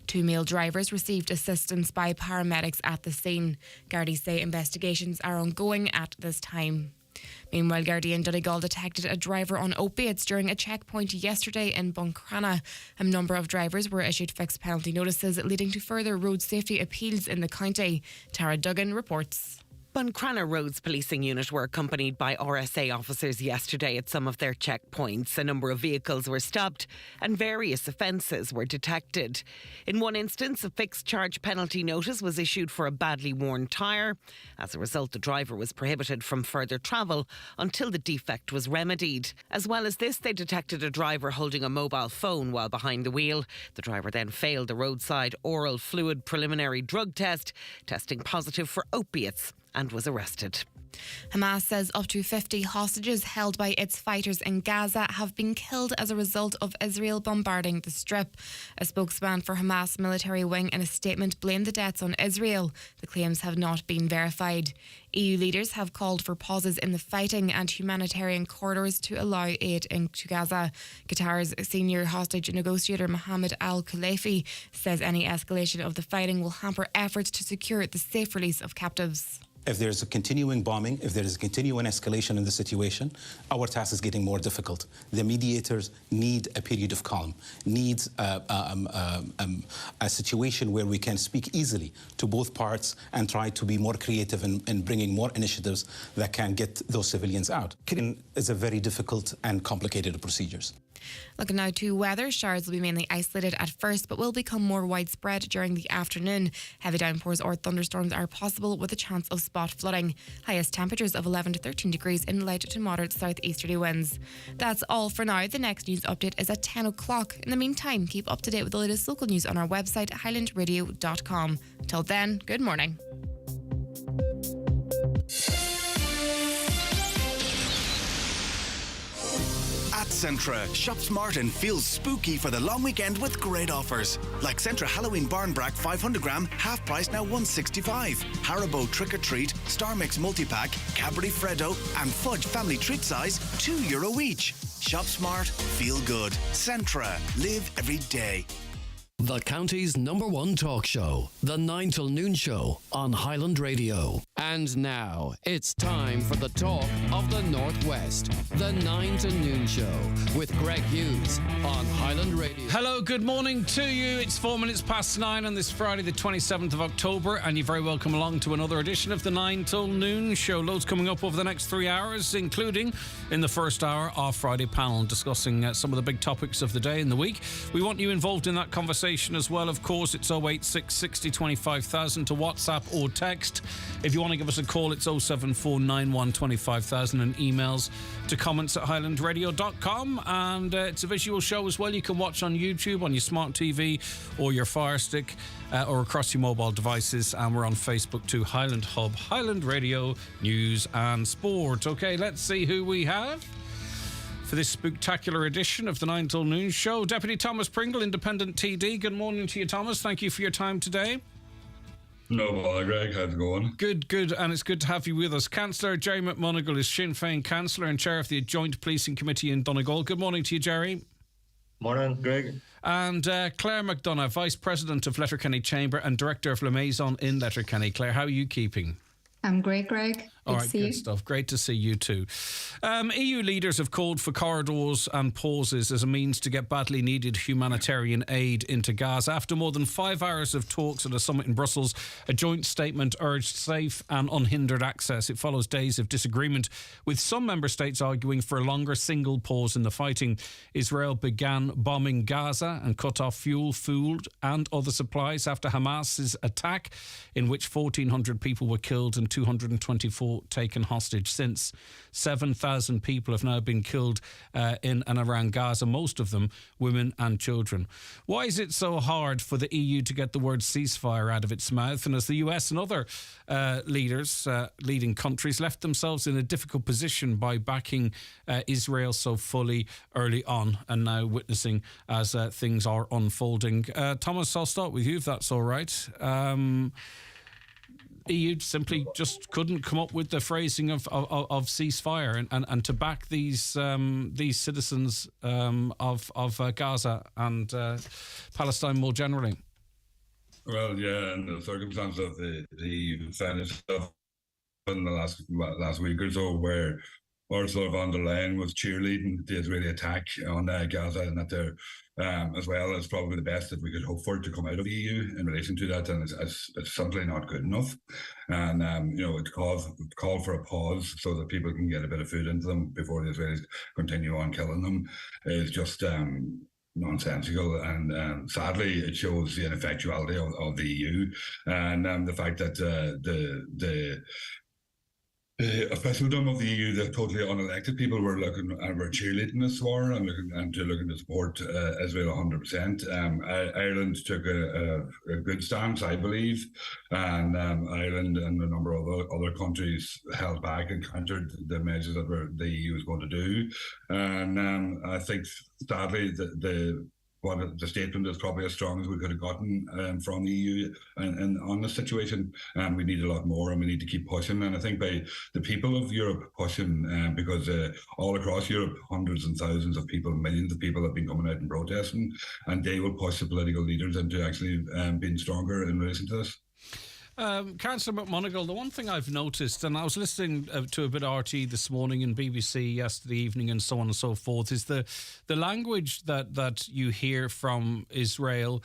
Two male drivers received assistance by paramedics at the scene. Gardaí say investigations are ongoing at this time. Meanwhile, Gardaí in Donegal detected a driver on opiates during a checkpoint yesterday in Buncrana. A number of drivers were issued fixed penalty notices, leading to further road safety appeals in the county. Tara Duggan reports. Buncrana Roads Policing Unit were accompanied by RSA officers yesterday at some of their checkpoints. A number of vehicles were stopped and various offences were detected. In one instance, a fixed charge penalty notice was issued for a badly worn tyre. As a result, the driver was prohibited from further travel until the defect was remedied. As well as this, they detected a driver holding a mobile phone while behind the wheel. The driver then failed the roadside oral fluid preliminary drug test, testing positive for opiates, and was arrested. Hamas says up to 50 hostages held by its fighters in Gaza have been killed as a result of Israel bombarding the Strip. A spokesman for Hamas military wing in a statement blamed the deaths on Israel. The claims have not been verified. EU leaders have called for pauses in the fighting and humanitarian corridors to allow aid into Gaza. Qatar's senior hostage negotiator Mohammed Al-Khalifi says any escalation of the fighting will hamper efforts to secure the safe release of captives. If there's a continuing bombing, if there is a continuing escalation in the situation, our task is getting more difficult. The mediators need a period of calm, needs a situation where we can speak easily to both parts and try to be more creative in bringing more initiatives that can get those civilians out. Killing is a very difficult and complicated procedures. Looking now to weather, showers will be mainly isolated at first but will become more widespread during the afternoon. Heavy downpours or thunderstorms are possible with a chance of spot flooding. Highest temperatures of 11 to 13 degrees in light to moderate southeasterly winds. That's all for now. The next news update is at 10 o'clock. In the meantime, keep up to date with the latest local news on our website highlandradio.com. Till then, good morning. At Centra, shop smart and feel spooky for the long weekend with great offers. Like Centra Halloween Barn Brack 500 gram, half price now $1.65. Haribo Trick or Treat, Star Mix Multi-Pack, Cadbury Freddo and Fudge Family Treat Size, €2 each. Shop smart, feel good. Centra, live every day. The county's #1 talk show, The 9 till Noon Show on Highland Radio. And now, it's time for the talk of the Northwest, The 9 to Noon Show with Greg Hughes on Highland Radio. Hello, good morning to you. It's 4 minutes past 9 on this Friday, the 27th of October, and you're very welcome along to another edition of the 9 till Noon Show. Loads coming up over the next 3 hours, including in the first hour our Friday panel discussing some of the big topics of the day and the week. We want you involved in that conversation as well, of course. It's 086 60 25,000 to WhatsApp or text. If you want to give us a call, it's 07491 25,000, and emails to comments at highlandradio.com. And it's a visual show as well. You can watch on YouTube, on your smart TV or your Fire Stick, or across your mobile devices. And we're on Facebook too, Highland Hub, Highland Radio, News and Sport. Okay, let's see who we have for this spectacular edition of the 9 till Noon Show. Deputy Thomas Pringle, Independent TD. Good morning to you, Thomas. Thank you for your time today. No bother, Greg. How's it going? Good, and it's good to have you with us. Councillor Jerry McMonagle is Sinn Féin Councillor and Chair of the Joint Policing Committee in Donegal. Good morning to you, Jerry. Morning, Greg. And Claire McDonough, Vice President of Letterkenny Chamber and Director of Liaison in Letterkenny. Claire, how are you keeping? I'm great, Greg. All right, good stuff. Great to see you too. EU leaders have called for corridors and pauses as a means to get badly needed humanitarian aid into Gaza. After more than 5 hours of talks at a summit in Brussels, a joint statement urged safe and unhindered access. It follows days of disagreement, with some member states arguing for a longer single pause in the fighting. Israel began bombing Gaza and cut off fuel, food and other supplies after Hamas's attack, in which 1,400 people were killed and 224 taken hostage. Since 7,000 people have now been killed in and around Gaza, most of them women and children. Why is it so hard for the EU to get the word ceasefire out of its mouth? And as the US and other leading countries left themselves in a difficult position by backing Israel so fully early on, and now witnessing as things are unfolding. Thomas, I'll start with you if that's all right. EU simply just couldn't come up with the phrasing of ceasefire and to back these citizens of Gaza and Palestine more generally. Well, yeah, in the circumstance of the EU found itself in the last week or so, where Ursula von der Leyen was cheerleading the Israeli attack on Gaza, and that they're as well as probably the best that we could hope for to come out of the EU in relation to that, and it's simply not good enough. And it called for a pause so that people can get a bit of food into them before the Israelis continue on killing them is just nonsensical, and sadly it shows the ineffectuality of the EU, and the fact that the officialdom of the EU, the totally unelected people, were cheerleading this war and looking to support Israel 100%. Ireland took a good stance, I believe, and Ireland and a number of other countries held back and countered the measures that the EU was going to do. And I think, sadly, the statement is probably as strong as we could have gotten from the EU and on this situation. We need a lot more, and we need to keep pushing. And I think by the people of Europe pushing, because all across Europe, hundreds and thousands of people, millions of people have been coming out and protesting, and they will push the political leaders into actually being stronger in relation to this. Councillor McMonagle, the one thing I've noticed, and I was listening to a bit of RT this morning and BBC yesterday evening and so on and so forth, is the language that you hear from Israel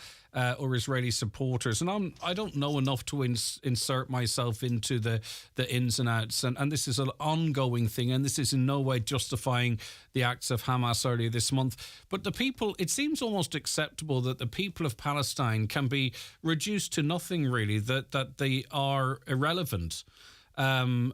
or Israeli supporters. And I don't know enough to insert myself into the ins and outs. And this is an ongoing thing, and this is in no way justifying the acts of Hamas earlier this month. But the people, it seems almost acceptable that the people of Palestine can be reduced to nothing, really, that they are irrelevant. And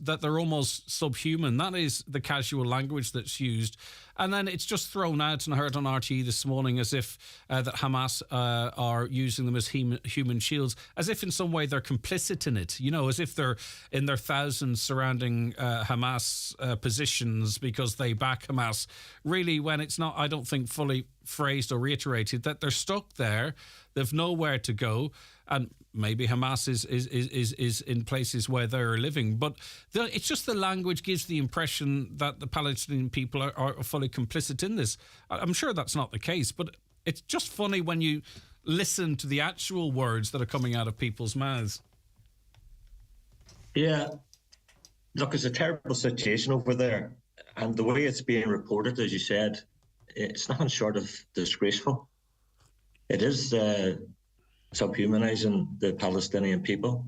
that they're almost subhuman. That is the casual language that's used. And then it's just thrown out, and I heard on RTE this morning, as if that Hamas are using them as human shields, as if in some way they're complicit in it, as if they're in their thousands surrounding Hamas positions because they back Hamas. Really, when it's not, I don't think, fully phrased or reiterated, that they're stuck there, they've nowhere to go, and maybe Hamas is in places where they're living. But it's just the language gives the impression that the Palestinian people are fully complicit in this. I'm sure that's not the case, but it's just funny when you listen to the actual words that are coming out of people's mouths. Yeah. Look, it's a terrible situation over there. And the way it's being reported, as you said, it's nothing short of disgraceful. It is subhumanizing the Palestinian people.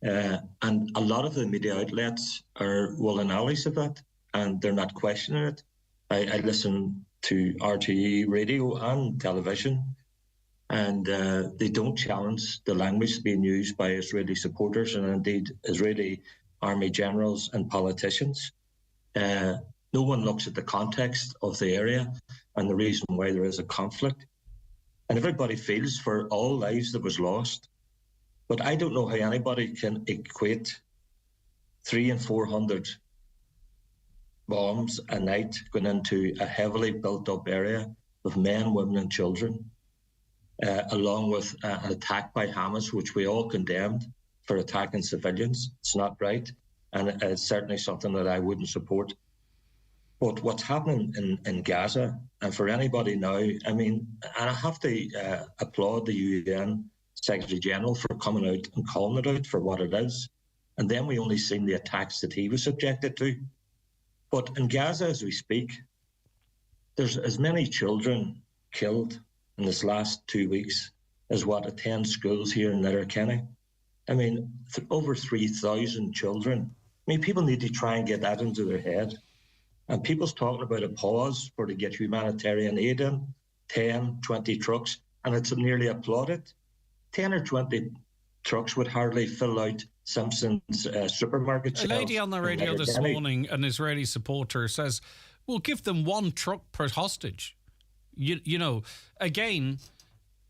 And a lot of the media outlets are willing allies of that, and they're not questioning it. I listen to RTE radio and television, and they don't challenge the language being used by Israeli supporters and indeed Israeli army generals and politicians. No one looks at the context of the area and the reason why there is a conflict. And everybody feels for all lives that was lost. But I don't know how anybody can equate 300 and 400 bombs a night going into a heavily built up area with men, women and children, along with an attack by Hamas, which we all condemned for attacking civilians. It's not right. And it's certainly something that I wouldn't support. But what's happening in Gaza, and for anybody now, I mean, and I have to applaud the UN Secretary General for coming out and calling it out for what it is. And then we only seen the attacks that he was subjected to. But in Gaza, as we speak, there's as many children killed in this last 2 weeks as what attend schools here in Letterkenny. I mean, over 3,000 children. I mean, people need to try and get that into their head. And people's talking about a pause for to get humanitarian aid in, 10, 20 trucks, and it's nearly applauded. 10 or 20 trucks would hardly fill out Simpson's supermarket shelves. A lady on the radio this morning, an Israeli supporter, says, we'll give them one truck per hostage. You know, again,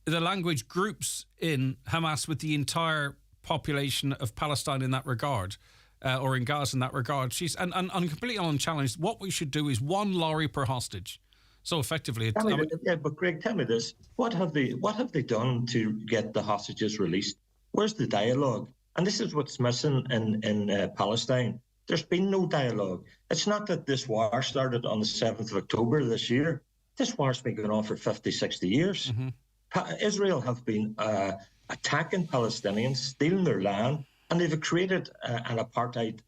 the language groups in Hamas with the entire population of Palestine in that regard. Or in Gaza in that regard. She's and completely unchallenged. What we should do is one lorry per hostage. So effectively, but Greg, tell me this: what have they done to get the hostages released? Where's the dialogue? And this is what's missing in Palestine. There's been no dialogue. It's not that this war started on the 7th of October this year. This war's been going on for 50, 60 years. Israel have been attacking Palestinians, stealing their land, and they've created an apartheid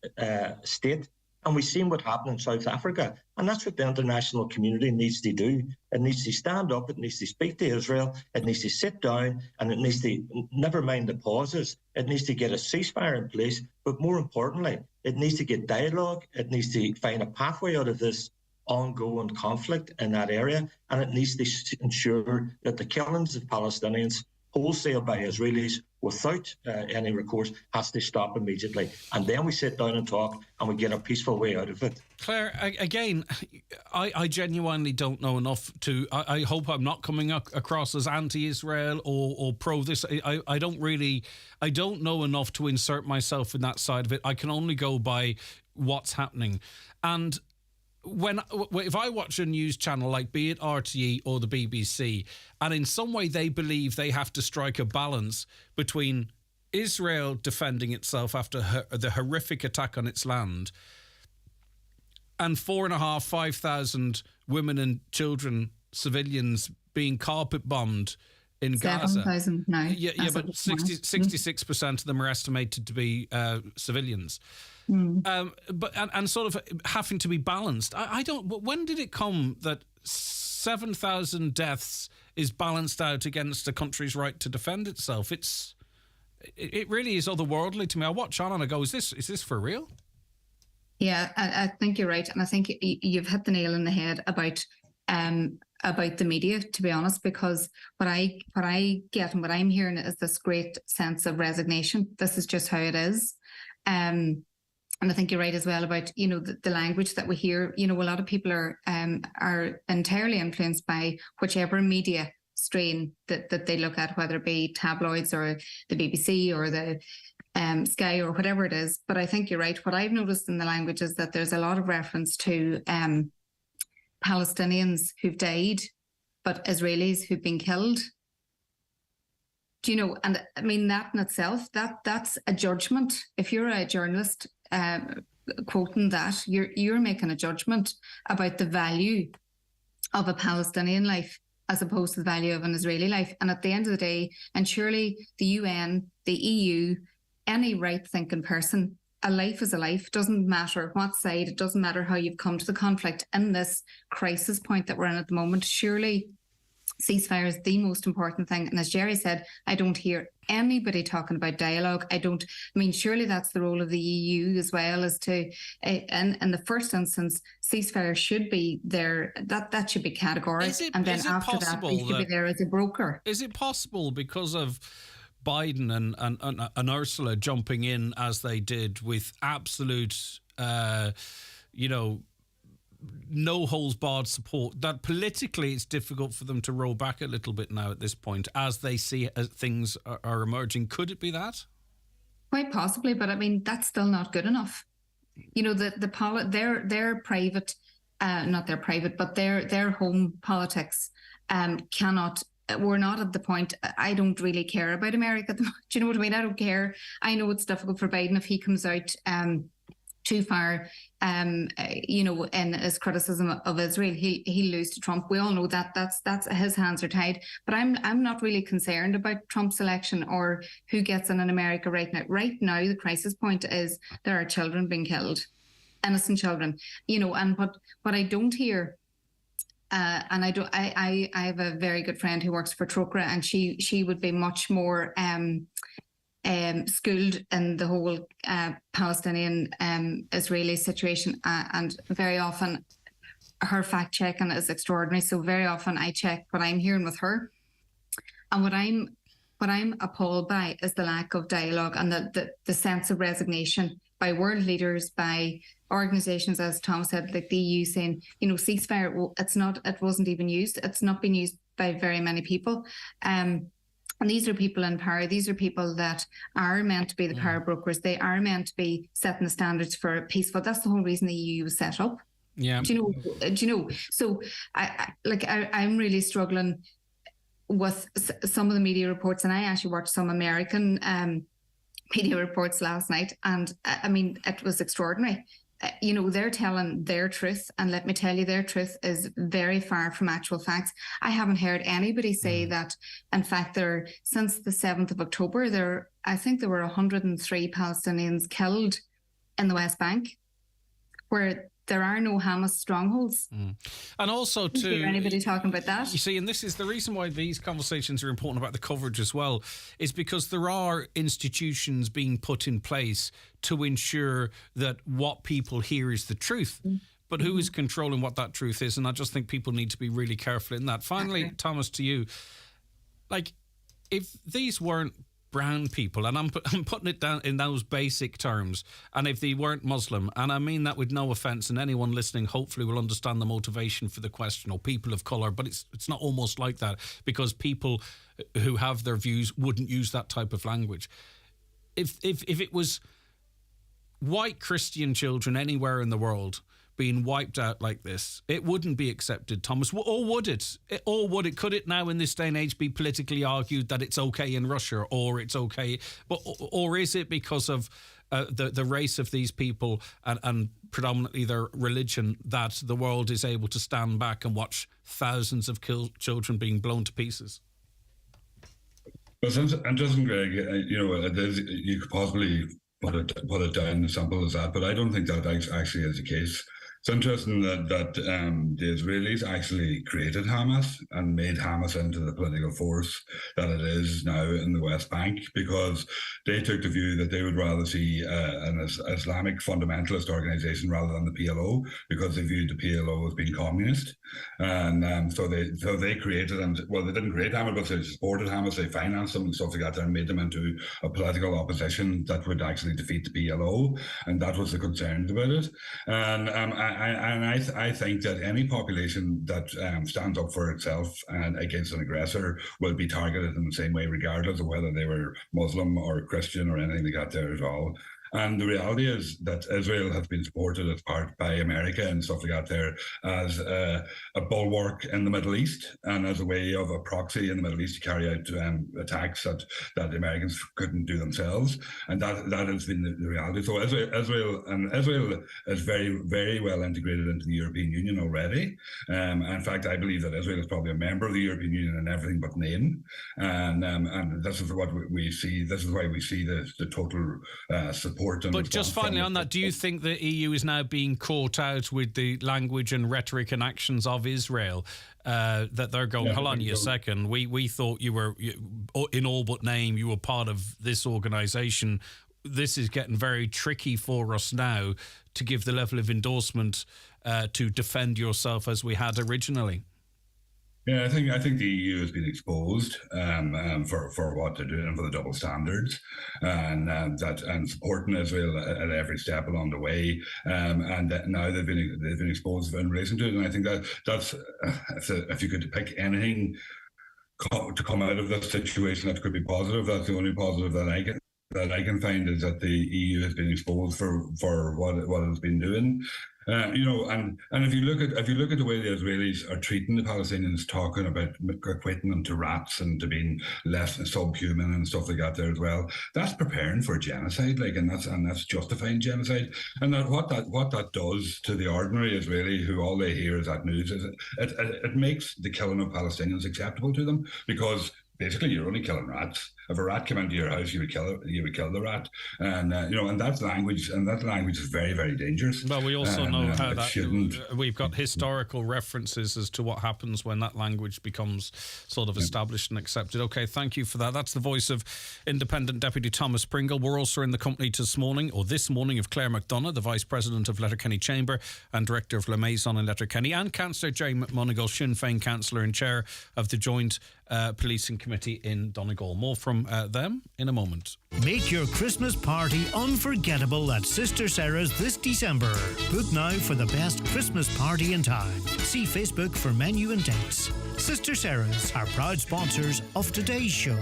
state. And we've seen what happened in South Africa. And that's what the international community needs to do. It needs to stand up, it needs to speak to Israel, it needs to sit down, and it needs to, never mind the pauses, it needs to get a ceasefire in place. But more importantly, it needs to get dialogue, it needs to find a pathway out of this ongoing conflict in that area, and it needs to ensure that the killings of Palestinians wholesale by Israelis without any recourse has to stop immediately. And then we sit down and talk and we get a peaceful way out of it. Claire, again, I genuinely don't know enough to... I hope I'm not coming across as anti-Israel or pro this. I don't know enough to insert myself in that side of it. I can only go by what's happening. And if I watch a news channel like be it RTE or the BBC, and in some way they believe they have to strike a balance between Israel defending itself after the horrific attack on its land and 5,000 women and children, civilians, being carpet bombed in Gaza. 7,000 now. Yeah, but 66% of them are estimated to be civilians. But sort of having to be balanced. I don't. When did it come that 7,000 deaths is balanced out against a country's right to defend itself? It really is otherworldly to me. I watch on and I go, is this for real? Yeah, I think you're right, and I think you've hit the nail on the head about the media, to be honest, because what I get and what I'm hearing is this great sense of resignation. This is just how it is. And I think you're right as well about, the language that we hear. A lot of people are entirely influenced by whichever media strain that they look at, whether it be tabloids or the BBC or the Sky or whatever it is. But I think you're right. What I've noticed in the language is that there's a lot of reference to Palestinians who've died, but Israelis who've been killed. And I mean, that in itself, that's a judgment. If you're a journalist quoting that, you're making a judgment about the value of a Palestinian life as opposed to the value of an Israeli life. And at the end of the day, and surely the UN, the EU, any right-thinking person, a life is a life. Doesn't matter what side, it doesn't matter how you've come to the conflict. In this crisis point that we're in at the moment, surely ceasefire is the most important thing. And as Jerry said, I don't hear anybody talking about dialogue. Surely that's the role of the EU as well, as to, in the first instance, ceasefire should be there. That should be categorical. And then after that, they should be there as a broker. Is it possible, because of Biden and Ursula jumping in as they did with absolute, no holds barred support, that politically it's difficult for them to roll back a little bit now at this point as they see as things are emerging? Could it be that? Quite possibly, but I mean, that's still not good enough. Their private, not their private, but their home politics cannot. We're not at the point. I don't really care about America. Do you know what I mean? I don't care. I know it's difficult for Biden if he comes out too far, in his criticism of Israel. He'll lose to Trump. We all know that. That's his hands are tied. But I'm not really concerned about Trump's election or who gets in America right now. Right now, the crisis point is there are children being killed, innocent children. And what I don't hear. I have a very good friend who works for Trócaire, and she would be much more schooled in the whole Palestinian Israeli situation, and very often her fact checking is extraordinary. So very often I check what I'm hearing with her, and what I'm appalled by is the lack of dialogue and the sense of resignation by world leaders, by organisations, as Tom said, like the EU, saying, ceasefire. It wasn't even used. It's not been used by very many people. And these are people in power. These are people that are meant to be the power brokers. They are meant to be setting the standards for peaceful. That's the whole reason the EU was set up. Yeah. Do you know? So I'm really struggling with some of the media reports, and I actually watched some American media reports last night, and I mean, it was extraordinary. They're telling their truth, and let me tell you, their truth is very far from actual facts. I haven't heard anybody say that. In fact, since the 7th of October, I think there were 103 Palestinians killed in the West Bank, where there are no Hamas strongholds. And also to hear anybody talking about that. You see, and this is the reason why these conversations are important about the coverage as well, is because there are institutions being put in place to ensure that what people hear is the truth. But who is controlling what that truth is? And I just think people need to be really careful in that. Finally, Thomas, to you, like, if these weren't brown people, and I'm putting it down in those basic terms, and if they weren't Muslim, and I mean that with no offence, and anyone listening hopefully will understand the motivation for the question, or people of colour, but it's not almost like that, because people who have their views wouldn't use that type of language. If it was white Christian children anywhere in the world being wiped out like this, it wouldn't be accepted, Thomas. Or would it? Could it now in this day and age be politically argued that it's okay in Russia, or it's okay, or is it because of the race of these people and predominantly their religion that the world is able to stand back and watch thousands of children being blown to pieces? Well, and doesn't Greg, you could possibly put it down as simple as that, but I don't think that actually is the case. It's interesting that the Israelis actually created Hamas and made Hamas into the political force that it is now in the West Bank, because they took the view that they would rather see an Islamic fundamentalist organisation rather than the PLO, because they viewed the PLO as being communist. And so they created, and well, they didn't create Hamas, but they supported Hamas, they financed them and stuff like that, and made them into a political opposition that would actually defeat the PLO, and that was the concern about it. And I think that any population that stands up for itself and against an aggressor will be targeted in the same way, regardless of whether they were Muslim or Christian or anything like that there at all. And the reality is that Israel has been supported as part by America and stuff like that there as a bulwark in the Middle East and as a way of a proxy in the Middle East to carry out attacks that the Americans couldn't do themselves. And that has been the reality. So Israel is very, very well integrated into the European Union already. In fact, I believe that Israel is probably a member of the European Union in everything but name. And this is what we see. This is why we see the total support. But just finally on that, do you think the EU is now being caught out with the language and rhetoric and actions of Israel, that they're going, hold on a second, we thought you were, in all but name, you were part of this organisation. This is getting very tricky for us now to give the level of endorsement to defend yourself as we had originally? Yeah, I think the EU has been exposed for what they're doing and for the double standards, and supporting Israel at every step along the way, and that now they've been exposed in relation to it. And I think that's if you could pick anything to come out of this situation that could be positive, that's the only positive that I can find, is that the EU has been exposed for what it has been doing. And if you look at the way the Israelis are treating the Palestinians, talking about equating them to rats and to being less subhuman and stuff like that there as well, that's preparing for genocide, and that's justifying genocide. And that what that does to the ordinary Israeli, who all they hear is that news, is it makes the killing of Palestinians acceptable to them, because basically you're only killing rats. If a rat came into your house, you would kill the rat, and that language is very, very dangerous. Well, we also know how that we've got historical references as to what happens when that language becomes sort of established and accepted. Okay, thank you for that. That's the voice of Independent Deputy Thomas Pringle. We're also in the company this morning of Claire McDonough, the Vice President of Letterkenny Chamber and Director of La Maison in Letterkenny, and Councillor Jay McMonigal, Sinn Féin Councillor and Chair of the Joint Policing Committee in Donegal. More from them in a moment. Make your Christmas party unforgettable at Sister Sarah's this December. Book now for the best Christmas party in town. See Facebook for menu and dates. Sister Sarah's are proud sponsors of today's show.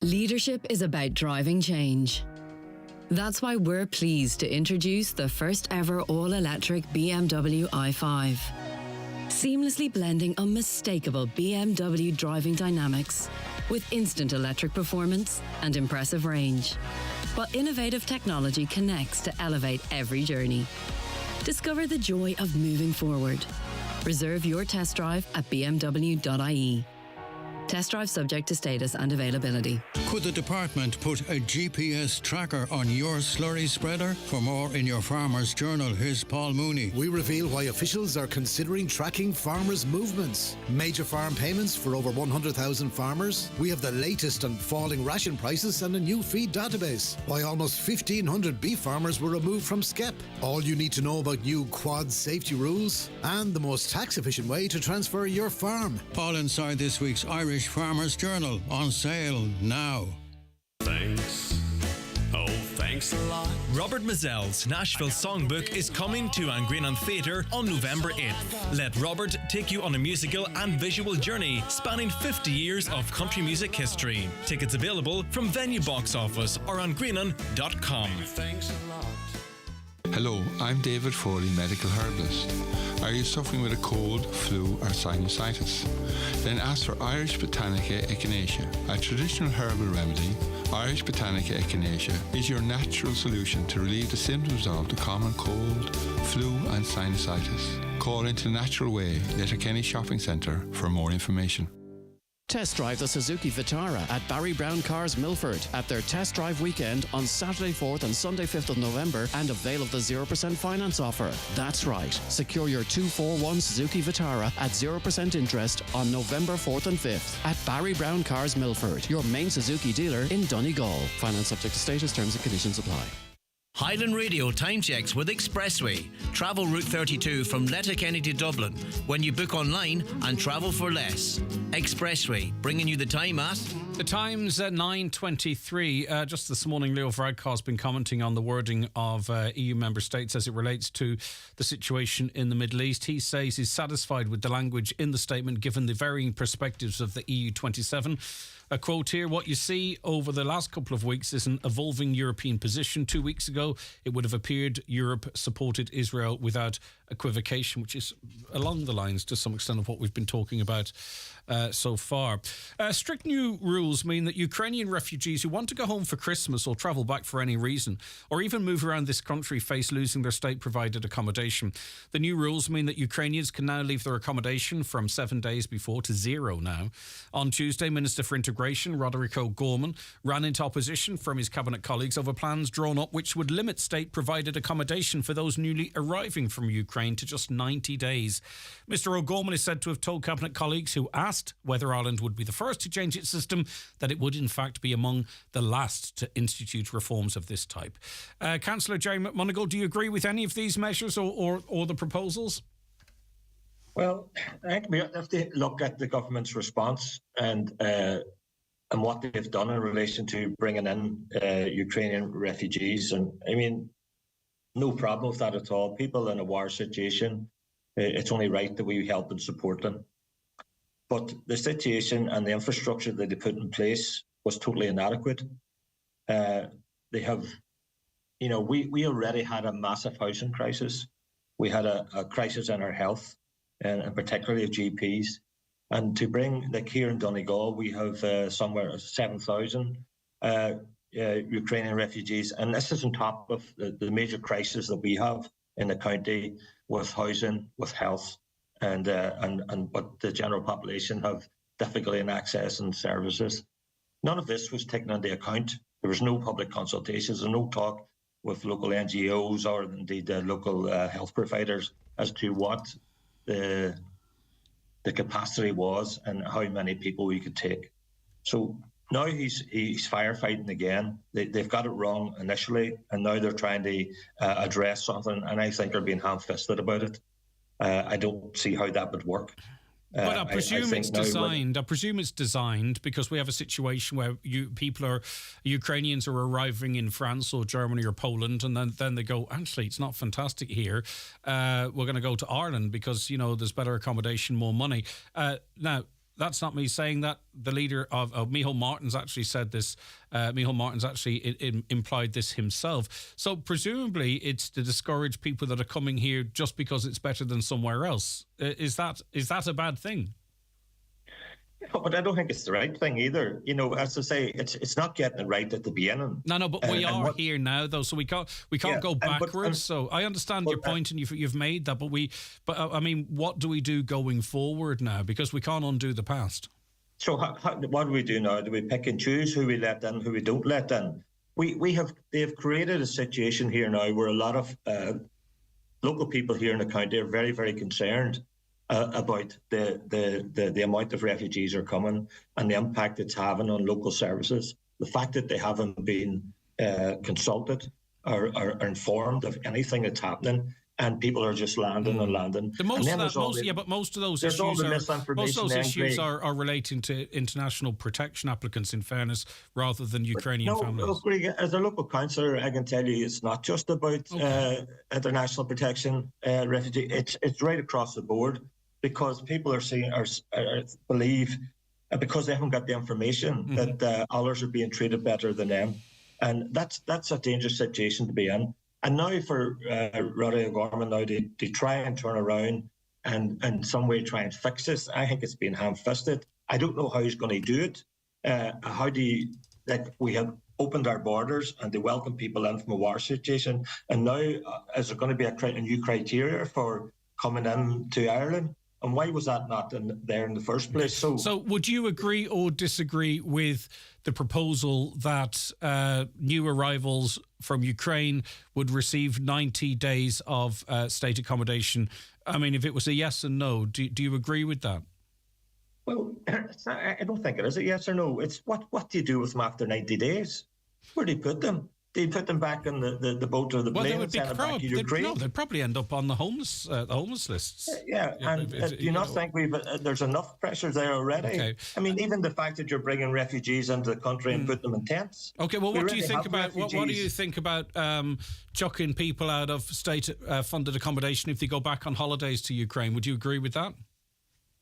Leadership is about driving change. That's why we're pleased to introduce the first ever all-electric BMW i5. Seamlessly blending unmistakable BMW driving dynamics with instant electric performance and impressive range. while innovative technology connects to elevate every journey. Discover the joy of moving forward. Reserve your test drive at bmw.ie. Test drive subject to status and availability. Could the department put a GPS tracker on your slurry spreader? For more in your Farmer's Journal, here's Paul Mooney. We reveal why officials are considering tracking farmers' movements. Major farm payments for over 100,000 farmers. We have the latest on falling ration prices and a new feed database. Why almost 1,500 beef farmers were removed from SCEP. All you need to know about new quad safety rules. And the most tax-efficient way to transfer your farm. All inside this week's Irish Farmer's Journal, on sale now. Thanks. Oh, thanks a lot. Robert Mazel's Nashville Songbook is coming to Angrinan Theatre on November 8th. Let Robert take you on a musical and visual journey spanning 50 years of country music history. Tickets available from Venue Box Office or on greenon.com. Thanks a lot. Hello, I'm David Foley, medical herbalist. Are you suffering with a cold, flu or sinusitis? Then ask for Irish Botanica echinacea. A traditional herbal remedy, Irish Botanica echinacea is your natural solution to relieve the symptoms of the common cold, flu and sinusitis. Call into Natural Way, Letterkenny Shopping Centre for more information. Test drive the Suzuki Vitara at Barry Brown Cars Milford at their test drive weekend on Saturday 4th and Sunday 5th of November and avail of the 0% finance offer. That's right. Secure your 241 Suzuki Vitara at 0% interest on November 4th and 5th at Barry Brown Cars Milford, your main Suzuki dealer in Donegal. Finance subject to status, terms and conditions apply. Highland Radio time checks with Expressway. Travel Route 32 from Letterkenny to Dublin when you book online and travel for less. Expressway, bringing you the time at... The time's at 9:23. Just this morning, Leo Varadkar has been commenting on the wording of EU member states as it relates to the situation in the Middle East. He says he's satisfied with the language in the statement given the varying perspectives of the EU 27. A quote here, what you see over the last couple of weeks is an evolving European position. 2 weeks ago, it would have appeared Europe supported Israel without equivocation, which is along the lines to some extent of what we've been talking about so far. Strict new rules mean that Ukrainian refugees who want to go home for Christmas or travel back for any reason, or even move around this country, face losing their state-provided accommodation. The new rules mean that Ukrainians can now leave their accommodation from 7 days before to 0 now. On Tuesday, Minister for Integration, Roderick O'Gorman, ran into opposition from his cabinet colleagues over plans drawn up which would limit state-provided accommodation for those newly arriving from Ukraine to just 90 days. Mr O'Gorman is said to have told cabinet colleagues who asked whether Ireland would be the first to change its system that it would in fact be among the last to institute reforms of this type. Councillor Jerry McMonagle, do you agree with any of these measures or the proposals? Well, I think we have to look at the government's response and what they've done in relation to bringing in Ukrainian refugees. And I mean, no problem with that at all. People in a war situation, it's only right that we help and support them. But the situation and the infrastructure that they put in place was totally inadequate. They have, you know, we already had a massive housing crisis. We had a crisis in our health, and particularly of GPs. And to bring, like here in Donegal, we have somewhere 7,000 Ukrainian refugees. And this is on top of the major crisis that we have in the county with housing, with health, and but the general population have difficulty in accessing services. None of this was taken into account. There was no public consultations and no talk with local NGOs or indeed local health providers as to what the capacity was and how many people we could take. So now he's firefighting again. They've got it wrong initially, and now they're trying to address something, and I think they're being ham-fisted about it. I don't see how that would work. But I presume it's designed. I presume it's designed because we have a situation where Ukrainians are arriving in France or Germany or Poland, and then they go, actually, it's not fantastic here. We're going to go to Ireland because, you know, there's better accommodation, more money. Now, that's not me saying that. The leader of Micheál Martin's actually said this. Micheál Martin's actually implied this himself. So presumably it's to discourage people that are coming here just because it's better than somewhere else. Is that a bad thing? But I don't think it's the right thing either. You know, as I say, it's not getting it right at the beginning. No, but we are here now, though, so we can't go backwards. So I understand your point, and you've made that, but I mean, what do we do going forward now? Because we can't undo the past. So what do we do now? Do we pick and choose who we let in, who we don't let in? They've created a situation here now where a lot of local people here in the county are very, very concerned about the amount of refugees are coming and the impact it's having on local services. The fact that they haven't been consulted or informed of anything that's happening, and people are just landing and landing. Most of those issues are relating to international protection applicants, in fairness, rather than Ukrainian families. No, as a local councillor, I can tell you it's not just about international protection, refugee. It's right across the board, because people are believe because they haven't got the information that others are being treated better than them, and that's a dangerous situation to be in. And now for Roddy O'Gorman now to try and turn around and in some way try and fix this, I think it's been ham-fisted. I don't know how he's going to do it. How do you, we have opened our borders and they welcome people in from a war situation, and now is there going to be a new criteria for coming in to Ireland? And why was that not there in the first place? So would you agree or disagree with the proposal that new arrivals from Ukraine would receive 90 days of state accommodation? I mean, if it was a yes and no, do you agree with that? Well, I don't think it is a yes or no. It's what do you do with them after 90 days? Where do you put them? Do you put them back in the boat or the plane? They would be they'd probably end up on the homeless lists. Do you not think there's enough pressure there already? Okay. I mean, even the fact that you're bringing refugees into the country and put them in tents. Okay, well, what do you think about what do you think about chucking people out of state funded accommodation if they go back on holidays to Ukraine? Would you agree with that?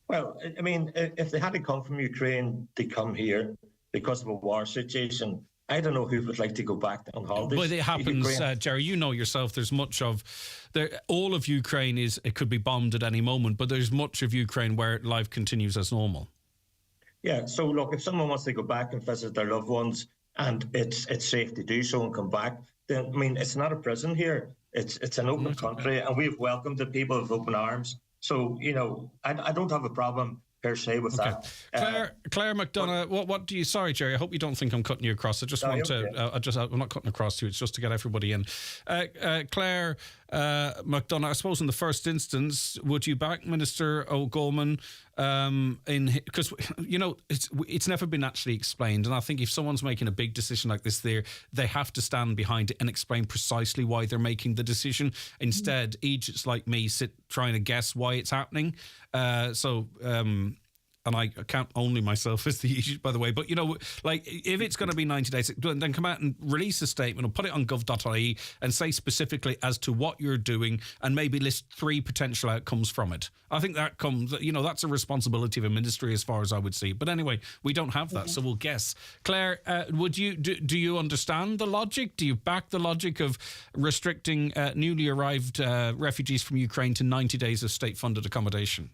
Well, I mean, if they had to come from Ukraine, they come here because of a war situation. I don't know who would like to go back on holidays. But it happens, Jerry, you know yourself, there's much of... all of Ukraine it could be bombed at any moment, but there's much of Ukraine where life continues as normal. Yeah, so look, if someone wants to go back and visit their loved ones and it's safe to do so and come back, then, I mean, it's not a prison here. It's an open country, and we've welcomed the people with open arms. So, you know, I don't have a problem per se with that. Claire McDonough, what do you... Sorry, Jerry, I hope you don't think I'm cutting you across. I just want to... I'm not cutting across you. It's just to get everybody in. Claire McDonough, I suppose in the first instance, would you back Minister O'Gorman because, you know, it's never been actually explained, and I think if someone's making a big decision like this, they have to stand behind it and explain precisely why they're making the decision. Instead, Egypt's like me sit trying to guess why it's happening. And I count only myself as the Egypt, by the way. But, you know, like, if it's going to be 90 days, then come out and release a statement or put it on gov.ie and say specifically as to what you're doing and maybe list 3 potential outcomes from it. I think that comes, you know, that's a responsibility of a ministry as far as I would see. But anyway, we don't have that, so we'll guess. Claire, do you understand the logic? Do you back the logic of restricting newly arrived refugees from Ukraine to 90 days of state-funded accommodation?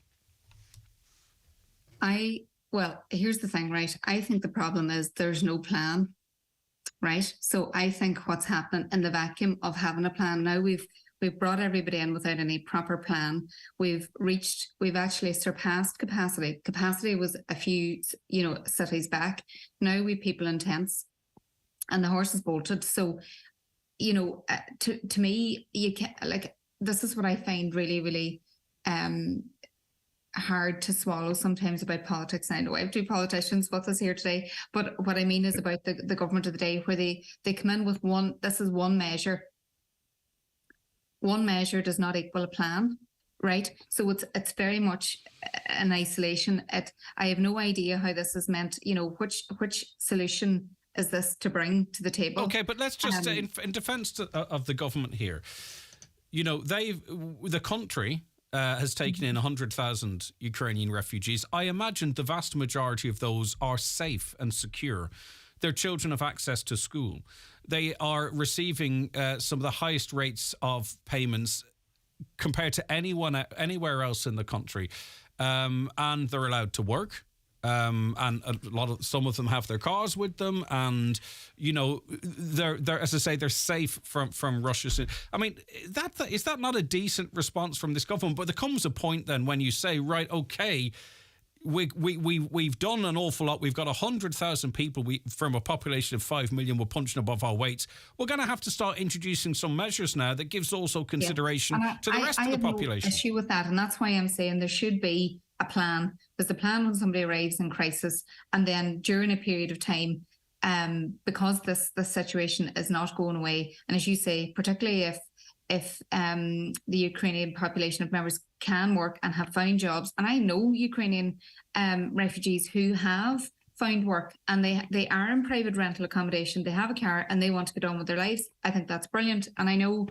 Well, here's the thing, right? I think the problem is there's no plan, right? So I think what's happened in the vacuum of having a plan now, we've brought everybody in without any proper plan. We've actually surpassed capacity. Capacity was a few, you know, cities back. Now we people in tents, and the horse is bolted. So, you know, to me, you can't, like, this is what I find really, really hard to swallow sometimes about politics. I know I have 2 politicians with us here today, but what I mean is about the government of the day, where they come in with this is one measure. One measure does not equal a plan, right? So it's very much an isolation. I have no idea how this is meant, you know, which solution is this to bring to the table? Okay, but let's just, in defence of the government here, you know, the country has taken in 100,000 Ukrainian refugees. I imagine the vast majority of those are safe and secure. Their children have access to school. They are receiving some of the highest rates of payments compared to anywhere else in the country. And they're allowed to work. and some of them have their cars with them, and they're as I say, they're safe from Russia. I mean, is that not a decent response from this government? But there comes a point then when you say, right, okay, we've done an awful lot. We've got 100,000 people. From a population of 5 million, we're punching above our weights. We're going to have to start introducing some measures now that gives also consideration to the rest of the population. No issue with that, and that's why I'm saying there should be a plan. There's a plan when somebody arrives in crisis, and then during a period of time, because this situation is not going away, and as you say, particularly if the Ukrainian population of members can work and have found jobs, and I know Ukrainian refugees who have found work and they are in private rental accommodation, they have a car and they want to get on with their lives, I think that's brilliant. And I know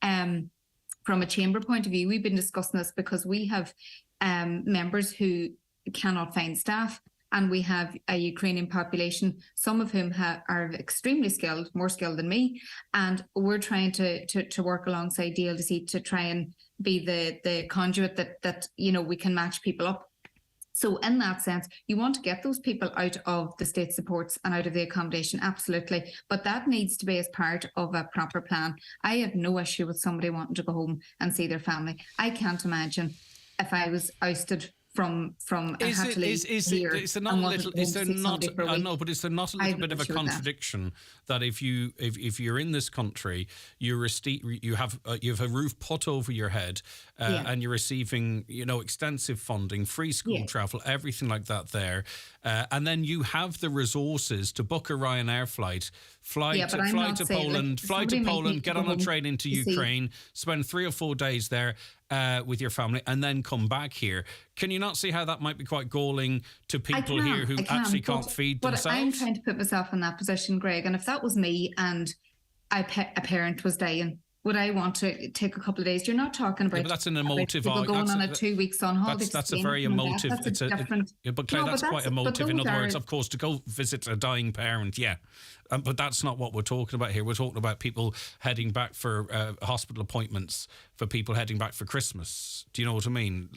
from a chamber point of view, we've been discussing this because we have members who cannot find staff, and we have a Ukrainian population, some of whom are extremely skilled, more skilled than me, and we're trying to work alongside DLDC to try and be the conduit that we can match people up. So in that sense, you want to get those people out of the state supports and out of the accommodation, absolutely. But that needs to be as part of a proper plan. I have no issue with somebody wanting to go home and see their family. I can't imagine if I was ousted from is there not a little bit of a contradiction that if you're in this country, you have a roof put over your head, and you're receiving extensive funding, free school travel, everything like that there, and then you have the resources to book a Ryanair flight, fly to Poland, get on a train into Ukraine, spend 3 or 4 days there with your family, and then come back here. Can you not see how that might be quite galling to people here who actually can't feed themselves? But I'm trying to put myself in that position, Greg, and if that was me and a parent was dying, would I want to take a couple of days? You're not talking about, but that's an emotive people going on a 2 weeks on holiday. That's a very emotive. But Claire, that's quite emotive. In other words, of course, to go visit a dying parent, but that's not what we're talking about here. We're talking about people heading back for hospital appointments, for people heading back for Christmas. Do you know what I mean?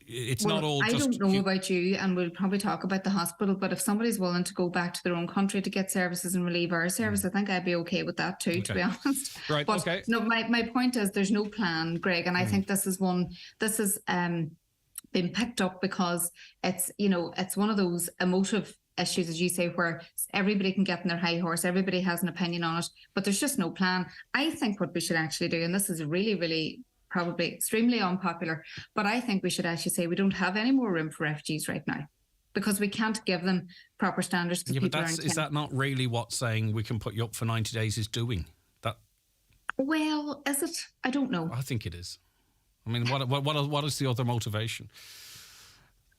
It's not all just... I don't know about you, and we'll probably talk about the hospital, but if somebody's willing to go back to their own country to get services and relieve our service, I think I'd be okay with that too, to be honest. Right, but, okay. No, my point is there's no plan, Greg, and I think this has been picked up because it's one of those emotive issues, as you say, where everybody can get in their high horse, everybody has an opinion on it, but there's just no plan. I think what we should actually do, and this is really, really probably extremely unpopular, but I think we should actually say we don't have any more room for refugees right now because we can't give them proper standards. But is that not really what saying we can put you up for 90 days is doing? Well, is it? I don't know. I think it is. I mean, what is the other motivation?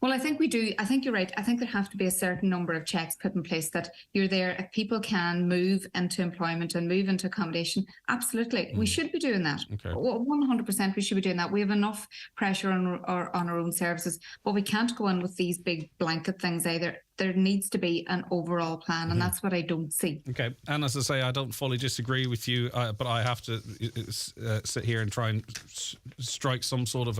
Well, I think we do. I think you're right. I think there have to be a certain number of checks put in place that you're there. If people can move into employment and move into accommodation, absolutely. We should be doing that. Okay. 100% we should be doing that. We have enough pressure on our own services, but we can't go in with these big blanket things either. There needs to be an overall plan, and that's what I don't see. Okay, and as I say, I don't fully disagree with you, but I have to sit here and try and strike some sort of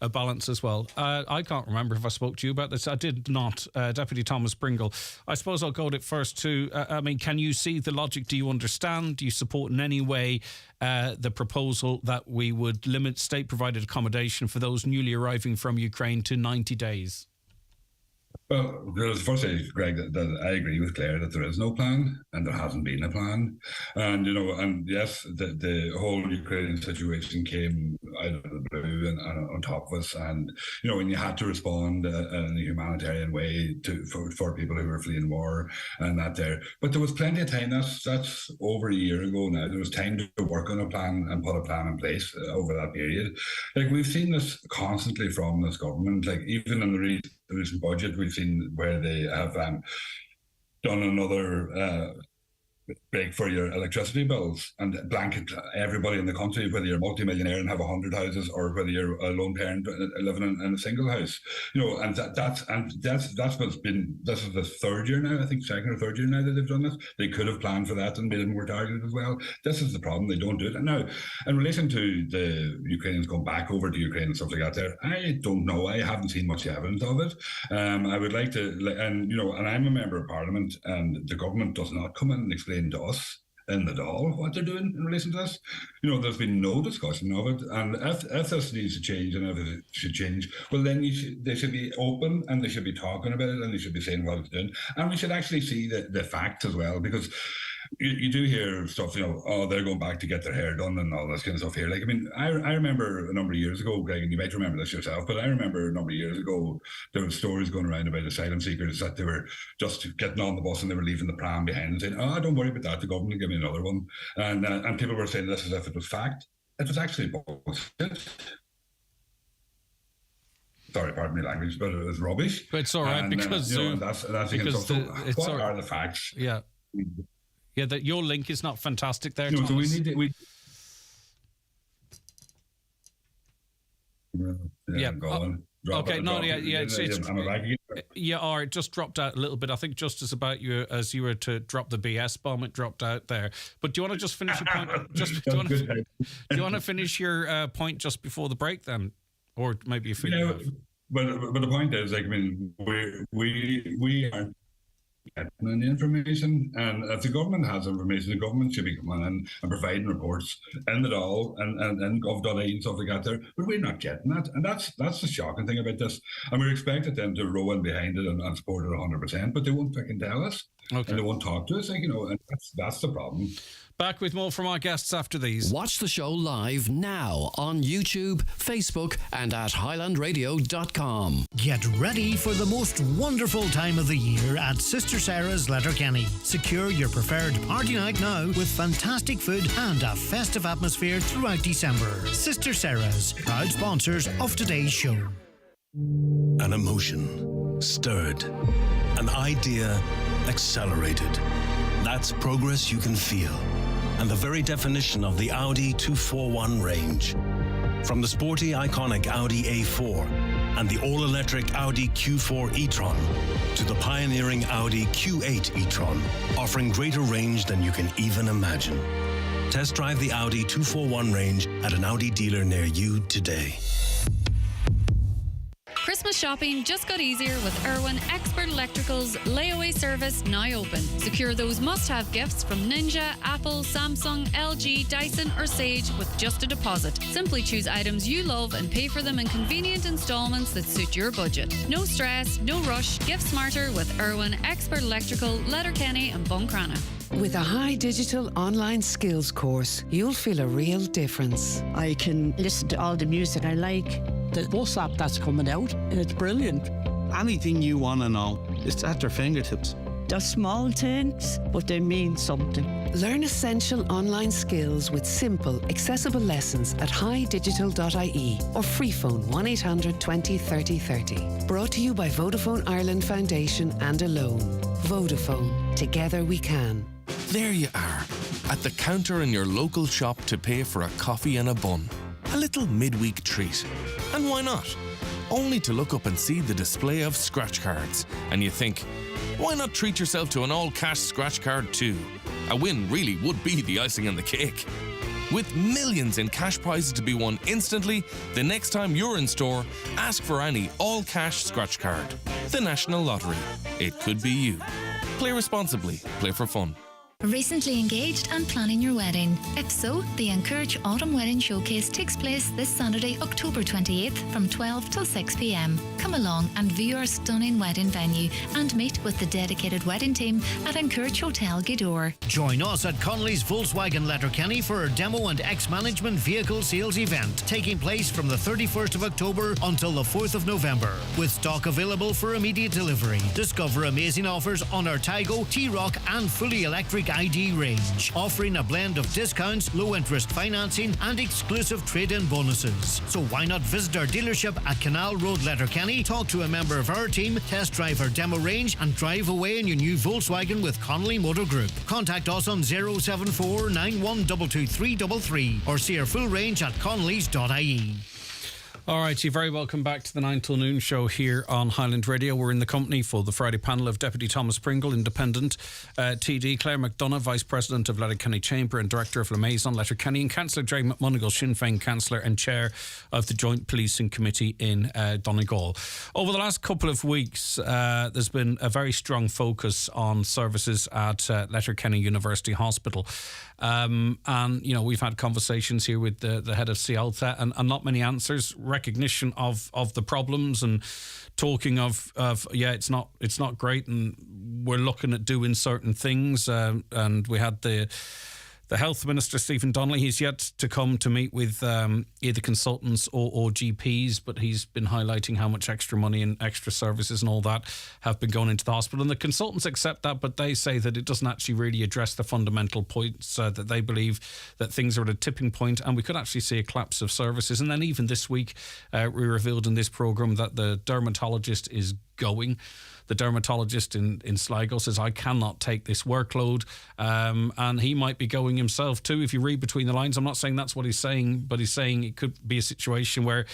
a balance as well. I can't remember if I spoke to you about this. I did not. Deputy Thomas Pringle. I suppose I'll go to it first too. I mean, can you see the logic? Do you understand? Do you support in any way the proposal that we would limit state-provided accommodation for those newly arriving from Ukraine to 90 days? Well, first say, Greg, that I agree with Claire that there is no plan and there hasn't been a plan. And, and yes, the whole Ukrainian situation came out of the blue and on top of us. And, when you had to respond in a humanitarian way for people who were fleeing war and that there. But there was plenty of time. That's over a year ago now. There was time to work on a plan and put a plan in place over that period. Like, we've seen this constantly from this government, like even in the recent budget, we've seen where they have done another big for your electricity bills and blanket everybody in the country, whether you're a multi-millionaire and have 100 houses or whether you're a lone parent living in a single house. And that's what's been. This is the third year now, I think, second or third year now that they've done this. They could have planned for that and made it more targeted as well. This is the problem; they don't do it. And now, in relation to the Ukrainians going back over to Ukraine and stuff like that, there, I don't know. I haven't seen much evidence of it. I would like to, and I'm a member of Parliament, and the government does not come in and explain to us in the Dáil what they're doing in relation to this. There's been no discussion of it, and if this needs to change and if it should change, well then they should be open and they should be talking about it and they should be saying what it's doing, and we should actually see the facts as well, because you do hear stuff, they're going back to get their hair done and all this kind of stuff here. I remember a number of years ago, Greg, and you might remember this yourself, but I remember a number of years ago, there were stories going around about asylum seekers that they were just getting on the bus and they were leaving the pram behind and saying, don't worry about that, the government will give me another one. And people were saying this as if it was fact. It was actually bullshit. Sorry, pardon me language, but it was rubbish. But it's all right, because that's the kind of stuff. So what are the facts? Yeah. Yeah, that your link is not fantastic there, Thomas. So we need to... Go on. Okay, no, or it just dropped out a little bit. I think just as you were to drop the BS bomb, it dropped out there. But do you want to just finish your point? Do you want to finish your point just before the break then, or maybe you feel? But the point is, we aren't getting the information, and if the government has information, the government should be coming in and providing reports in the Dáil and Gov.ie and stuff like that there, but we're not getting that, and that's the shocking thing about this. And we're expected them to row in behind it and support it 100%, but they won't fucking tell us. Okay. And they won't talk to us, and that's the problem. Back with more from our guests after these. Watch the show live now on YouTube, Facebook, and at highlandradio.com. Get ready for the most wonderful time of the year at Sister Sarah's Letterkenny. Secure your preferred party night now with fantastic food and a festive atmosphere throughout December. Sister Sarah's, proud sponsors of today's show. An emotion stirred, an idea accelerated. That's progress you can feel, and the very definition of the Audi 241 range. From the sporty, iconic Audi A4 and the all-electric Audi Q4 e-tron to the pioneering Audi Q8 e-tron, offering greater range than you can even imagine. Test drive the Audi 241 range at an Audi dealer near you today. Christmas shopping just got easier with Irwin Expert Electrical's layaway service now open. Secure those must-have gifts from Ninja, Apple, Samsung, LG, Dyson or Sage with just a deposit. Simply choose items you love and pay for them in convenient installments that suit your budget. No stress, no rush. Gift smarter with Irwin Expert Electrical, Letterkenny and Buncrana. With a high digital online skills course, you'll feel a real difference. I can listen to all the music I like. The bus app that's coming out, it's brilliant. Anything you want to know, it's at their fingertips. They're small things, but they mean something. Learn essential online skills with simple, accessible lessons at highdigital.ie or free phone 1800 20 30 30. Brought to you by Vodafone Ireland Foundation and Alone. Vodafone. Together we can. There you are, at the counter in your local shop to pay for a coffee and a bun. A little midweek treat. And why not? Only to look up and see the display of scratch cards. And you think, why not treat yourself to an all-cash scratch card too? A win really would be the icing on the cake. With millions in cash prizes to be won instantly, the next time you're in store, ask for any all-cash scratch card. The National Lottery. It could be you. Play responsibly. Play for fun. Recently engaged and planning your wedding? If so, the Encourage Autumn Wedding Showcase takes place this Saturday, October 28th from 12 till 6 p.m. Come along and view our stunning wedding venue and meet with the dedicated wedding team at Encourage Hotel Gidor. Join us at Connolly's Volkswagen Letterkenny for our demo and ex-management vehicle sales event taking place from the 31st of October until the 4th of November. With stock available for immediate delivery. Discover amazing offers on our Taigo, T-Roc and fully electric Bank ID range, offering a blend of discounts, low interest financing and exclusive trade-in bonuses. So why not visit our dealership at Canal Road, Letterkenny, talk to a member of our team, test drive our demo range and drive away in your new Volkswagen with Connolly Motor Group. Contact us on 074 9122 or see our full range at connollys.ie. All right, you're very welcome back to the 9 till noon show here on Highland Radio. We're in the company for the Friday panel of Deputy Thomas Pringle, Independent, TD, Claire McDonough, Vice President of Letterkenny Chamber and Director of Liaison Letterkenny, and Councillor Jay McMonigal, Sinn Féin Councillor and Chair of the Joint Policing Committee in Donegal. Over the last couple of weeks, there's been a very strong focus on services at Letterkenny University Hospital. And, you know, we've had conversations here with the head of CIALTA and not many answers, recognition of the problems and talking of it's not great and we're looking at doing certain things. And we had the Health Minister, Stephen Donnelly. He's yet to come to meet with either consultants or GPs, but he's been highlighting how much extra money and extra services and all that have been going into the hospital. And the consultants accept that, but they say that it doesn't actually really address the fundamental points, that they believe that things are at a tipping point and we could actually see a collapse of services. And then even this week, we revealed in this programme that the dermatologist is going. The dermatologist in Sligo says, I cannot take this workload, and he might be going himself too. If you read between the lines, I'm not saying that's what he's saying, but he's saying it could be a situation where,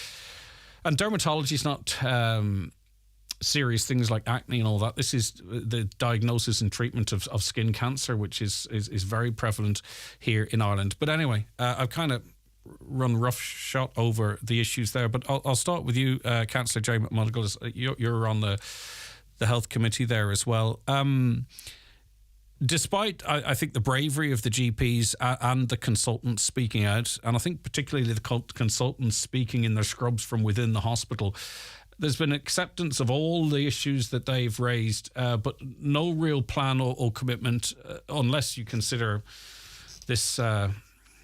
and dermatology is not serious things like acne and all that. This is the diagnosis and treatment of skin cancer, which is very prevalent here in Ireland. But anyway, I've kind of run roughshod over the issues there, but I'll start with you, Councillor Jay McMonigal. You're on the Health Committee there as well. Despite, I think, the bravery of the GPs and the consultants speaking out, and I think particularly the consultants speaking in their scrubs from within the hospital, there's been acceptance of all the issues that they've raised, but no real plan or commitment, unless you consider this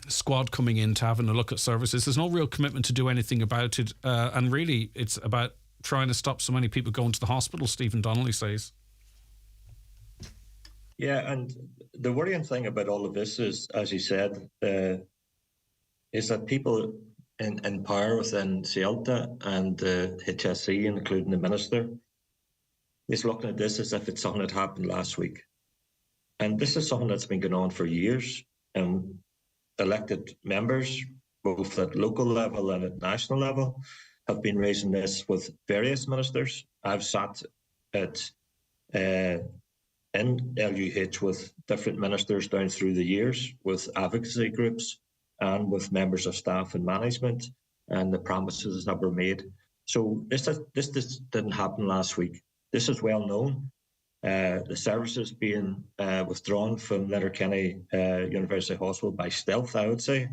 squad coming in to having a look at services. There's no real commitment to do anything about it, and really it's about trying to stop so many people going to the hospital, Stephen Donnelly says. Yeah, and the worrying thing about all of this is, as you said, is that people in power within CIALTA and the HSE, including the Minister, is looking at this as if it's something that happened last week. And this is something that's been going on for years. Elected members, both at local level and at national level, have been raising this with various ministers. I've sat in LUH with different ministers down through the years, with advocacy groups and with members of staff and management, and the promises that were made. So this didn't happen last week. This is well known. The services being withdrawn from Letterkenny University Hospital by stealth, I would say,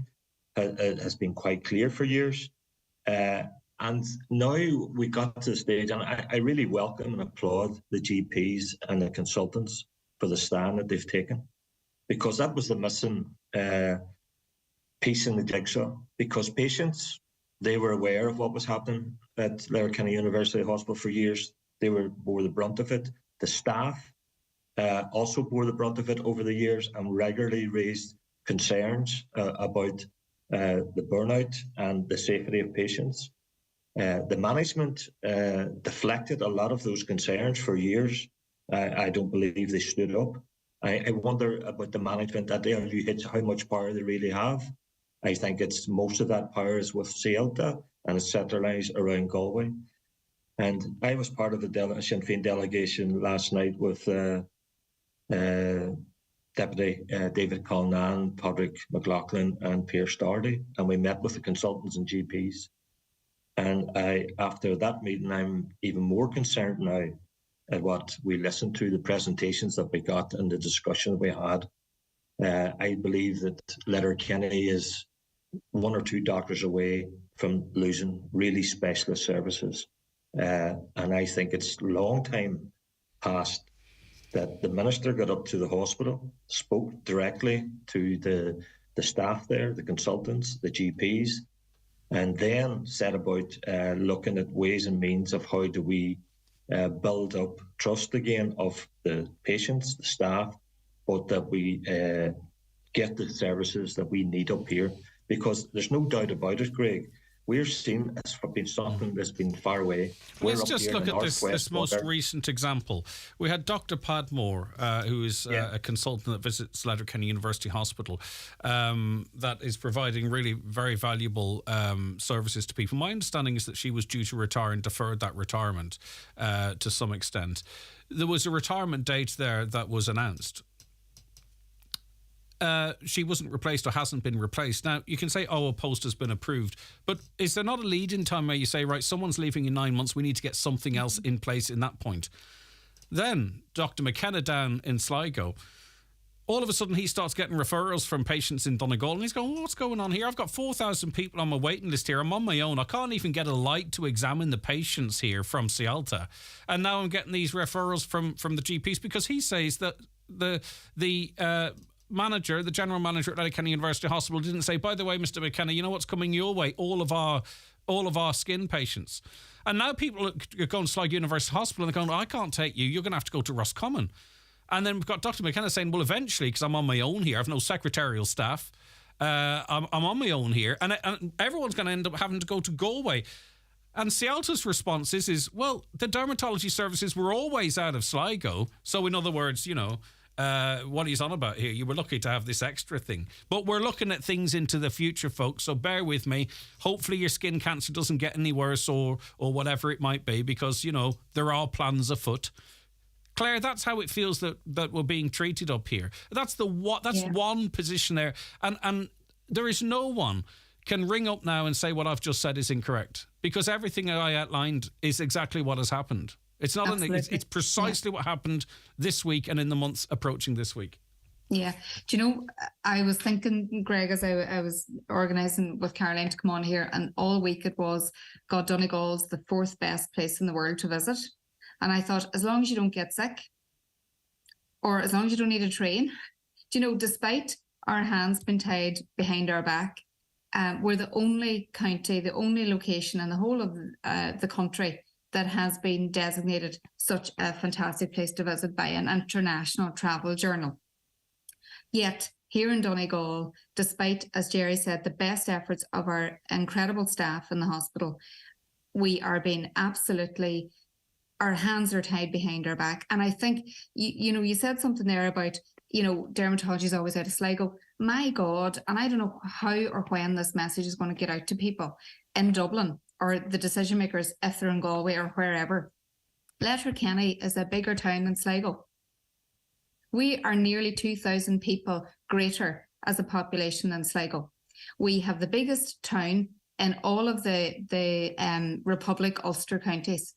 has been quite clear for years. And now we got to the stage, and I really welcome and applaud the GPs and the consultants for the stand that they've taken, because that was the missing piece in the jigsaw. Because patients, they were aware of what was happening at Letterkenny University Hospital for years. They bore the brunt of it. The staff also bore the brunt of it over the years and regularly raised concerns about the burnout and the safety of patients. The management deflected a lot of those concerns for years. I don't believe they stood up. I wonder about the management at LUH, how much power they really have. I think it's most of that power is with CIALTA and it's centralised around Galway. And I was part of the Sinn Féin delegation last night with Deputy David Colnan, Padraig McLaughlin and Pierce Doherty, and we met with the consultants and GPs. And after that meeting, I'm even more concerned now at what we listened to, the presentations that we got and the discussion that we had. I believe that Letterkenny is 1 or 2 doctors away from losing really specialist services. And I think it's a long time past that the Minister got up to the hospital, spoke directly to the staff there, the consultants, the GPs, and then set about looking at ways and means of how do we build up trust again of the patients, the staff, but that we get the services that we need up here, because there's no doubt about it, Greg. We're seen as being something that's been far away. Let's just look at this most recent example. We had Dr. Padmore, who is a consultant that visits Letterkenny University Hospital, that is providing really very valuable services to people. My understanding is that she was due to retire and deferred that retirement to some extent. There was a retirement date there that was announced. She wasn't replaced or hasn't been replaced. Now, you can say, a post has been approved, but is there not a lead-in time where you say, right, someone's leaving in 9 months, we need to get something else in place in that point? Then, Dr. McKenna down in Sligo, all of a sudden he starts getting referrals from patients in Donegal, and he's going, what's going on here? I've got 4,000 people on my waiting list here. I'm on my own. I can't even get a light to examine the patients here from Cialta. And now I'm getting these referrals from the GPs, because he says that the general manager at Letterkenny University Hospital didn't say, by the way, Mr. McKenna, you know what's coming your way? All of our skin patients. And now people are going to Sligo University Hospital and they're going, I can't take you. You're going to have to go to Roscommon. And then we've got Dr. McKenna saying, well, eventually, because I'm on my own here, I've no secretarial staff. I'm on my own here. And everyone's going to end up having to go to Galway. And Cialta's response is, well, the dermatology services were always out of Sligo. So in other words, what he's on about here, you were lucky to have this extra thing. But we're looking at things into the future, folks, so bear with me. Hopefully your skin cancer doesn't get any worse or whatever it might be, because, there are plans afoot. Claire, that's how it feels that we're being treated up here. That's one position there. And there is no one can ring up now and say what I've just said is incorrect, because everything I outlined is exactly what has happened. It's not it's precisely what happened this week and in the months approaching this week. Yeah. Do you know, I was thinking, Greg, as I was organising with Caroline to come on here, and all week it was, God, Donegal's the 4th best place in the world to visit. And I thought, as long as you don't get sick, or as long as you don't need a train, despite our hands being tied behind our back, we're the only county, the only location in the whole of the country that has been designated such a fantastic place to visit by an international travel journal. Yet, here in Donegal, despite, as Jerry said, the best efforts of our incredible staff in the hospital, we are being absolutely, our hands are tied behind our back. And I think, you said something there about, dermatology is always out of Sligo. My God, and I don't know how or when this message is going to get out to people in Dublin, or the decision makers, if they're in Galway or wherever. Letterkenny is a bigger town than Sligo. We are nearly 2,000 people greater as a population than Sligo. We have the biggest town in all of the Republic Ulster counties.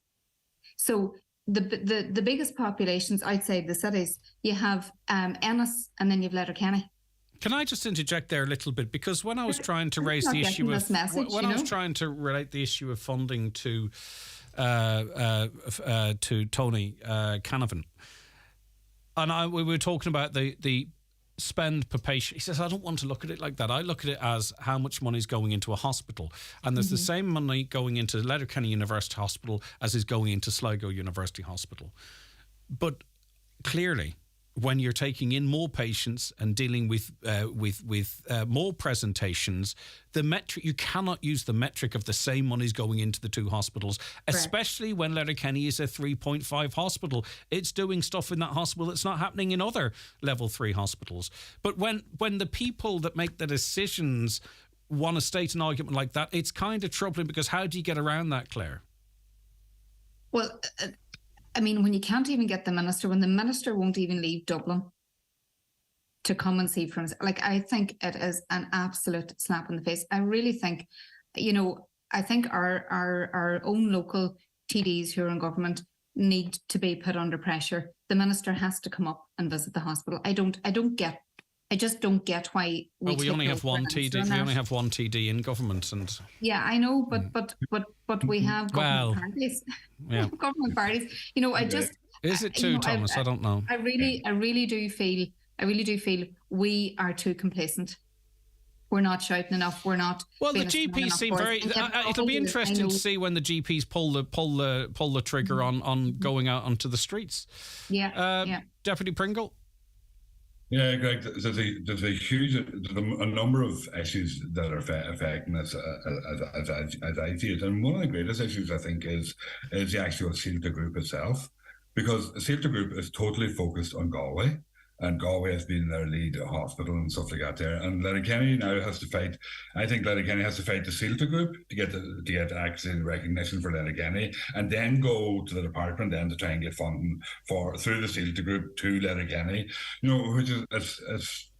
So the biggest populations outside the cities, you have Ennis and then you have Letterkenny. Can I just interject there a little bit? Because when I was trying to raise the issue of I was trying to relate the issue of funding to Tony Canavan, and we were talking about the spend per patient. He says, I don't want to look at it like that. I look at it as how much money is going into a hospital, and there's the same money going into Letterkenny University Hospital as is going into Sligo University Hospital. But clearly, when you're taking in more patients and dealing with more presentations, the metric, you cannot use the metric of the same monies going into the two hospitals, especially when Letterkenny is a 3.5 hospital. It's doing stuff in that hospital that's not happening in other level 3 hospitals. But when the people that make the decisions want to state an argument like that, it's kind of troubling, because how do you get around that, Claire? Well, when you can't even get the minister, when the minister won't even leave Dublin to come and see from, I think it is an absolute slap in the face. I really think, I think our own local TDs who are in government need to be put under pressure. The minister has to come up and visit the hospital. I just don't get why we only have one TD. We only have one TD in government, and yeah, I know, but we have government parties. Yeah, government parties. Is it too, Thomas? I don't know. I really do feel we are too complacent. We're not shouting enough. We're not. Well, the GPs seem very. It'll be interesting to see when the GPs pull the trigger on going out onto the streets. Yeah. Deputy Pringle. Yeah, Greg, there's a number of issues that are affecting us as I see it. And one of the greatest issues, I think, is the actual Ceuta group itself. Because the Ceuta group is totally focused on Galway. And Galway has been their lead hospital and stuff like that there. And Letterkenny now has to fight. I think Letterkenny has to fight the Ceuta group to get actually recognition for Letterkenny, and then go to the department then to try and get funding through the Ceuta group to Letterkenny. Which is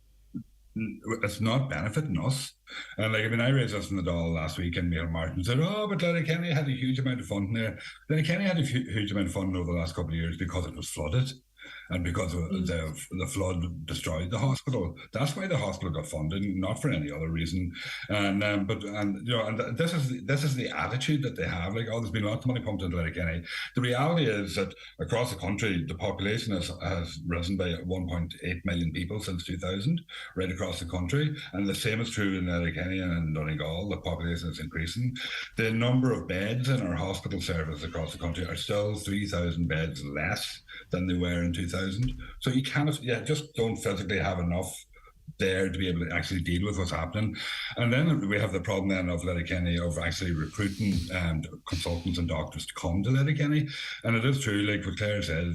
it's not benefiting us. And I raised this in the Dáil last week, and Neil Martin said, but Letterkenny had a huge amount of funding there. Letterkenny had a huge amount of funding over the last couple of years because it was flooded. And because of the flood destroyed the hospital. That's why the hospital got funded, not for any other reason. And this is the attitude that they have. There's been lots of money pumped into Letterkenny. The reality is that across the country, the population has risen by 1.8 million people since 2000, right across the country. And the same is true in Letterkenny and in Donegal. The population is increasing. The number of beds in our hospital service across the country are still 3,000 beds less than they were in 2000. So you just don't physically have enough there to be able to actually deal with what's happening. And then we have the problem then of Letterkenny of actually recruiting consultants and doctors to come to Letterkenny. And it is true, like what Claire said,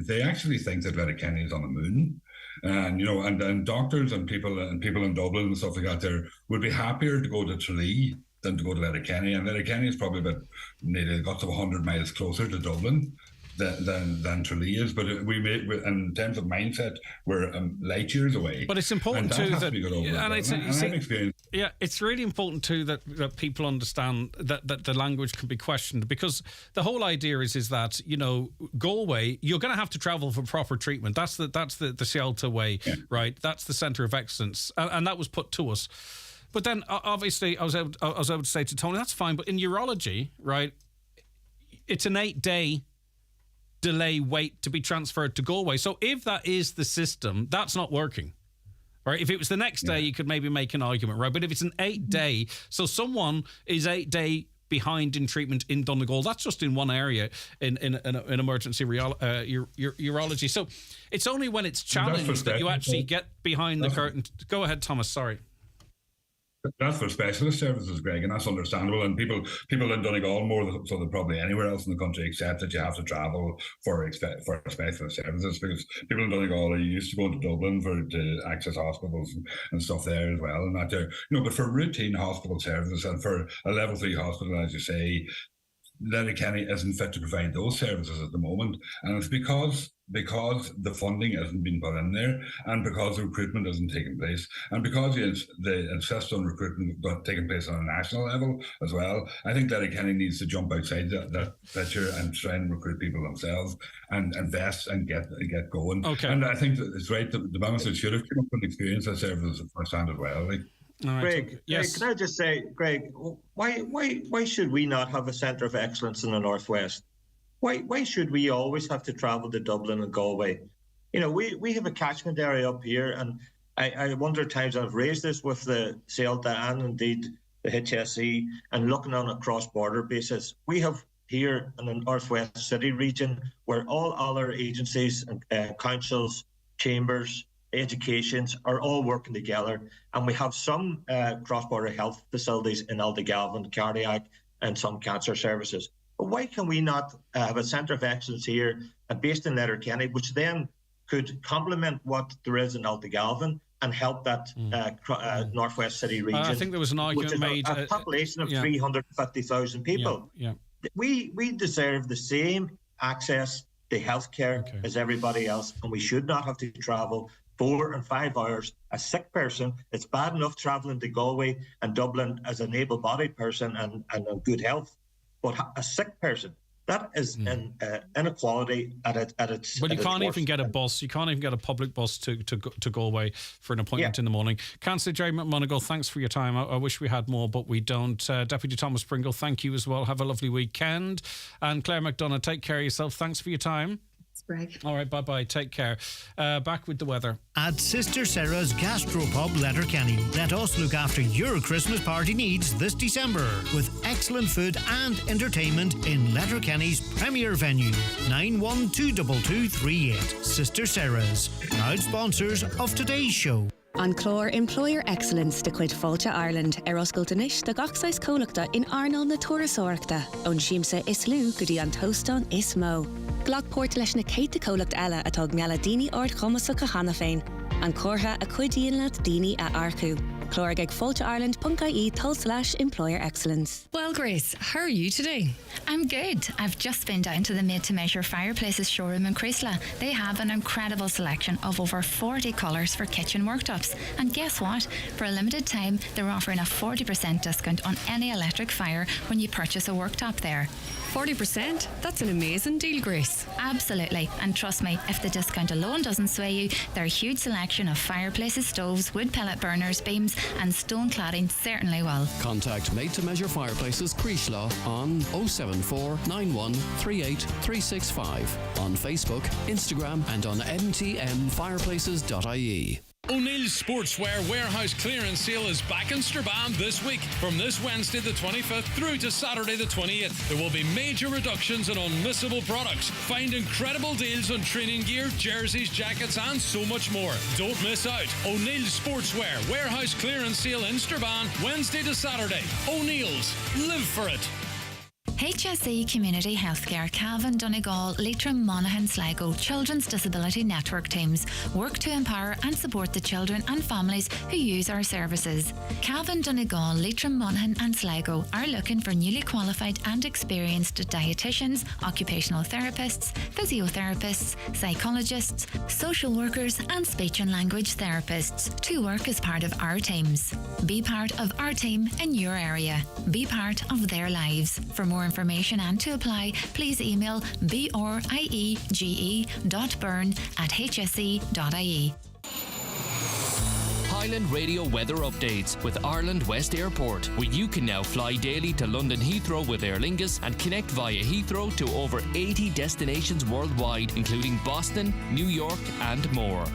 they actually think that Letterkenny is on the moon. And and doctors and people in Dublin and stuff like that there would be happier to go to Tralee than to go to Letterkenny. And Letterkenny is probably about nearly 100 miles closer to Dublin than Tralee is, but in terms of mindset, we're light years away. But it's important too that, and it's really important too that people understand that the language can be questioned, because the whole idea is that Galway, you're going to have to travel for proper treatment. That's the Ceuta way, right? That's the centre of excellence, and that was put to us. But then obviously, I was able to say to Tony, that's fine. But in urology, right, it's an 8-day delay wait to be transferred to Galway. So if that is the system, that's not working, right? If it was the next day, you could maybe make an argument, right? But if it's an 8-day, so someone is 8-day behind in treatment in Donegal, that's just in one area in emergency urology. So it's only when it's challenged that you actually get behind the curtain. Go ahead, Thomas, sorry. That's for specialist services, Greg, and that's understandable. And people in Donegal more so than probably anywhere else in the country accept that you have to travel for specialist services, because people in Donegal are used to going to Dublin to access hospitals and stuff there as well. And that there, but for routine hospital services and for a level 3 hospital, as you say, Letterkenny isn't fit to provide those services at the moment, and it's because the funding hasn't been put in there, and because the recruitment isn't taking place, and because they insist on recruitment taking place on a national level as well. I think Letterkenny needs to jump outside that picture and try and recruit people themselves and invest and get going. Okay. And I think that it's right. The Minister should have come up and experienced that service firsthand as well. Greg, yes. Can I just say, Greg, why should we not have a centre of excellence in the Northwest? Why should we always have to travel to Dublin and Galway? We have a catchment area up here, and I wonder at times, I've raised this with the CELTA and indeed the HSE, and looking on a cross-border basis. We have here in the Northwest City region where all other agencies, councils, chambers, educations are all working together, and we have some cross-border health facilities in Aldegalvin, cardiac, and some cancer services. But why can we not have a centre of excellence here based in Letterkenny, which then could complement what there is in Aldegalvin and help that Northwest City region? I think there was an argument made. A population of 350,000 people. Yeah. We deserve the same access to healthcare as everybody else, and we should not have to travel 4 and 5 hours. A sick person, it's bad enough travelling to Galway and Dublin as an able-bodied person and in good health, but a sick person, that is an inequality at its. But you can't even worst. get a bus. You can't even get a public bus to Galway for an appointment in the morning. Councillor Jerry McMonagle, thanks for your time. I wish we had more, but we don't. Deputy Thomas Pringle, thank you as well. Have a lovely weekend. And Claire McDonough, take care of yourself. Thanks for your time. Greg. All right, bye-bye. Take care. Back with the weather. At Sister Sarah's Gastropub Letterkenny. Let us look after your Christmas party needs this December with excellent food and entertainment in Letterkenny's premier venue, 9122238. Sister Sarah's, proud sponsors of today's show. An chlór Employer Excellence de chuid Fáilte Ireland Oscailtanis de gachsáis cónachta in Arnold na Tuarasóireachta ón siamsa is lú go dtí an tóstán is mó. Ghlacpóirt leis na céite cólacht eile atá meala daoine ort chumas go chana féin, an córtha a chuidíon leat daoine a arcú. Chlór ag fáilteIreland.ie/employer excellence. Well, Grace, how are you today? I'm good. I've just been down to the Made to Measure Fireplaces showroom in Creasla. They have an incredible selection of over 40 colours for kitchen worktops. And guess what? For a limited time, they're offering a 40% discount on any electric fire when you purchase a worktop there. 40%? That's an amazing deal, Grace. Absolutely. And trust me, if the discount alone doesn't sway you, their huge selection of fireplaces, stoves, wood pellet burners, beams and stone cladding certainly will. Contact Made to Measure Fireplaces Creasla on 074 91 38 365 on Facebook, Instagram and on ntmfireplaces.ie. O'Neill's Sportswear Warehouse Clearance Sale is back in Strabane this week. From this Wednesday the 25th through to Saturday the 28th, there will be major reductions on unmissable products. Find incredible deals on training gear, jerseys, jackets and so much more. Don't miss out. O'Neill's Sportswear Warehouse Clearance Sale in Strabane, Wednesday to Saturday. O'Neill's. Live for it. HSE Community Healthcare Cavan, Donegal, Leitrim, Monaghan, Sligo Children's Disability Network teams work to empower and support the children and families who use our services. Cavan, Donegal, Leitrim, Monaghan and Sligo are looking for newly qualified and experienced dietitians, occupational therapists, physiotherapists, psychologists, social workers and speech and language therapists to work as part of our teams. Be part of our team in your area. Be part of their lives. For more information and to apply, please email briege.burn@hse.ie. Highland Radio weather updates with Ireland West Airport, where you can now fly daily to London Heathrow with Aer Lingus and connect via Heathrow to over 80 destinations worldwide, including Boston, New York and more.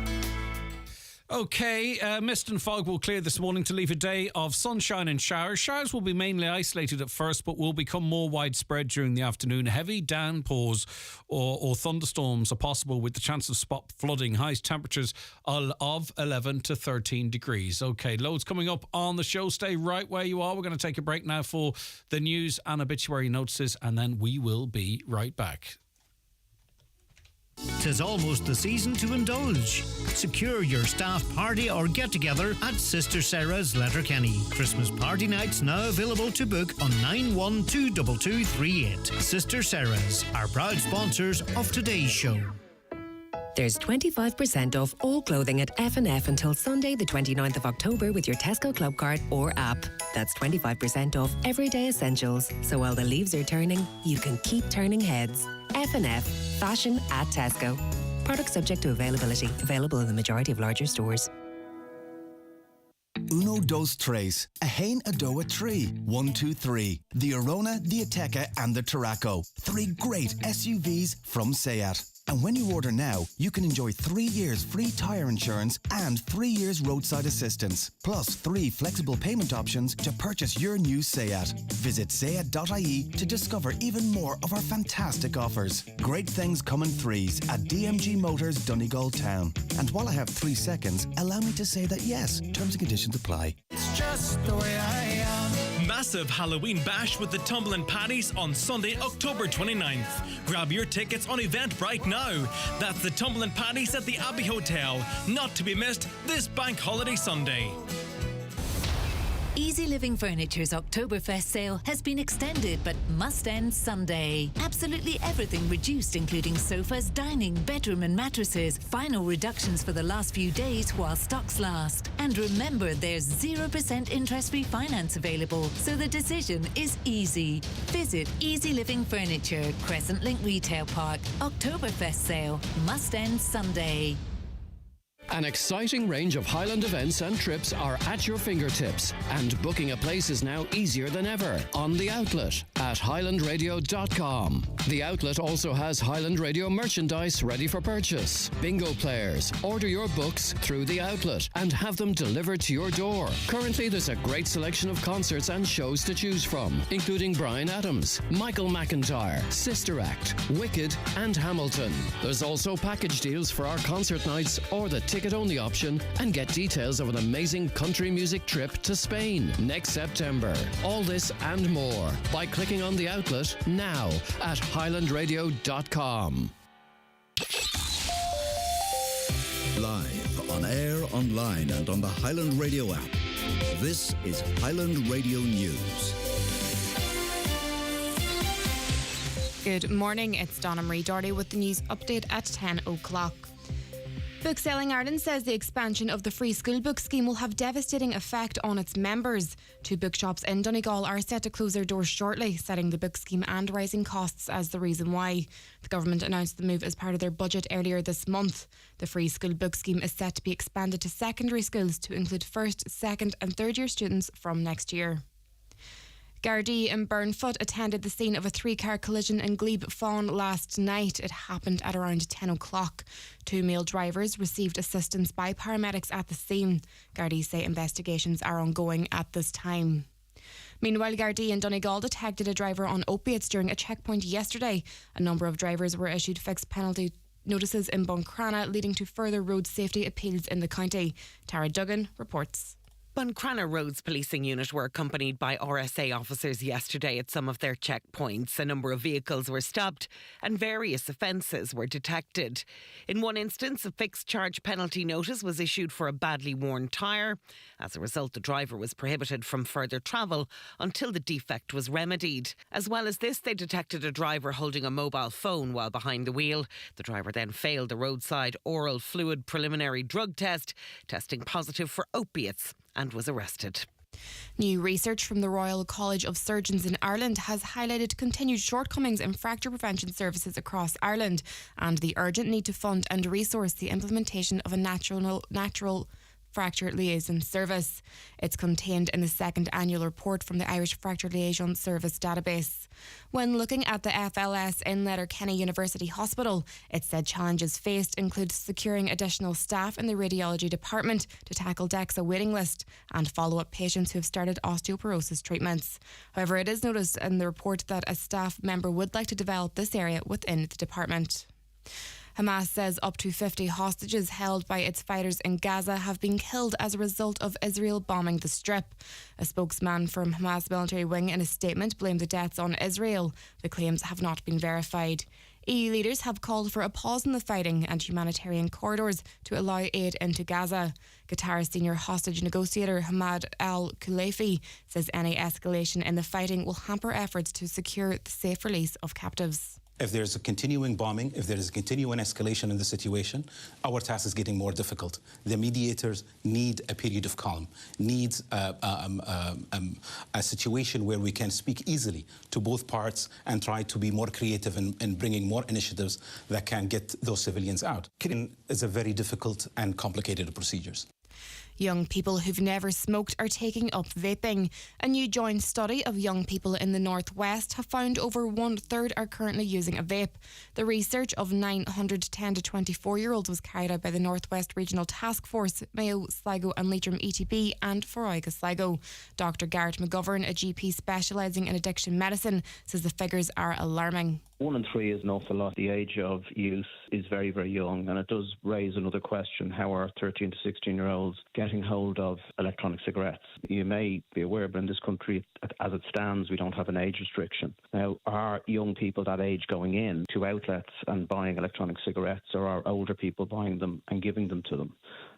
Okay, mist and fog will clear this morning to leave a day of sunshine and showers. Showers will be mainly isolated at first, but will become more widespread during the afternoon. Heavy downpours or thunderstorms are possible with the chance of spot flooding. Highest temperatures of 11 to 13 degrees. Okay, loads coming up on the show. Stay right where you are. We're going to take a break now for the news and obituary notices, and then we will be right back. 'Tis almost the season to indulge. Secure your staff party or get-together at Sister Sarah's Letterkenny. Christmas party nights now available to book on 9122238. Sister Sarah's, our proud sponsors of today's show. There's 25% off all clothing at F&F until Sunday the 29th of October with your Tesco Club card or app. That's 25% off everyday essentials. So while the leaves are turning, you can keep turning heads. F&F, fashion at Tesco. Product subject to availability. Available in the majority of larger stores. Uno, dos, tres. A hain, a do, a tree. 1, 2, 3. The Arona, the Ateca and the Tarraco. 3 great SUVs from Seat. And when you order now, you can enjoy 3 years free tyre insurance and 3 years roadside assistance, plus 3 flexible payment options to purchase your new Seat. Visit seat.ie to discover even more of our fantastic offers. Great things come in threes at DMG Motors, Donegal Town. And while I have 3 seconds, allow me to say that yes, terms and conditions apply. It's just the way I am. Massive Halloween bash with the Tumblin' Paddies on Sunday, October 29th. Grab your tickets on Eventbrite now. That's the Tumblin' Paddies at the Abbey Hotel. Not to be missed this Bank Holiday Sunday. Easy Living Furniture's Oktoberfest sale has been extended but must end Sunday. Absolutely everything reduced, including sofas, dining, bedroom and mattresses. Final reductions for the last few days while stocks last. And remember, there's 0% interest-free finance available, so the decision is easy. Visit Easy Living Furniture, Crescent Link Retail Park. Oktoberfest sale must end Sunday. An exciting range of Highland events and trips are at your fingertips, and booking a place is now easier than ever on The Outlet at highlandradio.com. The Outlet also has Highland Radio merchandise ready for purchase. Bingo players, order your books through The Outlet and have them delivered to your door. Currently, there's a great selection of concerts and shows to choose from, including Bryan Adams, Michael McIntyre, Sister Act, Wicked and Hamilton. There's also package deals for our concert nights or the ticket-only option, and get details of an amazing country music trip to Spain next September. All this and more by clicking on The Outlet now at highlandradio.com. Live, on air, online and on the Highland Radio app. This is Highland Radio News. Good morning, it's Donna Marie Doherty with the news update at 10 o'clock. Bookselling Ireland says the expansion of the free school book scheme will have devastating effect on its members. 2 bookshops in Donegal are set to close their doors shortly, citing the book scheme and rising costs as the reason why. The government announced the move as part of their budget earlier this month. The free school book scheme is set to be expanded to secondary schools to include first, second and third year students from next year. Gardaí in Burnfoot attended the scene of a 3-car collision in Glebe Fawn last night. It happened at around 10 o'clock. 2 male drivers received assistance by paramedics at the scene. Gardaí say investigations are ongoing at this time. Meanwhile, Gardaí in Donegal detected a driver on opiates during a checkpoint yesterday. A number of drivers were issued fixed penalty notices in Buncrana, leading to further road safety appeals in the county. Tara Duggan reports. Buncrana Roads Policing Unit were accompanied by RSA officers yesterday at some of their checkpoints. A number of vehicles were stopped and various offences were detected. In one instance, a fixed charge penalty notice was issued for a badly worn tyre. As a result, the driver was prohibited from further travel until the defect was remedied. As well as this, they detected a driver holding a mobile phone while behind the wheel. The driver then failed the roadside oral fluid preliminary drug test, testing positive for opiates, and was arrested. New research from the Royal College of Surgeons in Ireland has highlighted continued shortcomings in fracture prevention services across Ireland and the urgent need to fund and resource the implementation of a natural Fracture Liaison Service. It's contained in the second annual report from the Irish Fracture Liaison Service database. When looking at the FLS in Letterkenny University Hospital, it said challenges faced include securing additional staff in the radiology department to tackle DEXA waiting list and follow up patients who have started osteoporosis treatments. However, it is noticed in the report that a staff member would like to develop this area within the department. Hamas says up to 50 hostages held by its fighters in Gaza have been killed as a result of Israel bombing the Strip. A spokesman from Hamas military wing in a statement blamed the deaths on Israel. The claims have not been verified. EU leaders have called for a pause in the fighting and humanitarian corridors to allow aid into Gaza. Qatar's senior hostage negotiator Hamad al-Khulaifi says any escalation in the fighting will hamper efforts to secure the safe release of captives. If there's a continuing bombing, if there is a continuing escalation in the situation, our task is getting more difficult. The mediators need a period of calm, needs a situation where we can speak easily to both parts and try to be more creative in bringing more initiatives that can get those civilians out. Killing is a very difficult and complicated procedures. Young people who've never smoked are taking up vaping. A new joint study of young people in the Northwest have found over 1/3 are currently using a vape. The research of 910 to 24-year-olds was carried out by the Northwest Regional Task Force, Mayo, Sligo and Leitrim ETB and Foróige Sligo. Dr Garrett McGovern, a GP specialising in addiction medicine, says the figures are alarming. 1 in 3 is an awful lot. The age of use is very, very young, and it does raise another question: how are 13 to 16-year-olds getting hold of electronic cigarettes? You may be aware, but in this country, as it stands, we don't have an age restriction. Now, are young people that age going in to outlets and buying electronic cigarettes, or are older people buying them and giving them to them?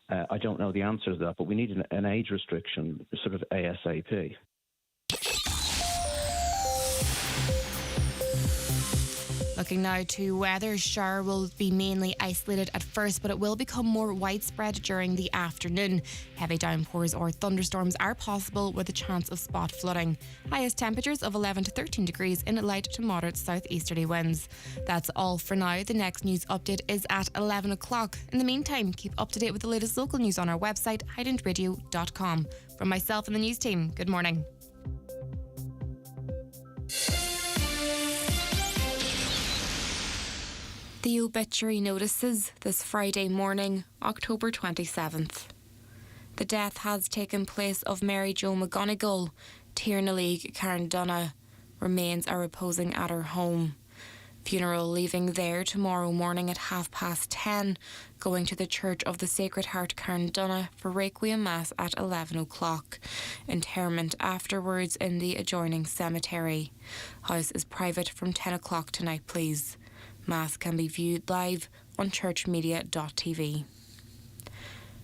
I don't know the answer to that, but we need an age restriction sort of ASAP. Looking now to weather, shower will be mainly isolated at first, but it will become more widespread during the afternoon. Heavy downpours or thunderstorms are possible with a chance of spot flooding. Highest temperatures of 11 to 13 degrees in light to moderate southeasterly winds. That's all for now. The next news update is at 11 o'clock. In the meantime, keep up to date with the latest local news on our website, highlandradio.com. From myself and the news team, good morning. The obituary notices this Friday morning, October 27th. The death has taken place of Mary Jo McGonigal, Tiernalig, Carndonagh. Remains are reposing at her home. Funeral leaving there tomorrow morning at 10:30, going to the Church of the Sacred Heart, Carndonagh, for Requiem Mass at 11 o'clock. Interment afterwards in the adjoining cemetery. House is private from 10 o'clock tonight, please. Mass can be viewed live on churchmedia.tv.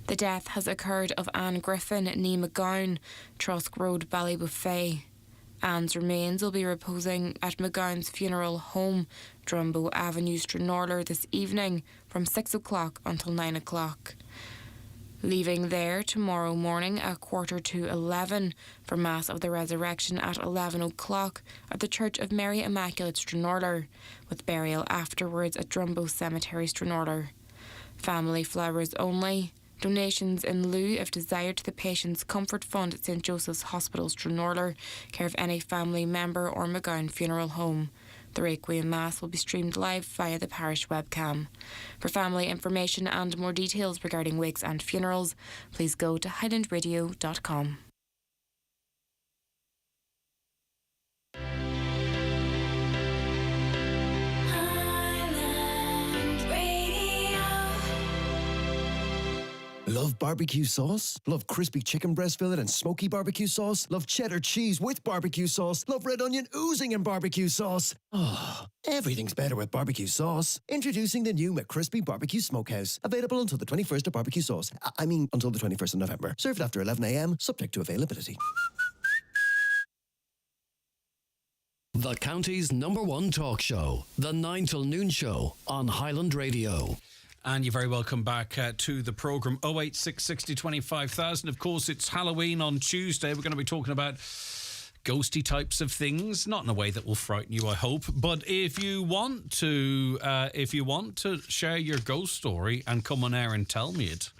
The death has occurred of Anne Griffin, née McGowan, Trusk Road, Ballybuffet. Anne's remains will be reposing at McGowan's funeral home, Drumbo Avenue, Stranorlar, this evening from 6 o'clock until 9 o'clock. Leaving there tomorrow morning at 11:15 for Mass of the Resurrection at 11 o'clock at the Church of Mary Immaculate, Stranorlar, with burial afterwards at Drumbo Cemetery, Stranorlar. Family flowers only. Donations in lieu, if desired, to the Patients Comfort Fund at St Joseph's Hospital, Stranorlar, care of any family member or McGowan Funeral Home. The Requiem Mass will be streamed live via the parish webcam. For family information and more details regarding wakes and funerals, please go to highlandradio.com. Love barbecue sauce? Love crispy chicken breast fillet and smoky barbecue sauce? Love cheddar cheese with barbecue sauce? Love red onion oozing in barbecue sauce? Oh, everything's better with barbecue sauce. Introducing the new McCrispy Barbecue Smokehouse. Available until the 21st of barbecue sauce. Until the 21st of November. Served after 11 a.m, subject to availability. The county's #1 talk show, the 9 till noon show on Highland Radio. And you're very welcome back to the programme. 086 60 25,000. Of course, it's Halloween on Tuesday. We're going to be talking about ghosty types of things, not in a way that will frighten you, I hope. But if you want to share your ghost story and come on air and tell me it,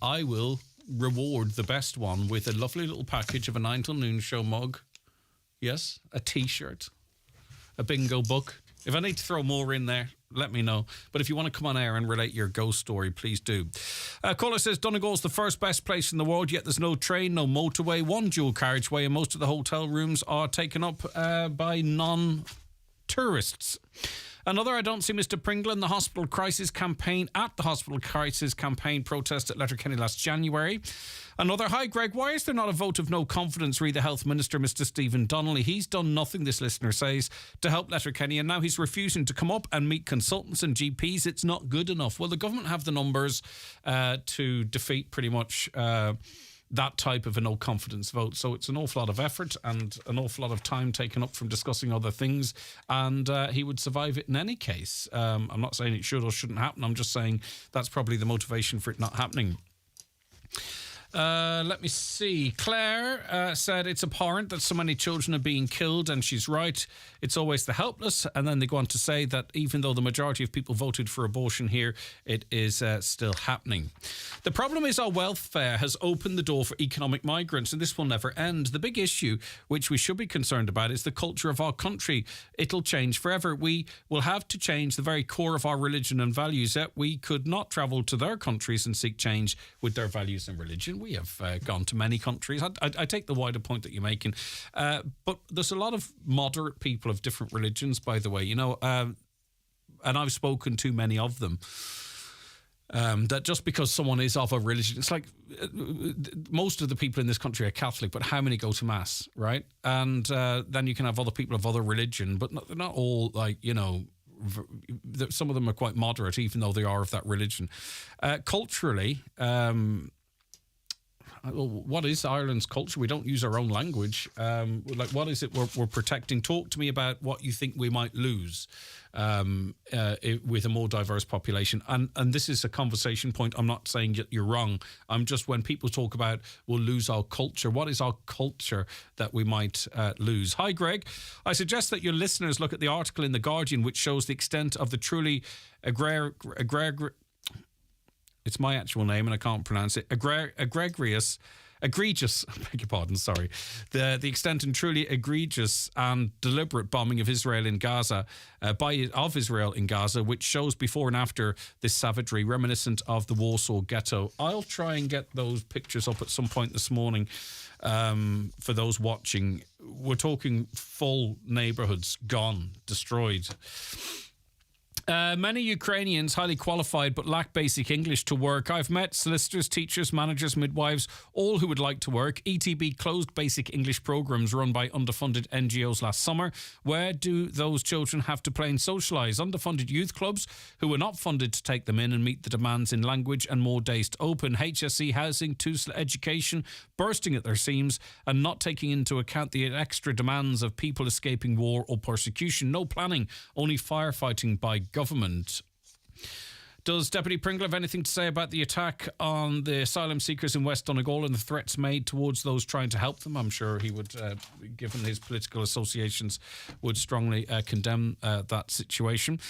I will reward the best one with a lovely little package of a 9 till noon show mug. Yes, a T-shirt, a bingo book. If I need to throw more in there, let me know. But if you want to come on air and relate your ghost story, please do. Caller says Donegal's the first best place in the world, yet there's no train, no motorway, one dual carriageway, and most of the hotel rooms are taken up by non-tourists. Another, I don't see Mr. Pringle in the hospital crisis campaign protest at Letterkenny last January. Another, hi Greg, why is there not a vote of no confidence re the Health Minister, Mr. Stephen Donnelly? He's done nothing, this listener says, to help Letterkenny, and now he's refusing to come up and meet consultants and GPs. It's not good enough. Well, the government have the numbers to defeat pretty much that type of a no confidence vote. So it's an awful lot of effort and an awful lot of time taken up from discussing other things, and he would survive it in any case. I'm not saying it should or shouldn't happen. I'm just saying that's probably the motivation for it not happening. Let me see. Claire said it's abhorrent that so many children are being killed, and she's right. It's always the helpless. And then they go on to say that even though the majority of people voted for abortion here, it is still happening. The problem is our welfare has opened the door for economic migrants, and this will never end. The big issue, which we should be concerned about, is the culture of our country. It'll change forever. We will have to change the very core of our religion and values. Yet we could not travel to their countries and seek change with their values and religion. We have gone to many countries. I take the wider point that you're making. But there's a lot of moderate people of different religions, by the way, and I've spoken to many of them. That just because someone is of a religion, it's like most of the people in this country are Catholic, but how many go to Mass, right? And then you can have other people of other religion, but they're not all some of them are quite moderate, even though they are of that religion. Culturally, what is Ireland's culture? We don't use our own language. What is it we're protecting? Talk to me about what you think we might lose with a more diverse population. And this is a conversation point. I'm not saying that you're wrong. I'm just, when people talk about we'll lose our culture, what is our culture that we might lose? Hi, Greg. I suggest that your listeners look at the article in The Guardian, which shows the extent of the truly it's my actual name and I can't pronounce it. Egregious, I beg your pardon, sorry. The extent and truly egregious and deliberate bombing of Israel in Gaza, Israel in Gaza, which shows before and after this savagery reminiscent of the Warsaw Ghetto. I'll try and get those pictures up at some point this morning for those watching. We're talking full neighbourhoods gone, destroyed. Many Ukrainians highly qualified but lack basic English to work. I've met solicitors, teachers, managers, midwives, all who would like to work. ETB closed basic English programmes run by underfunded NGOs last summer. Where do those children have to play and socialise? Underfunded youth clubs who were not funded to take them in and meet the demands in language and more days to open. HSE housing, TUSLA education bursting at their seams and not taking into account the extra demands of people escaping war or persecution. No planning, only firefighting by government. Does Deputy Pringle have anything to say about the attack on the asylum seekers in West Donegal and the threats made towards those trying to help them? I'm sure he would, given his political associations, would strongly condemn that situation.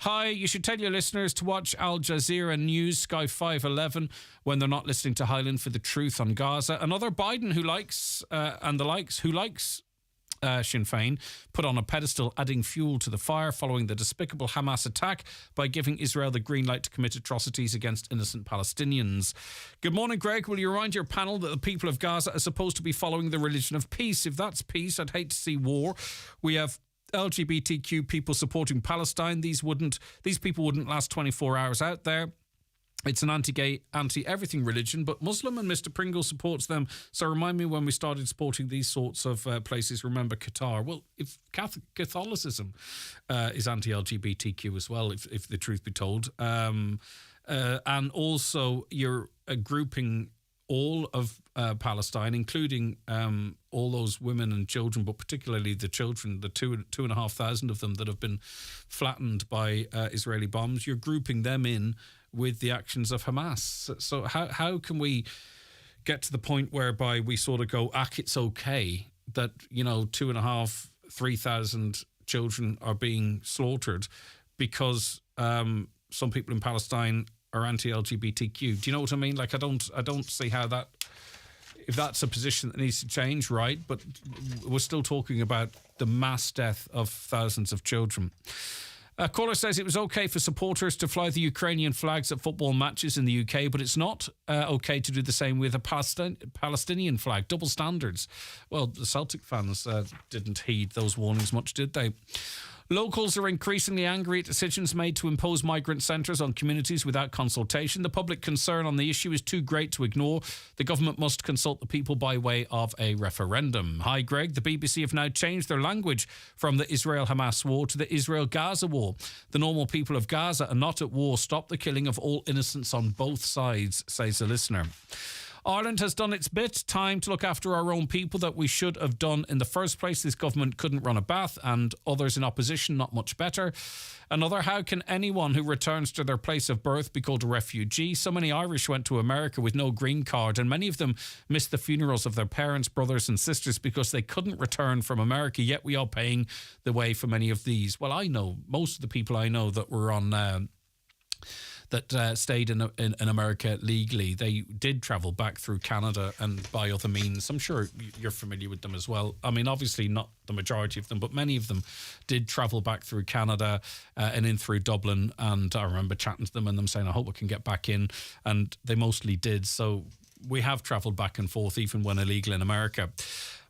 Hi, you should tell your listeners to watch Al Jazeera News, Sky 511, when they're not listening to Highland for the truth on Gaza. Another Biden who likes Sinn Féin put on a pedestal, adding fuel to the fire following the despicable Hamas attack by giving Israel the green light to commit atrocities against innocent Palestinians. Good morning, Greg. Will you remind your panel that the people of Gaza are supposed to be following the religion of peace? If that's peace, I'd hate to see war. We have LGBTQ people supporting Palestine. These people wouldn't last 24 hours out there. It's an anti-gay, anti-everything religion, but Muslim, and Mr. Pringle supports them. So remind me when we started supporting these sorts of places. Remember Qatar. Well, if Catholicism is anti-LGBTQ as well, if the truth be told. And also you're grouping all of Palestine, including all those women and children, but particularly the children, the 2,500 of them that have been flattened by Israeli bombs. You're grouping them in with the actions of Hamas. So how can we get to the point whereby we sort of go, it's okay that, 2,500, 3,000 children are being slaughtered because some people in Palestine are anti-LGBTQ. Do you know what I mean? Like, I don't see how that, if that's a position that needs to change, right? But we're still talking about the mass death of thousands of children. A caller says it was okay for supporters to fly the Ukrainian flags at football matches in the UK, but it's not okay to do the same with a Palestinian flag. Double standards. Well, the Celtic fans didn't heed those warnings much, did they? Locals are increasingly angry at decisions made to impose migrant centres on communities without consultation. The public concern on the issue is too great to ignore. The government must consult the people by way of a referendum. Hi, Greg. The BBC have now changed their language from the Israel-Hamas war to the Israel-Gaza war. The normal people of Gaza are not at war. Stop the killing of all innocents on both sides, says a listener. Ireland has done its bit. Time to look after our own people that we should have done in the first place. This government couldn't run a bath, and others in opposition not much better. Another, how can anyone who returns to their place of birth be called a refugee? So many Irish went to America with no green card, and many of them missed the funerals of their parents, brothers and sisters because they couldn't return from America, yet we are paying the way for many of these. Well, I know, most of the people I know that were on... that stayed in America legally, they did travel back through Canada and by other means. I'm sure you're familiar with them as well. I mean, obviously not the majority of them, but many of them did travel back through Canada and in through Dublin. And I remember chatting to them and them saying, I hope I can get back in. And they mostly did. So we have travelled back and forth, even when illegal in America.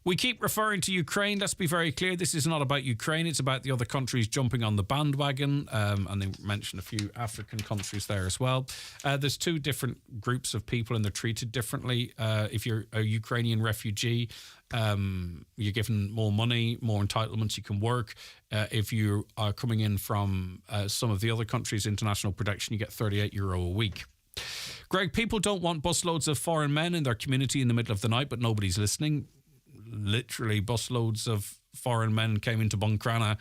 We keep referring to Ukraine. Let's be very clear. This is not about Ukraine. It's about the other countries jumping on the bandwagon. And they mentioned a few African countries there as well. There's two different groups of people and they're treated differently. If you're a Ukrainian refugee, you're given more money, more entitlements, you can work. If you are coming in from some of the other countries' international protection, you get €38 a week. Greg, people don't want busloads of foreign men in their community in the middle of the night, but nobody's listening. Literally, busloads of foreign men came into Buncrana.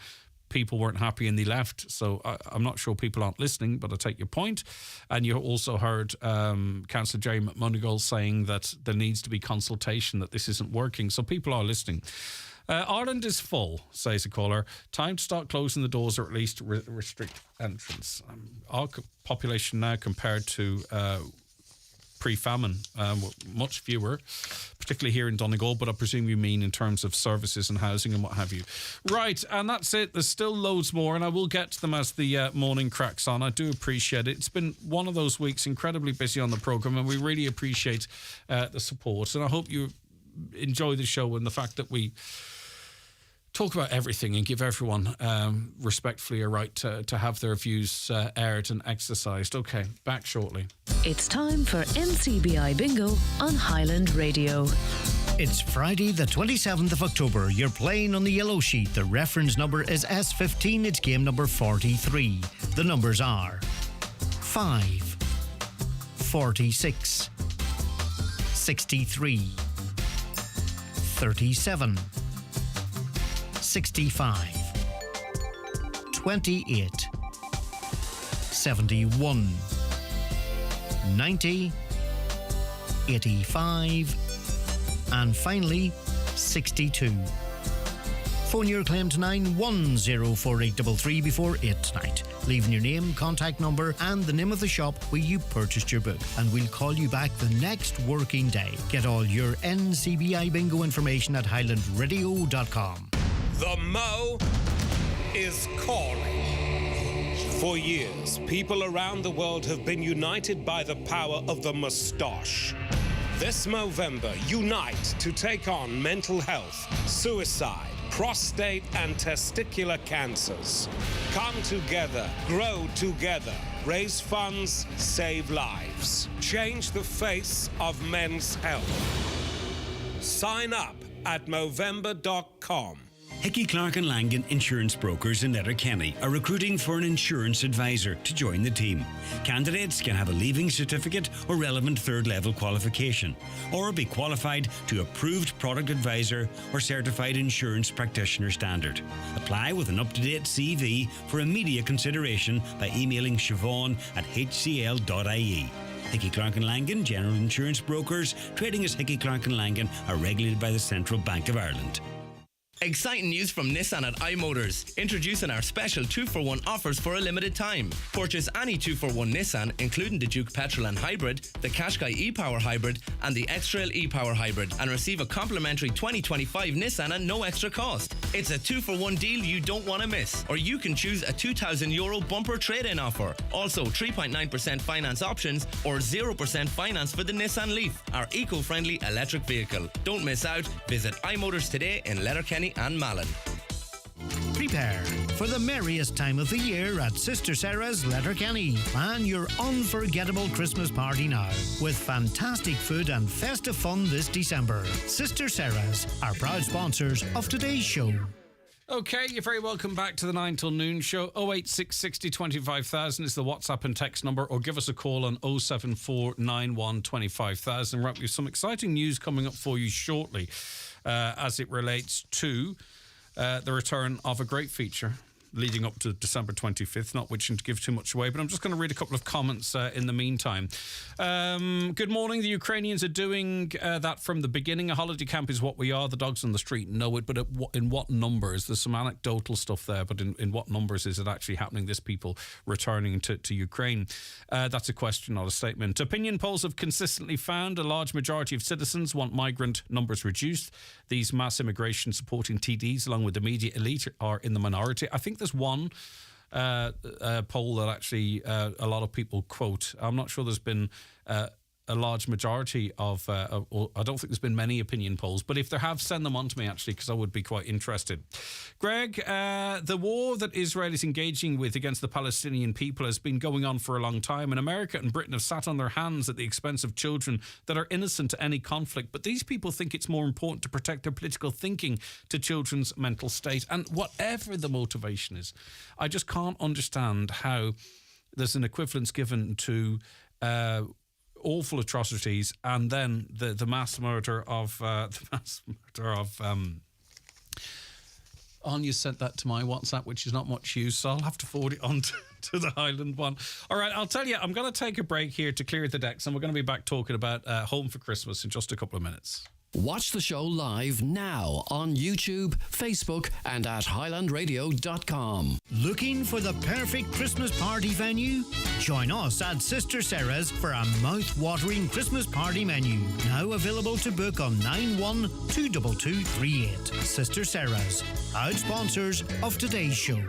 People weren't happy and they left. So I'm not sure people aren't listening, but I take your point. And you also heard Councillor Jerry McMonigal saying that there needs to be consultation, that this isn't working. So people are listening. Ireland is full, says a caller. Time to start closing the doors or at least restrict entrance. Our population now compared to pre-famine, much fewer, particularly here in Donegal, but I presume you mean in terms of services and housing and what have you. Right, and that's it. There's still loads more, and I will get to them as the morning cracks on. I do appreciate it. It's been one of those weeks incredibly busy on the programme, and we really appreciate the support. And I hope you enjoy the show and the fact that we talk about everything and give everyone respectfully a right to have their views aired and exercised. Okay, back shortly. It's time for NCBI Bingo on Highland Radio. It's Friday the 27th of October. You're playing on the yellow sheet. The reference number is S15. It's game number 43. The numbers are 5, 46, 63, 37, 65, 28, 71, 90, 85, and finally 62. Phone your claim to 9104833 before 8 tonight, leaving your name, contact number and the name of the shop where you purchased your book, and we'll call you back the next working day. Get all your NCBI bingo information at highlandradio.com. The Mo is calling. For years, people around the world have been united by the power of the moustache. This Movember, unite to take on mental health, suicide, prostate and testicular cancers. Come together, grow together, raise funds, save lives. Change the face of men's health. Sign up at Movember.com. Hickey Clark and Langan Insurance Brokers in Letterkenny are recruiting for an insurance advisor to join the team. Candidates can have a leaving certificate or relevant third-level qualification, or be qualified to approved product advisor or certified insurance practitioner standard. Apply with an up-to-date CV for immediate consideration by emailing siobhan@hcl.ie. Hickey Clark and Langan General Insurance Brokers, trading as Hickey Clark and Langan, are regulated by the Central Bank of Ireland. Exciting news from Nissan at iMotors, introducing our special 2-for-1 offers for a limited time. Purchase any 2-for-1 Nissan, including the Duke Petrol and Hybrid, the Qashqai e-Power Hybrid and the X-Trail e-Power Hybrid, and receive a complimentary 2025 Nissan at no extra cost. It's a 2-for-1 deal you don't want to miss. Or you can choose a €2,000 bumper trade-in offer. Also 3.9% finance options or 0% finance for the Nissan Leaf, our eco-friendly electric vehicle. Don't miss out. Visit iMotors today in Letterkenny and Malin. Prepare for the merriest time of the year at Sister Sarah's Letterkenny. Plan your unforgettable Christmas party now with fantastic food and festive fun this December. Sister Sarah's are proud sponsors of today's show. Okay, you're very welcome back to the 9 till noon show. 086 60 25,000 is the WhatsApp and text number, or give us a call on 07491 25,000. Right, we have some exciting news coming up for you shortly as it relates to the return of a great feature leading up to December 25th, not wishing to give too much away, but I'm just going to read a couple of comments in the meantime. Good morning. The Ukrainians are doing that from the beginning. A holiday camp is what we are. The dogs on the street know it, but in what numbers? There's some anecdotal stuff there, but in what numbers is it actually happening, this people returning to Ukraine? That's a question, not a statement. Opinion polls have consistently found a large majority of citizens want migrant numbers reduced. These mass immigration supporting TDs, along with the media elite, are in the minority. I think there's one poll that actually a lot of people quote. I'm not sure there's been a large majority of, or I don't think there's been many opinion polls, but if there have, send them on to me actually, because I would be quite interested. Greg, the war that Israel is engaging with against the Palestinian people has been going on for a long time, and America and Britain have sat on their hands at the expense of children that are innocent to any conflict, but these people think it's more important to protect their political thinking to children's mental state. And whatever the motivation is, I just can't understand how there's an equivalence given to awful atrocities, and then the mass murder of Anya sent that to my WhatsApp, which is not much use, so I'll have to forward it on to the Highland one. All right, I'll tell you, I'm going to take a break here to clear the decks, and we're going to be back talking about Home for Christmas in just a couple of minutes. Watch the show live now on YouTube, Facebook, and at highlandradio.com. Looking for the perfect Christmas party venue? Join us at Sister Sarah's for a mouth-watering Christmas party menu. Now available to book on 91222238. Sister Sarah's, proud sponsors of today's show.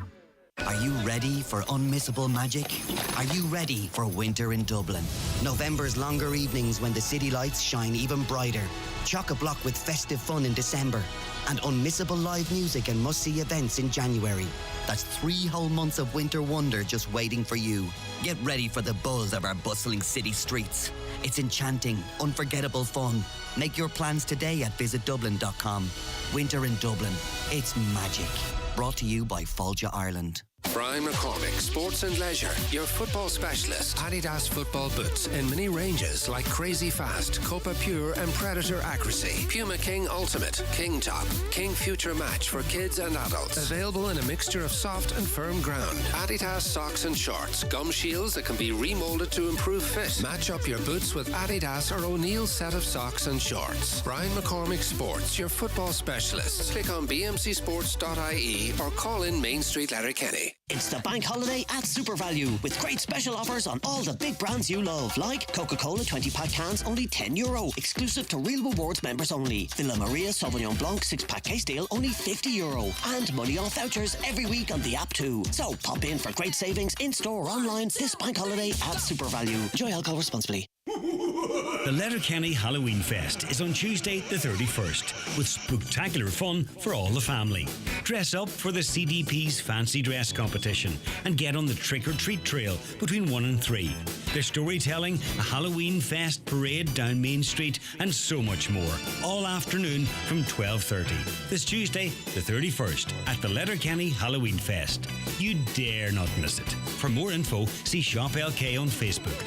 Are you ready for unmissable magic? Are you ready for winter in Dublin? November's longer evenings when the city lights shine even brighter. Chock-a-block with festive fun in December. And unmissable live music and must-see events in January. That's 3 whole months of winter wonder just waiting for you. Get ready for the buzz of our bustling city streets. It's enchanting, unforgettable fun. Make your plans today at visitdublin.com. Winter in Dublin. It's magic. Brought to you by Folja Ireland. Brian McCormick, Sports and Leisure, your football specialist. Adidas football boots in many ranges like Crazy Fast, Copa Pure and Predator Accuracy. Puma King Ultimate, King Top, King Future Match for kids and adults. Available in a mixture of soft and firm ground. Adidas socks and shorts, gum shields that can be remolded to improve fit. Match up your boots with Adidas or O'Neill's set of socks and shorts. Brian McCormick Sports, your football specialist. Click on bmcsports.ie or call in Main Street, Letterkenny. It's the bank holiday at Super Value with great special offers on all the big brands you love, like Coca-Cola 20-pack cans only €10, exclusive to Real Rewards members only. Villa Maria Sauvignon Blanc 6-pack case deal only €50, and money off vouchers every week on the app too. So pop in for great savings in store or online this bank holiday at Super Value. Enjoy alcohol responsibly. The Letterkenny Halloween Fest is on Tuesday the 31st with spectacular fun for all the family. Dress up for the CDP's Fancy Dress competition and get on the trick-or-treat trail between 1 and 3. There's storytelling, a Halloween Fest parade down Main Street and so much more. All afternoon from 12:30. This Tuesday the 31st at the Letterkenny Halloween Fest. You dare not miss it. For more info, see Shop LK on Facebook.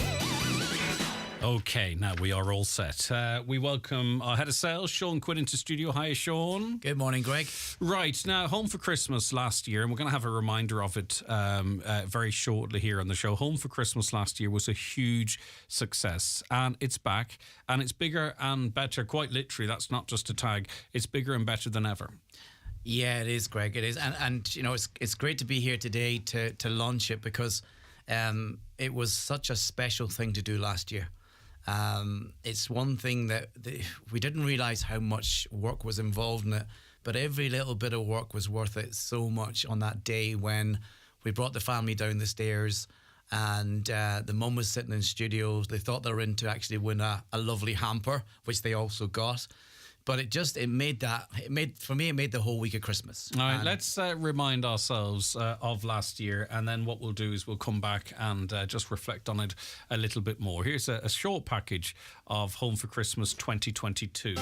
Okay, now we are all set. We welcome our head of sales, Sean Quinn, into studio. Hi, Sean. Good morning, Greg. Right, now, Home for Christmas last year, and we're going to have a reminder of it very shortly here on the show. Home for Christmas last year was a huge success, and it's back, and it's bigger and better, quite literally. That's not just a tag. It's bigger and better than ever. Yeah, it is, Greg. It is. And you know, it's great to be here today to launch it because it was such a special thing to do last year. It's one thing that we didn't realise how much work was involved in it, but every little bit of work was worth it so much on that day when we brought the family down the stairs and the mum was sitting in studio. They thought they were in to actually win a lovely hamper, which they also got. But it made the whole week of Christmas. All right, let's remind ourselves of last year, and then what we'll do is we'll come back and just reflect on it a little bit more. Here's a short package of Home for Christmas 2022.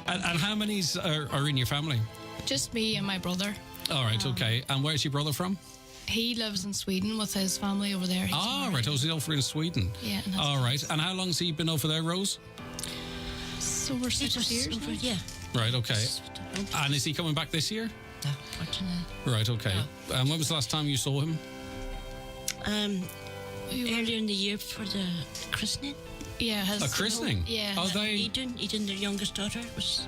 And how many are in your family? Just me and my brother. All right, okay. And where's your brother from? He lives in Sweden with his family over there. Right. He's over in Sweden. Yeah. All right. And how long's he been over there, Rose? So we're 6 years. Yeah. Right, okay. And is he coming back this year? No, fortunately. Right, okay. No. And when was the last time you saw him? Earlier in the year for the christening. Yeah. A christening? Yeah. Oh, Eden, their youngest daughter, was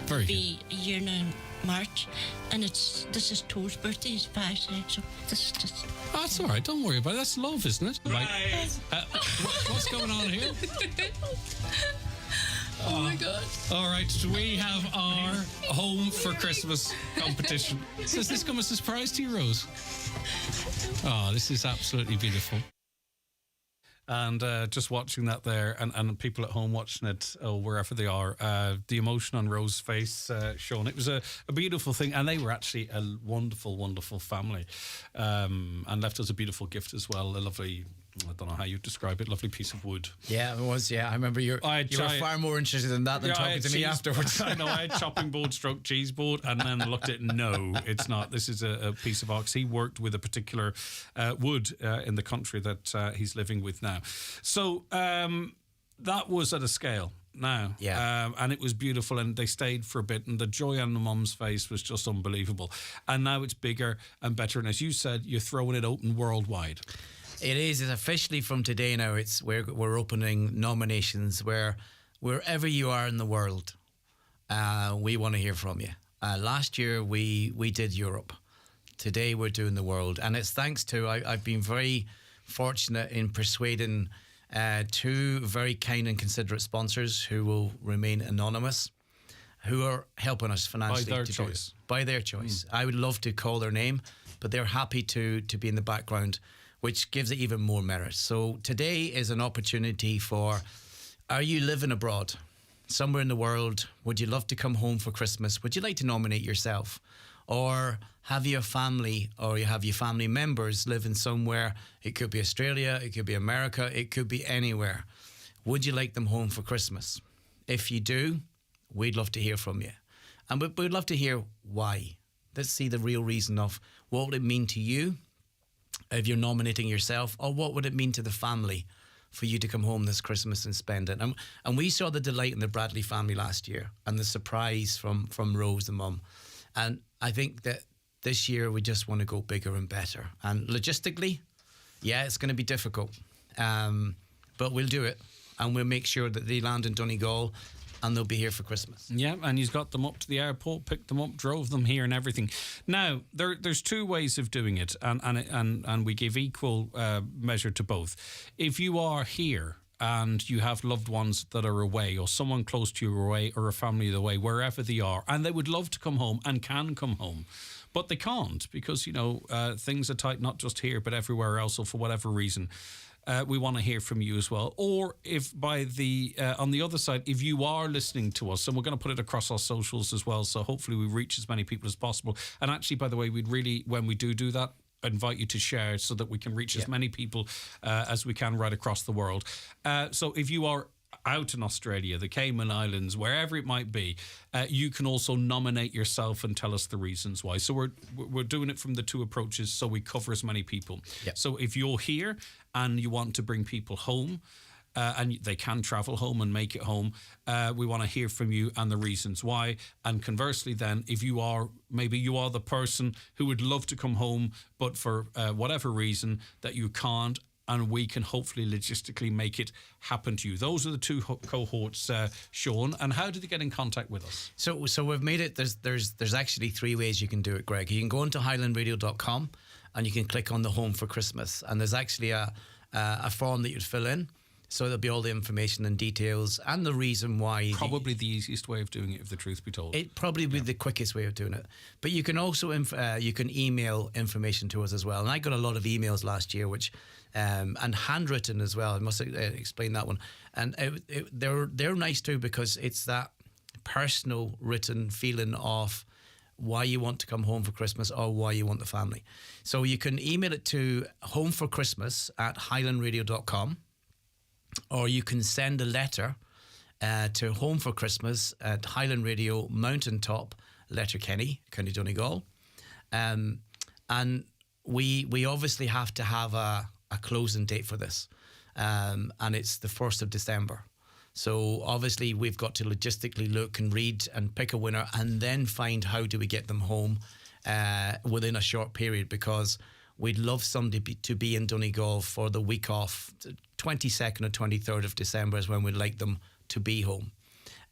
very be a year now in March, and this is Tor's birthday. He's 5 today, so this is just. Oh, that's all right. Don't worry about it. That's love, isn't it? Right. What's going on here? Oh my God. All right, we have our Home for Christmas competition. Does this come as a surprise to you, Rose? Oh, this is absolutely beautiful. And just watching that there, and people at home watching it, or wherever they are, the emotion on Rose's face, Sean, it was a beautiful thing. And they were actually a wonderful, wonderful family, and left us a beautiful gift as well, a lovely I don't know how you describe it. Lovely piece of wood. Yeah, it was. Yeah, I remember you were far more interested in that than talking to me afterwards. I know. I had chopping board stroke cheese board, and then looked at it. No, it's not. This is a piece of ox. He worked with a particular wood in the country that he's living with now. So that was at a scale. Now, and it was beautiful, and they stayed for a bit, and the joy on the mum's face was just unbelievable. And now it's bigger and better, and as you said, you're throwing it open worldwide. It is. It's officially from today now. We're opening nominations wherever you are in the world. We want to hear from you. Last year we did Europe. Today we're doing the world, and it's thanks to I've been very fortunate in persuading two very kind and considerate sponsors who will remain anonymous, who are helping us financially by their choice. By their choice. I would love to call their name, but they're happy to be in the background, which gives it even more merit. So today is an opportunity for, are you living abroad? Somewhere in the world, would you love to come home for Christmas? Would you like to nominate yourself? Or have you a family, or you have your family members living somewhere? It could be Australia, it could be America, it could be anywhere. Would you like them home for Christmas? If you do, we'd love to hear from you. And we'd love to hear why. Let's see the real reason of what would it mean to you if you're nominating yourself, or what would it mean to the family for you to come home this Christmas and spend it? And we saw the delight in the Bradley family last year, and the surprise from Rose, the mum. And I think that this year we just want to go bigger and better. And logistically, yeah, it's going to be difficult, but we'll do it, and we'll make sure that they land in Donegal, and they'll be here for Christmas. Yeah, and he's got them up to the airport, picked them up, drove them here and everything. Now, there's two ways of doing it, and we give equal measure to both. If you are here and you have loved ones that are away, or someone close to you away, or a family away, wherever they are, and they would love to come home and can come home, but they can't because, things are tight, not just here, but everywhere else, or for whatever reason. We want to hear from you as well. Or if by the on the other side, if you are listening to us, and we're going to put it across our socials as well, so hopefully we reach as many people as possible. And actually, by the way, we'd really, when we do that, invite you to share so that we can reach as many people as we can right across the world. So if you are out in Australia, the Cayman Islands, wherever it might be, you can also nominate yourself and tell us the reasons why. So we're doing it from the two approaches, so we cover as many people. Yep. So if you're here and you want to bring people home, and they can travel home and make it home, we want to hear from you and the reasons why. And conversely then, if you are the person who would love to come home, but for whatever reason that you can't, and we can hopefully logistically make it happen to you. Those are the two cohorts, Sean. And how do they get in contact with us? So we've made it. There's actually three ways you can do it, Greg. You can go onto highlandradio.com and you can click on the Home for Christmas, and there's actually a form that you'd fill in. So there'll be all the information and details and the reason why. Probably the easiest way of doing it, if the truth be told. It probably be the quickest way of doing it. But you can also you can email information to us as well. And I got a lot of emails last year, which and handwritten as well. I must explain that one. And they're nice too, because it's that personal written feeling of why you want to come home for Christmas or why you want the family. So you can email it to homeforchristmas@highlandradio.com. Or you can send a letter to Home for Christmas at Highland Radio, Mountaintop, Letterkenny, County Donegal. And we obviously have to have a closing date for this. And it's the 1st of December. So obviously we've got to logistically look and read and pick a winner, and then find how do we get them home within a short period, because we'd love somebody to be in Donegal for the week off. 22nd or 23rd of December is when we'd like them to be home.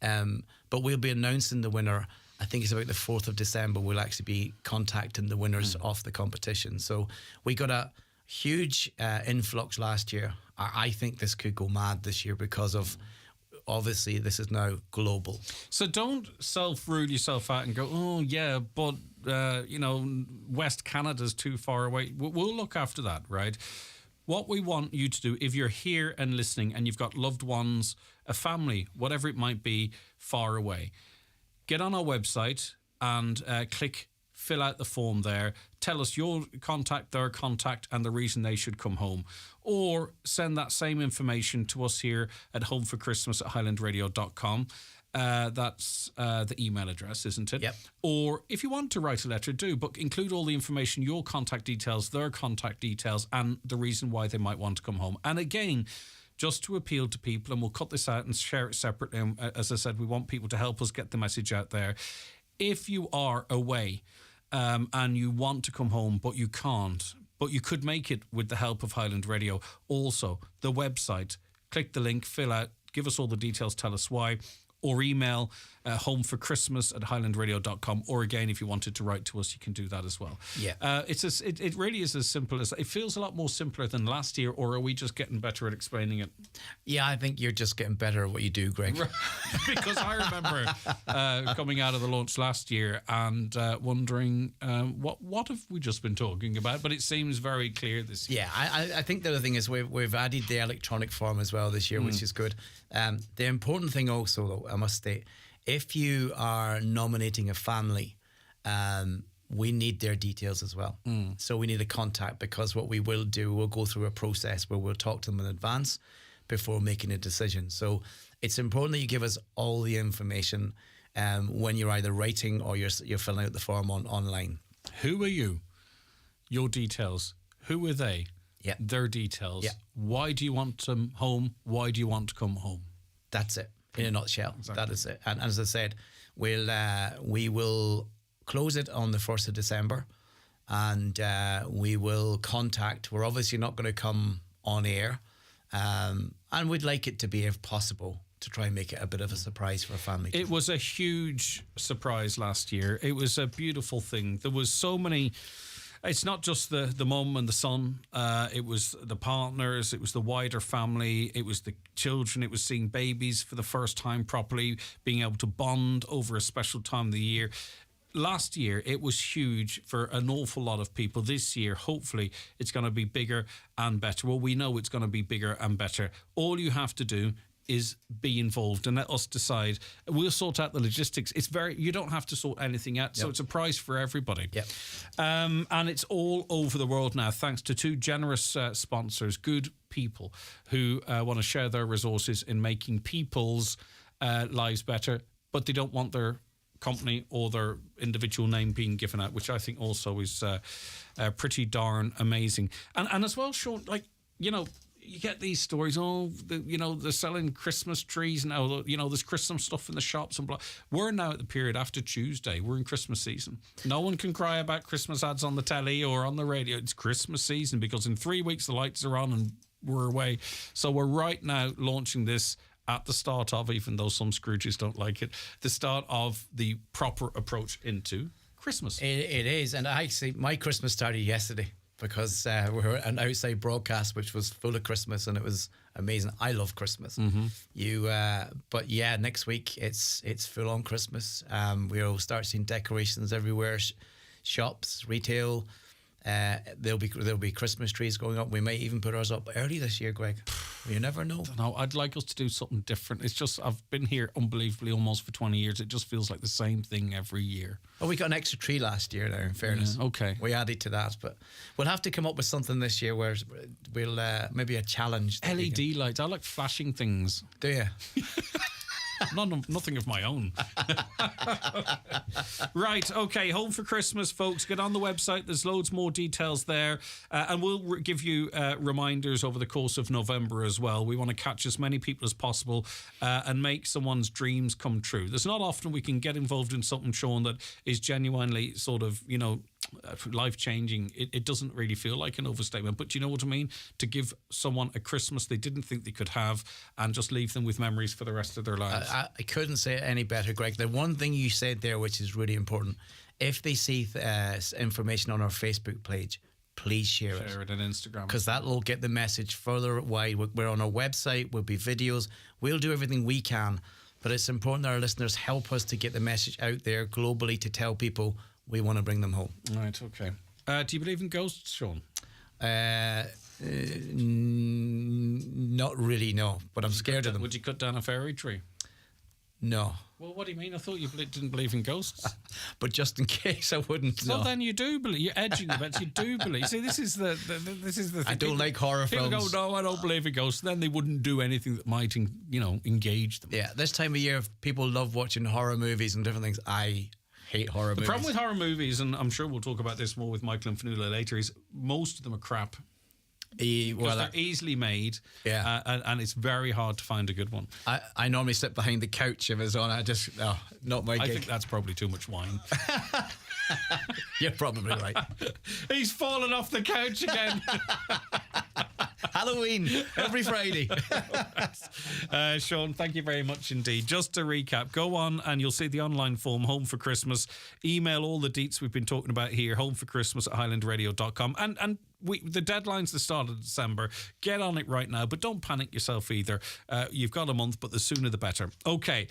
But we'll be announcing the winner. I think it's about the 4th of December. We'll actually be contacting the winners of the competition. So we got a huge influx last year. I think this could go mad this year because of, obviously, this is now global. So don't self-rule yourself out and go, oh, yeah, but, West Canada's too far away. We'll look after that, right? What we want you to do, if you're here and listening and you've got loved ones, a family, whatever it might be, far away, get on our website and click fill out the form there. Tell us your contact, their contact, and the reason they should come home. Or send that same information to us here at homeforchristmas@highlandradio.com. That's the email address, isn't it? Yep. Or if you want to write a letter, do, but include all the information, your contact details, their contact details, and the reason why they might want to come home. And again, just to appeal to people, and we'll cut this out and share it separately. And as I said, we want people to help us get the message out there. If you are away and you want to come home, but you can't, but you could make it with the help of Highland Radio. Also, the website, click the link, fill out, give us all the details, tell us why, or email homeforchristmas@highlandradio.com. Or again, if you wanted to write to us, you can do that as well. Yeah. It really is as simple as, it feels a lot more simpler than last year, or are we just getting better at explaining it? Yeah, I think you're just getting better at what you do, Greg. Because I remember coming out of the launch last year and wondering what have we just been talking about, but it seems very clear this year. Yeah, I think the other thing is we've added the electronic form as well this year, which is good. The important thing also, though, I must state, if you are nominating a family, we need their details as well. So we need a contact, because what we will do, we'll go through a process where we'll talk to them in advance before making a decision. So it's important that you give us all the information when you're either writing or you're filling out the form online. Who are you? Your details. Who are they? Yeah. Their details. Yeah. Why do you want them home? Why do you want to come home? That's it, in a nutshell. Exactly. That is it. And as I said, we will close it on the 1st of December, and we will contact. We're obviously not going to come on air, and we'd like it to be, if possible, to try and make it a bit of a surprise for a family. It was a huge surprise last year. It was a beautiful thing. There was so many. It's not just the mum and the son. It was the partners. It was the wider family. It was the children. It was seeing babies for the first time properly, being able to bond over a special time of the year. Last year, it was huge for an awful lot of people. This year, hopefully, it's going to be bigger and better. Well, we know it's going to be bigger and better. All you have to do is be involved and let us decide. We'll sort out the logistics. You don't have to sort anything out, so it's a prize for everybody. Yep. And it's all over the world now, thanks to two generous sponsors, good people who want to share their resources in making people's lives better, but they don't want their company or their individual name being given out, which I think also is pretty darn amazing. And as well, Sean, you get these stories, they're selling Christmas trees now, there's Christmas stuff in the shops and blah. We're now at the period after Tuesday, we're in Christmas season. No one can cry about Christmas ads on the telly or on the radio. It's Christmas season, because in 3 weeks the lights are on and we're away. So we're right now launching this at the start of, even though some Scrooges don't like it, the start of the proper approach into Christmas. It is, and actually my Christmas started yesterday, because we were an outside broadcast which was full of Christmas, and it was amazing. I love Christmas. But yeah, next week it's full on Christmas. We'll start seeing decorations everywhere, shops, retail. There'll be Christmas trees going up. We might even put ours up early this year, Greg. You never know. No, I'd like us to do something different. It's just, I've been here unbelievably almost for 20 years. It just feels like the same thing every year. Oh, we got an extra tree last year there, in fairness. Yeah, okay. We added to that, but we'll have to come up with something this year where we'll maybe a challenge. LED lights. I like flashing things. Do you? Nothing of my own. Right, okay, Home for Christmas, folks. Get on the website. There's loads more details there. And we'll give you reminders over the course of November as well. We want to catch as many people as possible and make someone's dreams come true. There's not often we can get involved in something, Sean, that is genuinely sort of, life-changing. It doesn't really feel like an overstatement, but you know what I mean? To give someone a Christmas they didn't think they could have and just leave them with memories for the rest of their lives. I couldn't say it any better, Greg. The one thing you said there, which is really important, if they see information on our Facebook page, please share it. Share it on Instagram. Because that will get the message further wide. We're on our website, we'll be videos, we'll do everything we can, but it's important that our listeners help us to get the message out there globally to tell people we want to bring them home. Right, okay. Do you believe in ghosts, Sean? Not really, no. But I'm scared of them. Would you cut down a fairy tree? No. Well, what do you mean? I thought you didn't believe in ghosts. But just in case I wouldn't know. Well, then you do believe. You're edging the bets. You do believe. See, this is the thing. I don't like horror People films. go, no, I don't believe in ghosts. Then they wouldn't do anything that might, engage them. Yeah, this time of year, people love watching horror movies and different things. I hate horror movies. The problem with horror movies, and I'm sure we'll talk about this more with Michael and Fanula later, is most of them are crap. Because they're easily made, and it's very hard to find a good one. I normally sit behind the couch if it's on. Not my gig. I think that's probably too much wine. You're probably right. He's fallen off the couch again. Halloween every Friday. Sean, thank you very much indeed. Just to recap, go on and you'll see the online form, Home for Christmas. Email all the deets we've been talking about here, homeforchristmas@highlandradio.com. And the deadline's the start of December. Get on it right now, but don't panic yourself either. You've got a month, but the sooner the better. Okay,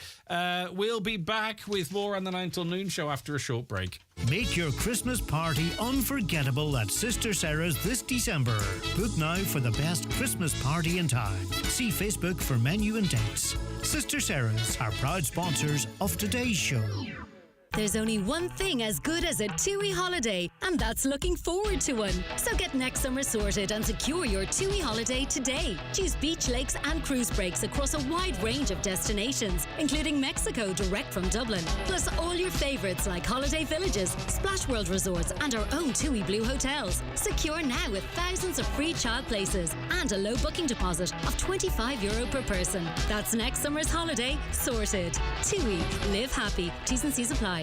we'll be back with more on the 9 till noon show after a short break. Make your Christmas party unforgettable at Sister Sarah's this December. Book now for the best Christmas party in town. See Facebook for menu and dates. Sister Sarah's are proud sponsors of today's show. There's only one thing as good as a TUI holiday, and that's looking forward to one. So get next summer sorted and secure your TUI holiday today. Choose beach, lakes and cruise breaks across a wide range of destinations, including Mexico direct from Dublin, plus all your favourites like holiday villages, Splash World resorts and our own TUI Blue hotels. Secure now with thousands of free child places and a low booking deposit of €25 per person. That's next summer's holiday sorted. TUI. Live happy. T's and C's apply.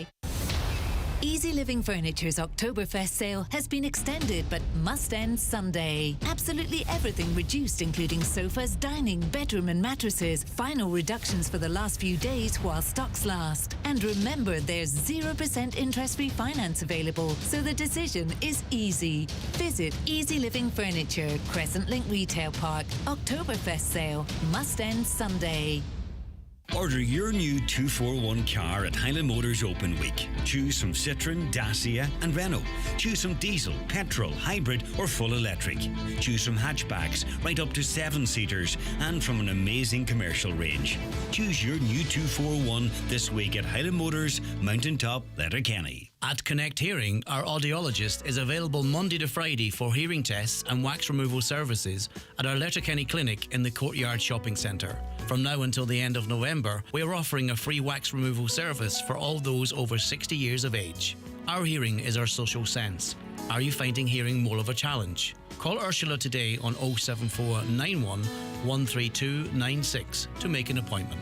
Easy Living Furniture's Oktoberfest sale has been extended but must end Sunday. Absolutely everything reduced, including sofas, dining, bedroom and mattresses. Final reductions for the last few days while stocks last. And remember, there's 0% interest-free finance available, so the decision is easy. Visit Easy Living Furniture, Crescent Link Retail Park. Oktoberfest sale must end Sunday. Order your new 241 car at Highland Motors Open Week. Choose from Citroen, Dacia and Renault. Choose from diesel, petrol, hybrid or full electric. Choose from hatchbacks right up to 7-seaters and from an amazing commercial range. Choose your new 241 this week at Highland Motors, Mountaintop, Letterkenny. At Connect Hearing, our audiologist is available Monday to Friday for hearing tests and wax removal services at our Letterkenny clinic in the Courtyard Shopping Centre. From now until the end of November, we are offering a free wax removal service for all those over 60 years of age. Our hearing is our social sense. Are you finding hearing more of a challenge? Call Ursula today on 07491 13296 to make an appointment.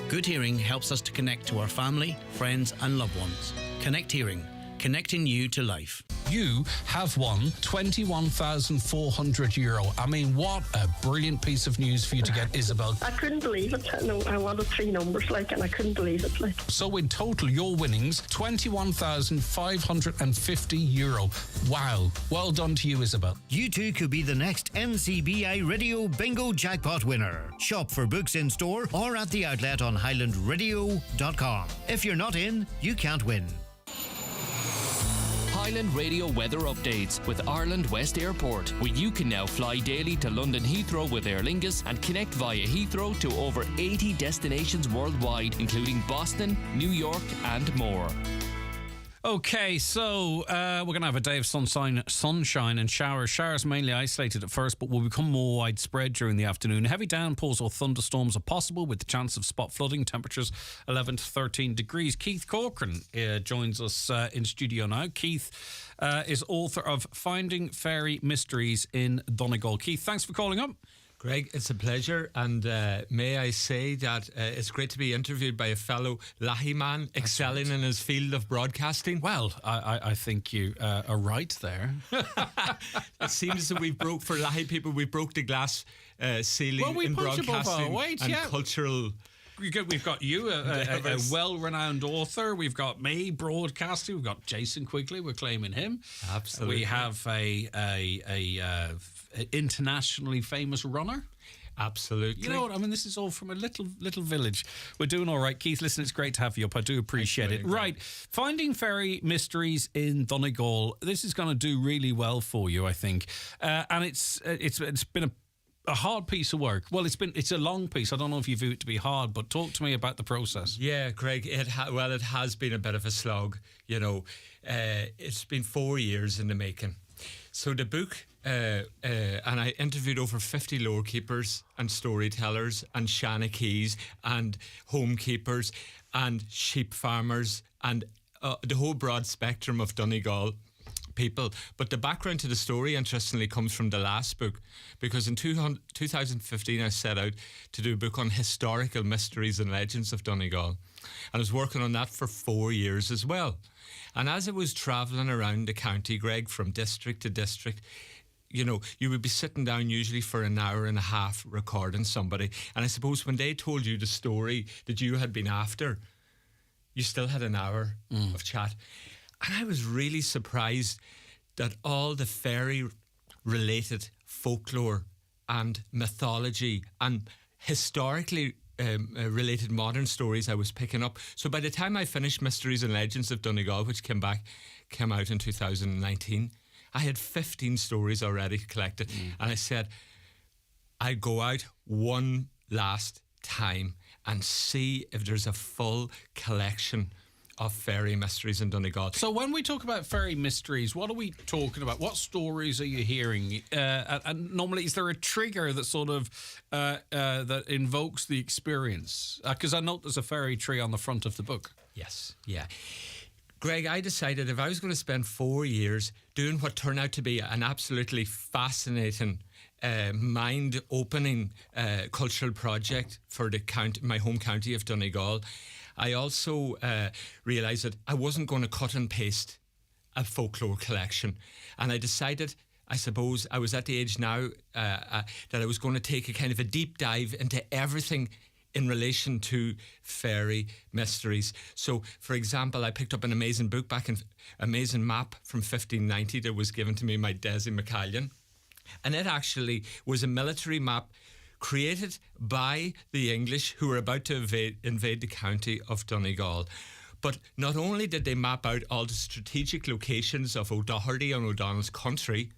Good hearing helps us to connect to our family, friends and loved ones. Connect Hearing, connecting you to life. You have won €21,400. I mean, what a brilliant piece of news for you to get, Isabel. I couldn't believe it. No, I wanted 3 numbers, and I couldn't believe it. So in total, your winnings, €21,550. Wow. Well done to you, Isabel. You too could be the next NCBI Radio Bingo Jackpot winner. Shop for books in store or at the outlet on highlandradio.com. If you're not in, you can't win. Highland Radio weather updates with Ireland West Airport, where you can now fly daily to London Heathrow with Aer Lingus and connect via Heathrow to over 80 destinations worldwide, including Boston, New York and more. Okay, so we're going to have a day of sunshine and showers. Showers mainly isolated at first, but will become more widespread during the afternoon. Heavy downpours or thunderstorms are possible with the chance of spot flooding. Temperatures 11 to 13 degrees. Keith Corcoran joins us in studio now. Keith is author of Finding Fairy Mysteries in Donegal. Keith, thanks for calling up. Greg, it's a pleasure, and may I say that it's great to be interviewed by a fellow Lahey man excelling in his field of broadcasting. Well, I think you are right there. It seems that we broke, for Lahey people, we broke the glass ceiling in broadcasting and cultural... We've got you, a well-renowned author. We've got me, broadcasting. We've got Jason Quigley. We're claiming him. Absolutely. We have a internationally famous runner. Absolutely. You know what? I mean, this is all from a little village. We're doing all right. Keith, listen, it's great to have you up. I do appreciate it. Right. Finding Fairy Mysteries in Donegal. This is going to do really well for you, I think. And it's been a a hard piece of work. Well, it's a long piece. I don't know if you view it to be hard, but talk to me about the process. Yeah, Greg, it has been a bit of a slog. It's been 4 years in the making. So the book, and I interviewed over 50 lore keepers and storytellers and shanakees and homekeepers and sheep farmers and the whole broad spectrum of Donegal people. But the background to the story, interestingly, comes from the last book, because in 2015 I set out to do a book on historical mysteries and legends of Donegal. And I was working on that for 4 years as well. And as I was travelling around the county, Greg, from district to district, you would be sitting down usually for an hour and a half recording somebody. And I suppose when they told you the story that you had been after, you still had an hour of chat. And I was really surprised that all the fairy-related folklore and mythology and historically related modern stories I was picking up. So by the time I finished Mysteries and Legends of Donegal, which came out in 2019, I had 15 stories already collected. And I said, I'd go out one last time and see if there's a full collection of fairy mysteries in Donegal. So when we talk about fairy mysteries, what are we talking about? What stories are you hearing? And normally, is there a trigger that sort of that invokes the experience? Because I note there's a fairy tree on the front of the book. Yes, yeah. Greg, I decided if I was going to spend 4 years doing what turned out to be an absolutely fascinating, mind-opening cultural project for my home county of Donegal, I also realised that I wasn't going to cut and paste a folklore collection. And I decided, I suppose, I was at the age now that I was going to take a kind of a deep dive into everything in relation to fairy mysteries. So, for example, I picked up an amazing map from 1590 that was given to me by Desi McCallion. And it actually was a military map created by the English who were about to invade the county of Donegal. But not only did they map out all the strategic locations of O'Doherty and O'Donnell's country,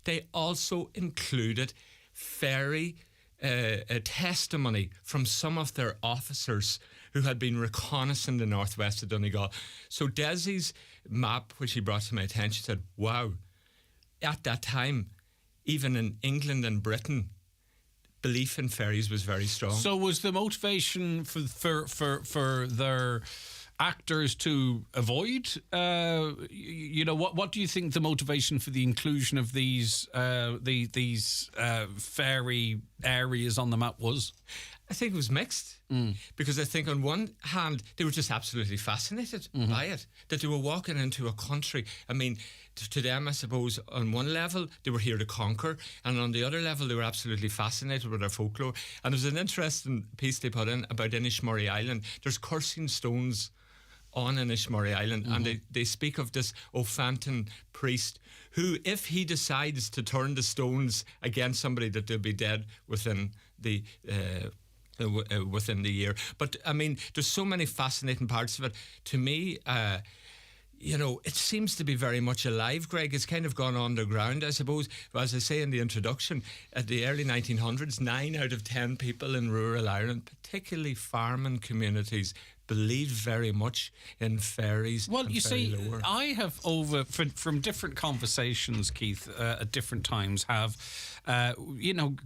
they also included fairy testimony from some of their officers who had been reconnaissing the northwest of Donegal. So Desi's map, which he brought to my attention, said, wow, at that time, even in England and Britain, belief in fairies was very strong. So was the motivation for their actors to avoid? What do you think the motivation for the inclusion of these fairy areas on the map was? I think it was mixed. Because I think on one hand, they were just absolutely fascinated by it, that they were walking into a country. I mean, to them, I suppose, on one level, they were here to conquer, and on the other level, they were absolutely fascinated with their folklore. And there's an interesting piece they put in about Inishmurray Island. There's cursing stones on Inishmurray Island, and they speak of this O'Fantin priest who, if he decides to turn the stones against somebody, that they'll be dead within the year. But I mean, there's so many fascinating parts of it. To me, it seems to be very much alive, Greg. It's kind of gone underground, I suppose. As I say in the introduction, at the early 1900s, 9 out of 10 people in rural Ireland, particularly farming communities, believed very much in fairies. Well, you see, lore. I have from different conversations, Keith, at different times, have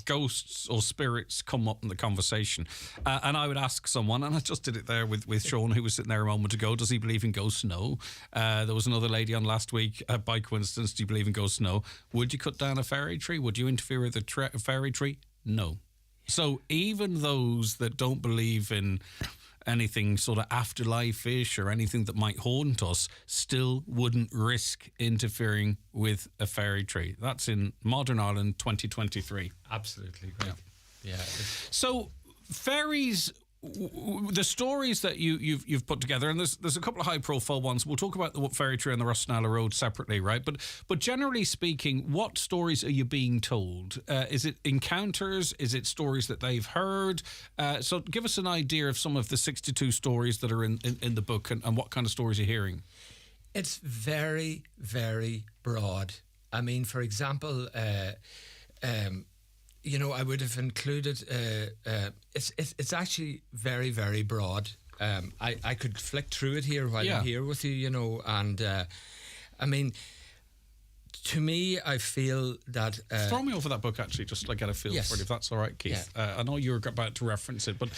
ghosts or spirits come up in the conversation, and I would ask someone, and I just did it there with Sean, who was sitting there a moment ago. Does he believe in ghosts? No. There was another lady on last week, by coincidence. Do you believe in ghosts? No. Would you cut down a fairy tree? Would you interfere with a fairy tree? No. So even those that don't believe in anything sort of afterlife-ish or anything that might haunt us still wouldn't risk interfering with a fairy tree. That's in modern Ireland 2023. Absolutely, great. Yeah. So fairies, the stories that you've put together, and there's a couple of high-profile ones. We'll talk about the fairy tree and the Rosnala Road separately, right? But generally speaking, what stories are you being told? Is it encounters? Is it stories that they've heard? So give us an idea of some of the 62 stories that are in the book, and what kind of stories you're hearing. It's very, very broad. I mean, for example, I would have included. It's actually very, very broad. I could flick through it here while I'm here with you, and I mean, to me, I feel that... Throw me over that book, actually, just to get a feel for it, if that's all right, Keith. Yeah. I know you were about to reference it, but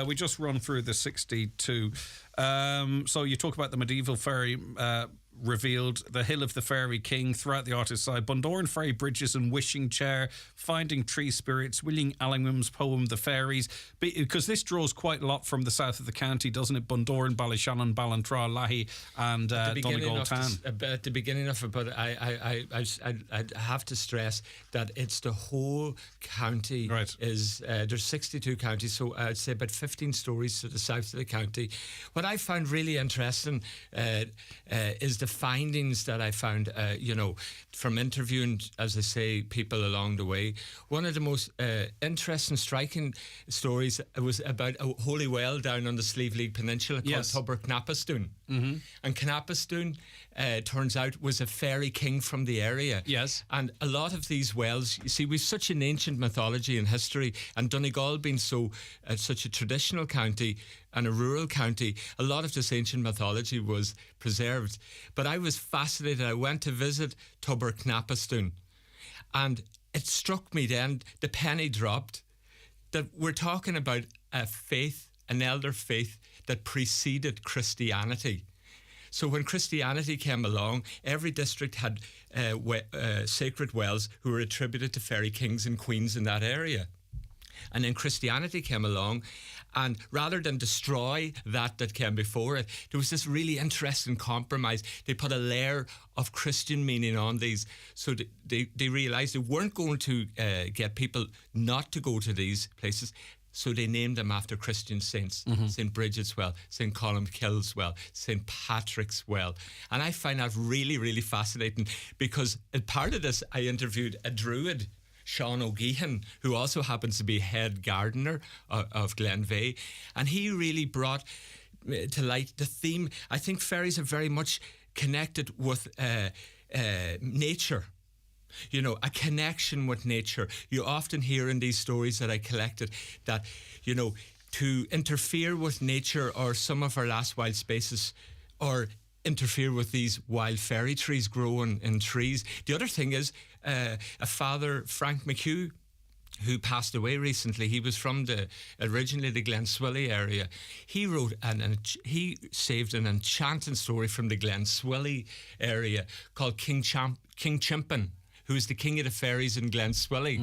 we just run through the 62. So you talk about the medieval ferry revealed, the Hill of the Fairy King throughout the artist's side, Bundoran Fairy Bridges and Wishing Chair, Finding Tree Spirits, William Allingham's poem The Fairies, because this draws quite a lot from the south of the county, doesn't it? Bundoran, Ballyshannon, Ballantrae, Lahey and Donegal Town. At the beginning of it, but I have to stress that it's the whole county. Right. There's 62 counties, so I'd say about 15 stories to the south of the county. What I found really interesting is the findings that I found, from interviewing, as I say, people along the way. One of the most interesting, striking stories was about a holy well down on the Slieve League Peninsula called Tubber Knappastune. Mm-hmm. And Knappastune, turns out, was a fairy king from the area. Yes. And a lot of these wells, you see, we've such an ancient mythology and history, and Donegal being such a traditional county and a rural county, a lot of this ancient mythology was preserved. But I was fascinated. I went to visit Tubber Knappastune, and it struck me then, the penny dropped, that we're talking about a faith, an elder faith that preceded Christianity. So when Christianity came along, every district had sacred wells who were attributed to fairy kings and queens in that area. And then Christianity came along, and rather than destroy that came before it, there was this really interesting compromise. They put a layer of Christian meaning on these, so they realised they weren't going to get people not to go to these places. So they named them after Christian saints. Mm-hmm. St. Bridget's Well, St. Columbkille's Well, St. Patrick's Well. And I find that really, really fascinating, because as part of this, I interviewed a druid, Sean O'Geehan, who also happens to be head gardener of Glenveigh. And he really brought to light the theme. I think fairies are very much connected with nature. A connection with nature. You often hear in these stories that I collected that, to interfere with nature or some of our last wild spaces, or interfere with these wild fairy trees growing in trees. The other thing is, a father, Frank McHugh, who passed away recently, he was from originally the Glenswilly area. He wrote he saved an enchanting story from the Glenswilly area called King Chimpin, who is the king of the fairies in Glenswilly.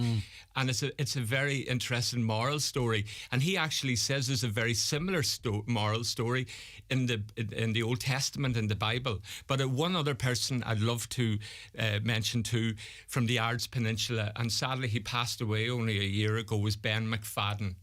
And it's a very interesting moral story. And he actually says there's a very similar moral story in the Old Testament, in the Bible. But one other person I'd love to mention too, from the Ards Peninsula, and sadly he passed away only a year ago, was Ben McFadden.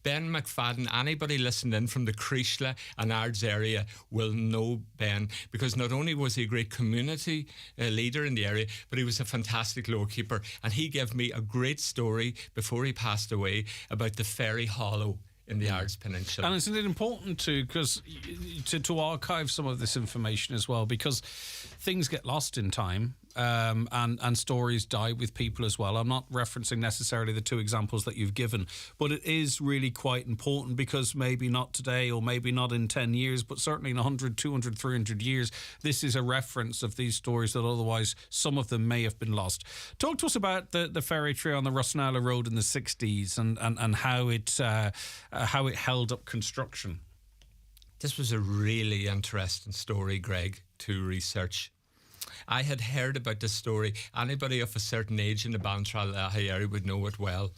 Ben McFadden, anybody listening in from the Creeshla and Ards area will know Ben, because not only was he a great community leader in the area, but he was a fantastic lore-keeper. And he gave me a great story before he passed away about the Fairy Hollow in the Ards Peninsula. And isn't it important to archive some of this information as well, because things get lost in time, and stories die with people as well. I'm not referencing necessarily the two examples that you've given, but it is really quite important, because maybe not today, or maybe not in 10 years, but certainly in 100, 200, 300 years, this is a reference of these stories that otherwise some of them may have been lost. Talk to us about the fairy tree on the Rusnalla Road in the 60s and how it held up construction. This was a really interesting story, Greg, to research. I had heard about this story. Anybody of a certain age in the Ballantrae area would know it well.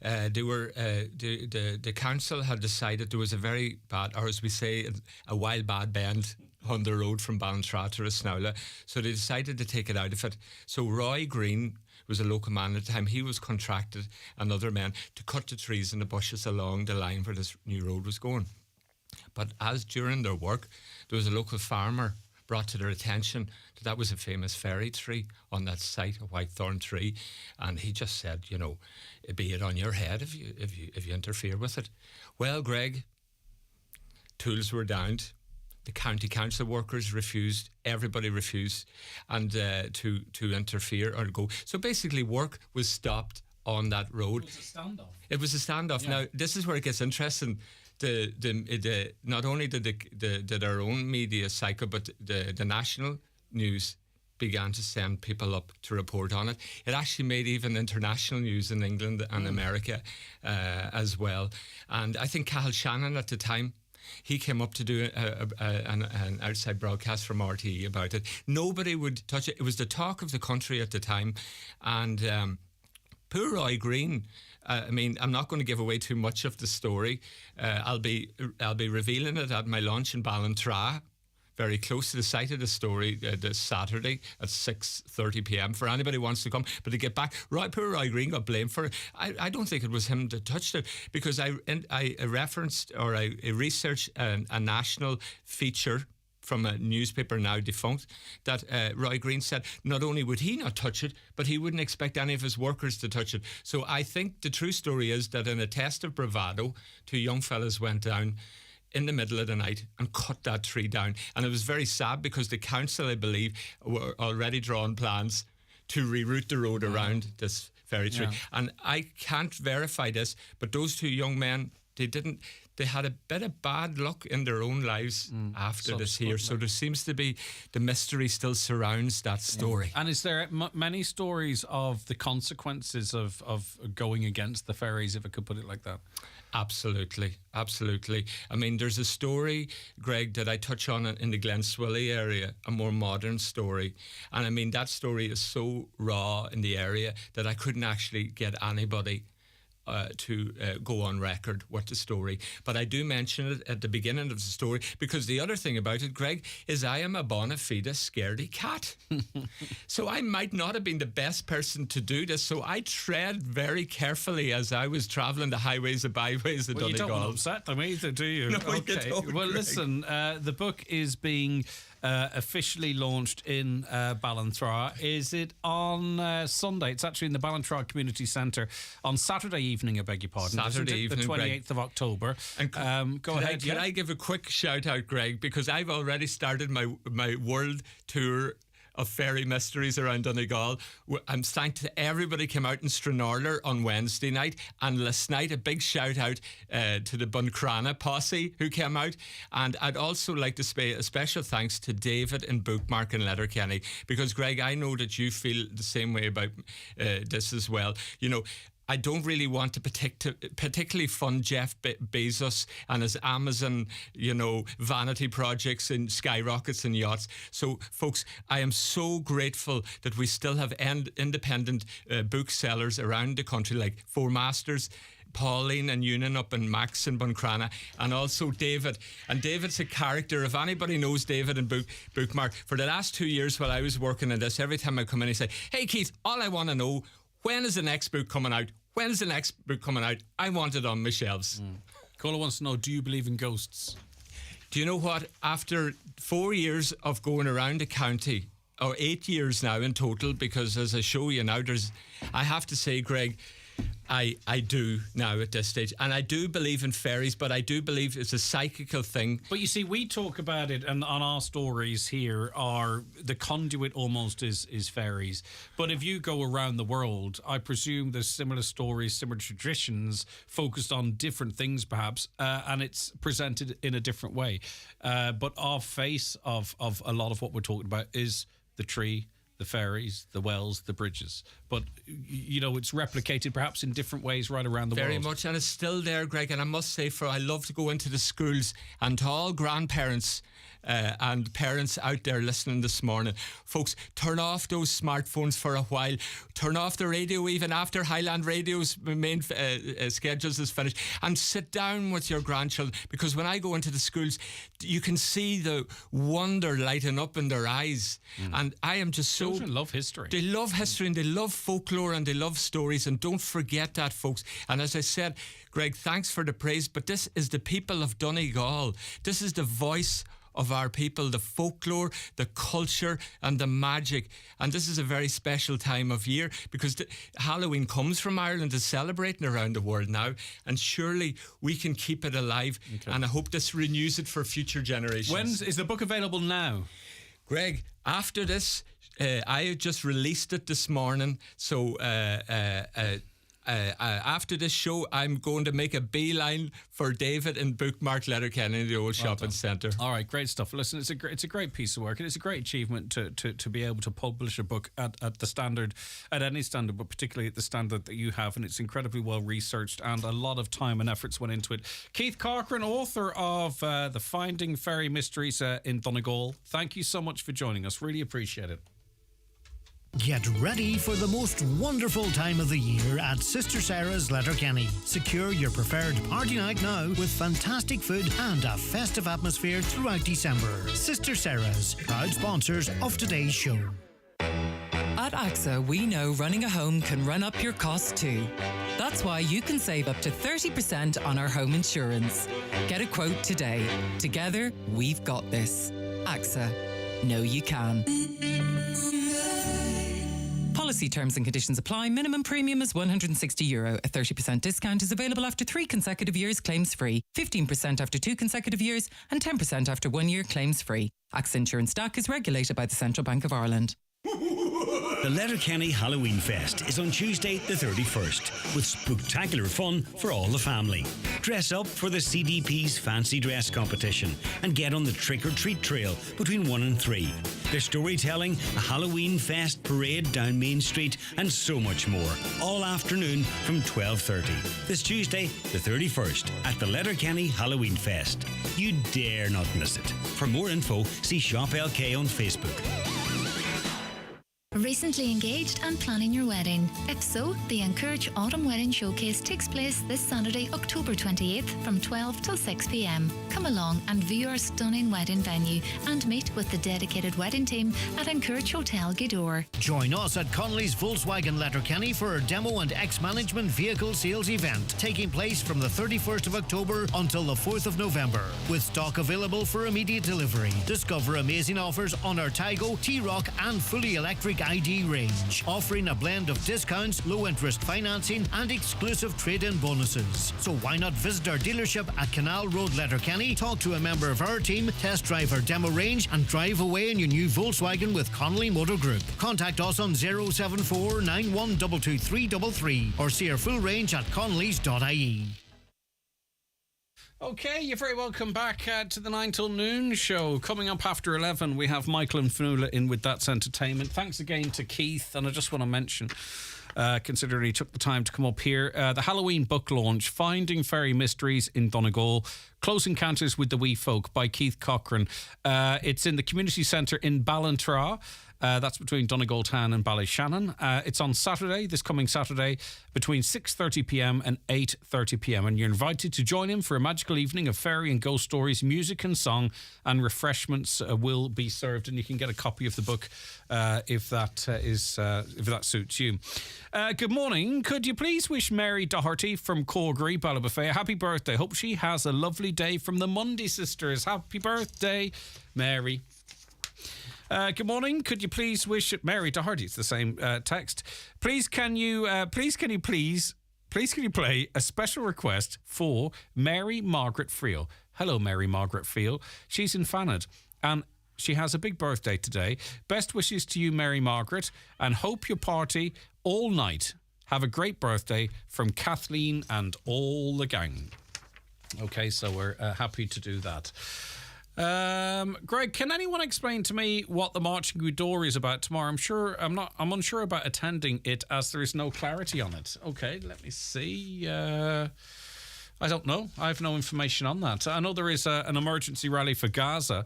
The council had decided there was a very bad, or as we say, a wild bad bend on the road from Ballantrae to Rusnalla. So they decided to take it out of it. So Roy Green was a local man at the time. He was contracted, and other men, to cut the trees and the bushes along the line where this new road was going. But as during their work, there was a local farmer brought to their attention that was a famous fairy tree on that site, a whitethorn tree, and he just said, be it on your head if you interfere with it. Well, Greg, tools were downed. The county council workers refused. Everybody refused, and to interfere or go. So basically, work was stopped on that road. It was a standoff. It was a standoff. Yeah. Now, this is where it gets interesting. Not only did our own media cycle, but the national news began to send people up to report on it. It actually made even international news in England and America as well. And I think Cathal Shannon at the time, he came up to do an outside broadcast from RTE about it. Nobody would touch it. It was the talk of the country at the time. And poor Roy Green, I mean, I'm not going to give away too much of the story. I'll be revealing it at my lunch in Ballintra, very close to the site of the story, this Saturday at 6:30 p.m. for anybody who wants to come. But to get back, poor Roy Green got blamed for it. I don't think it was him that touched it, because I referenced, or I researched a national feature from a newspaper now defunct, that Roy Green said not only would he not touch it, but he wouldn't expect any of his workers to touch it. So I think the true story is that in a test of bravado, 2 young fellas went down in the middle of the night and cut that tree down. And it was very sad, because the council, I believe, were already drawing plans to reroute the road around this ferry tree. Yeah. And I can't verify this, but those 2 young men, they had a bit of bad luck in their own lives after this here. So there seems to be, the mystery still surrounds that story. And is there many stories of the consequences of going against the ferries, if I could put it like that? Absolutely. I mean, there's a story, Greg, that I touch on in the Glen Swilly area, a more modern story. And I mean, that story is so raw in the area that I couldn't actually get anybody to go on record with the story. But I do mention it at the beginning of the story, because the other thing about it, Greg, is I am a bona fide scaredy cat. So I might not have been the best person to do this, so I tread very carefully as I was travelling the highways and byways of Donegal. You don't want to upset them either, do you? No, okay. you don't, Well, Greg. listen, the book is being officially launched in Ballintra. Is it on Sunday? It's actually in the Ballintra Community Centre on Saturday evening, I beg your pardon. Saturday isn't it? evening, The 28th of October. And go ahead. Can I give a quick shout out, Greg, because I've already started my world tour of fairy mysteries around Donegal. I'm thanked to everybody came out in Stranorlar on Wednesday night, and last night a big shout out to the Buncrana posse who came out. And I'd also like to say a special thanks to David in Bookmark and Letterkenny, because Greg, I know that you feel the same way about this as well. You know, I don't really want to particularly fund Jeff Bezos and his Amazon, vanity projects and skyrockets and yachts. So, folks, I am so grateful that we still have independent booksellers around the country, like Four Masters, Pauline and Ewan up in Max and Buncrana, and also David. And David's a character. If anybody knows David and Bookmark, for the last 2 years while I was working on this, every time I come in, he say, "Hey, Keith, all I want to know, when is the next book coming out? When is the next book coming out? I want it on my shelves." Caller wants to know, do you believe in ghosts? Do you know what? After 4 years of going around the county, or 8 years now in total, because as I show you now, I have to say, Greg, I do now at this stage. And I do believe in fairies, but I do believe it's a psychical thing. But you see, we talk about it, and on our stories here are the conduit almost is fairies. But if you go around the world, I presume there's similar stories, similar traditions, focused on different things perhaps, and it's presented in a different way. But our face of a lot of what we're talking about is the tree, the ferries, the wells, the bridges. But, it's replicated perhaps in different ways right around the world. Very much, and it's still there, Greg. And I must say, I love to go into the schools, and to all grandparents and parents out there listening this morning, folks, turn off those smartphones for a while. Turn off the radio even after Highland Radio's main schedules is finished, and sit down with your grandchildren, because when I go into the schools, you can see the wonder lighting up in their eyes. And I am just so... Children love history. They love history, and they love folklore, and they love stories, and don't forget that, folks. And as I said, Greg, thanks for the praise, but this is the people of Donegal. This is the voice of our people, the folklore, the culture and the magic. And this is a very special time of year, because Halloween comes from Ireland, is celebrating around the world now, and surely we can keep it alive. Okay. And I hope this renews it for future generations. When is the book available now? Greg, after this, I just released it this morning, so after this show, I'm going to make a beeline for David and bookmark Letterkenny in the old shopping centre. All right, great stuff. Listen, it's a great piece of work, and it's a great achievement to be able to publish a book at the standard, at any standard, but particularly at the standard that you have, and it's incredibly well researched, and a lot of time and efforts went into it. Keith Corcoran, author of the Finding Fairy Mysteries in Donegal. Thank you so much for joining us. Really appreciate it. Get ready for the most wonderful time of the year at Sister Sarah's Letterkenny. Secure your preferred party night now with fantastic food and a festive atmosphere throughout December. Sister Sarah's, proud sponsors of today's show. At AXA, we know running a home can run up your costs too. That's why you can save up to 30% on our home insurance. Get a quote today. Together, we've got this. AXA. Know you can. Policy terms and conditions apply. Minimum premium is €160. A 30% discount is available after 3 consecutive years claims free, 15% after 2 consecutive years, and 10% after 1 year claims free. AXA Insurance DAC is regulated by the Central Bank of Ireland. The Letterkenny Halloween Fest is on Tuesday the 31st with spectacular fun for all the family. Dress up for the CDP's Fancy Dress competition and get on the trick-or-treat trail between 1 and 3. There's storytelling, a Halloween Fest parade down Main Street and so much more, all afternoon from 12:30. This Tuesday the 31st at the Letterkenny Halloween Fest. You dare not miss it. For more info, see Shop LK on Facebook. Recently engaged and planning your wedding? If so, the Encourage Autumn Wedding Showcase takes place this Saturday, October 28th from 12 till 6 p.m. Come along and view our stunning wedding venue and meet with the dedicated wedding team at Encourage Hotel Gidor. Join us at Connolly's Volkswagen Letterkenny for a demo and ex-management vehicle sales event taking place from the 31st of October until the 4th of November. With stock available for immediate delivery. Discover amazing offers on our Taigo, T-Roc and fully electric ID range, offering a blend of discounts, low interest financing and exclusive trade-in bonuses. So why not visit our dealership at Canal Road, Letterkenny, talk to a member of our team, test drive our demo range and drive away in your new Volkswagen with Connolly Motor Group. Contact us on 074 9122 or see our full range at connollys.ie. Okay, you're very welcome back to the 9 till noon show. Coming up after 11, we have Michael and Fionnuala in with That's Entertainment. Thanks again to Keith, and I just want to mention, considering he took the time to come up here, the Halloween book launch, Finding Fairy Mysteries in Donegal, Close Encounters with the Wee Folk by Keith Corcoran. It's in the community centre in Ballantrae. That's between Donegal Town and Ballyshannon. It's on Saturday, this coming Saturday, between 6:30pm and 8:30pm. And you're invited to join him for a magical evening of fairy and ghost stories, music and song, and refreshments will be served. And you can get a copy of the book if that suits you. Good morning. Could you please wish Mary Doherty from Corgry, Ballabafay, a happy birthday? Hope she has a lovely day from the Mundy sisters. Happy birthday, Mary. Good morning. Could you please wish Mary Doherty? It's the same text. Please can you play a special request for Mary Margaret Friel? Hello, Mary Margaret Friel. She's in Fanad and she has a big birthday today. Best wishes to you, Mary Margaret, and hope you party all night. Have a great birthday from Kathleen and all the gang. Okay, so we're happy to do that. Greg, can anyone explain to me what the Marching Gudor is about tomorrow? I'm unsure about attending it as there is no clarity on it. Okay, let me see. I don't know. I have no information on that. I know there is an emergency rally for Gaza.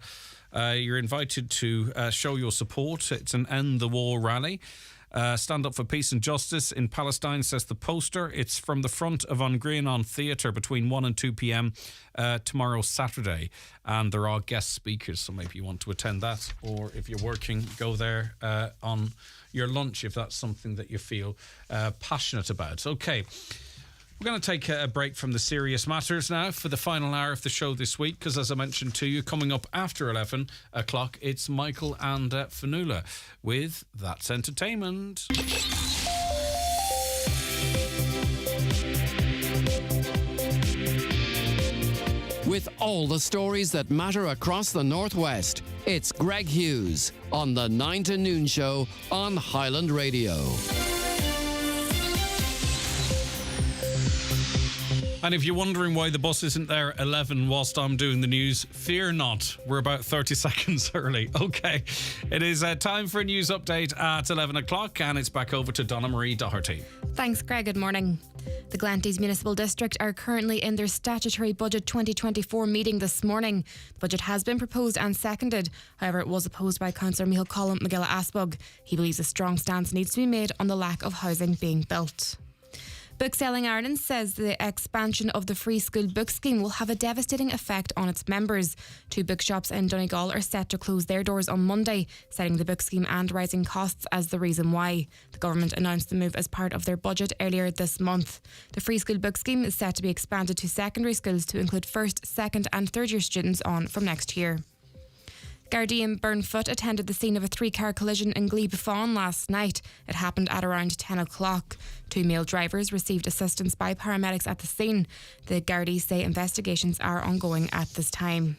You're invited to show your support. It's an End the War rally. Stand up for peace and justice in Palestine, says the poster. It's from the front of An Grianon Theatre between 1 and 2 p.m. Tomorrow, Saturday. And there are guest speakers, so maybe you want to attend that. Or if you're working, go there on your lunch if that's something that you feel passionate about. Okay. We're going to take a break from the serious matters now for the final hour of the show this week, because as I mentioned to you, coming up after 11 o'clock, it's Michael and Fionnuala with That's Entertainment. With all the stories that matter across the Northwest, it's Greg Hughes on the 9 to Noon show on Highland Radio. And if you're wondering why the bus isn't there at 11 whilst I'm doing the news, fear not. We're about 30 seconds early. Okay. It is time for a news update at 11 o'clock, and it's back over to Donna Marie Doherty. Thanks, Greg. Good morning. The Glanties Municipal District are currently in their statutory budget 2024 meeting this morning. The budget has been proposed and seconded. However, it was opposed by Councillor Michael Collum McGilla Asbog. He believes a strong stance needs to be made on the lack of housing being built. Bookselling Ireland says the expansion of the free school book scheme will have a devastating effect on its members. 2 bookshops in Donegal are set to close their doors on Monday, citing the book scheme and rising costs as the reason why. The government announced the move as part of their budget earlier this month. The free school book scheme is set to be expanded to secondary schools to include first, second and third year students on from next year. Gardaí in Burnfoot attended the scene of a 3-car collision in Glebe Fawn last night. It happened at around 10 o'clock. 2 male drivers received assistance by paramedics at the scene. The Gardaí say investigations are ongoing at this time.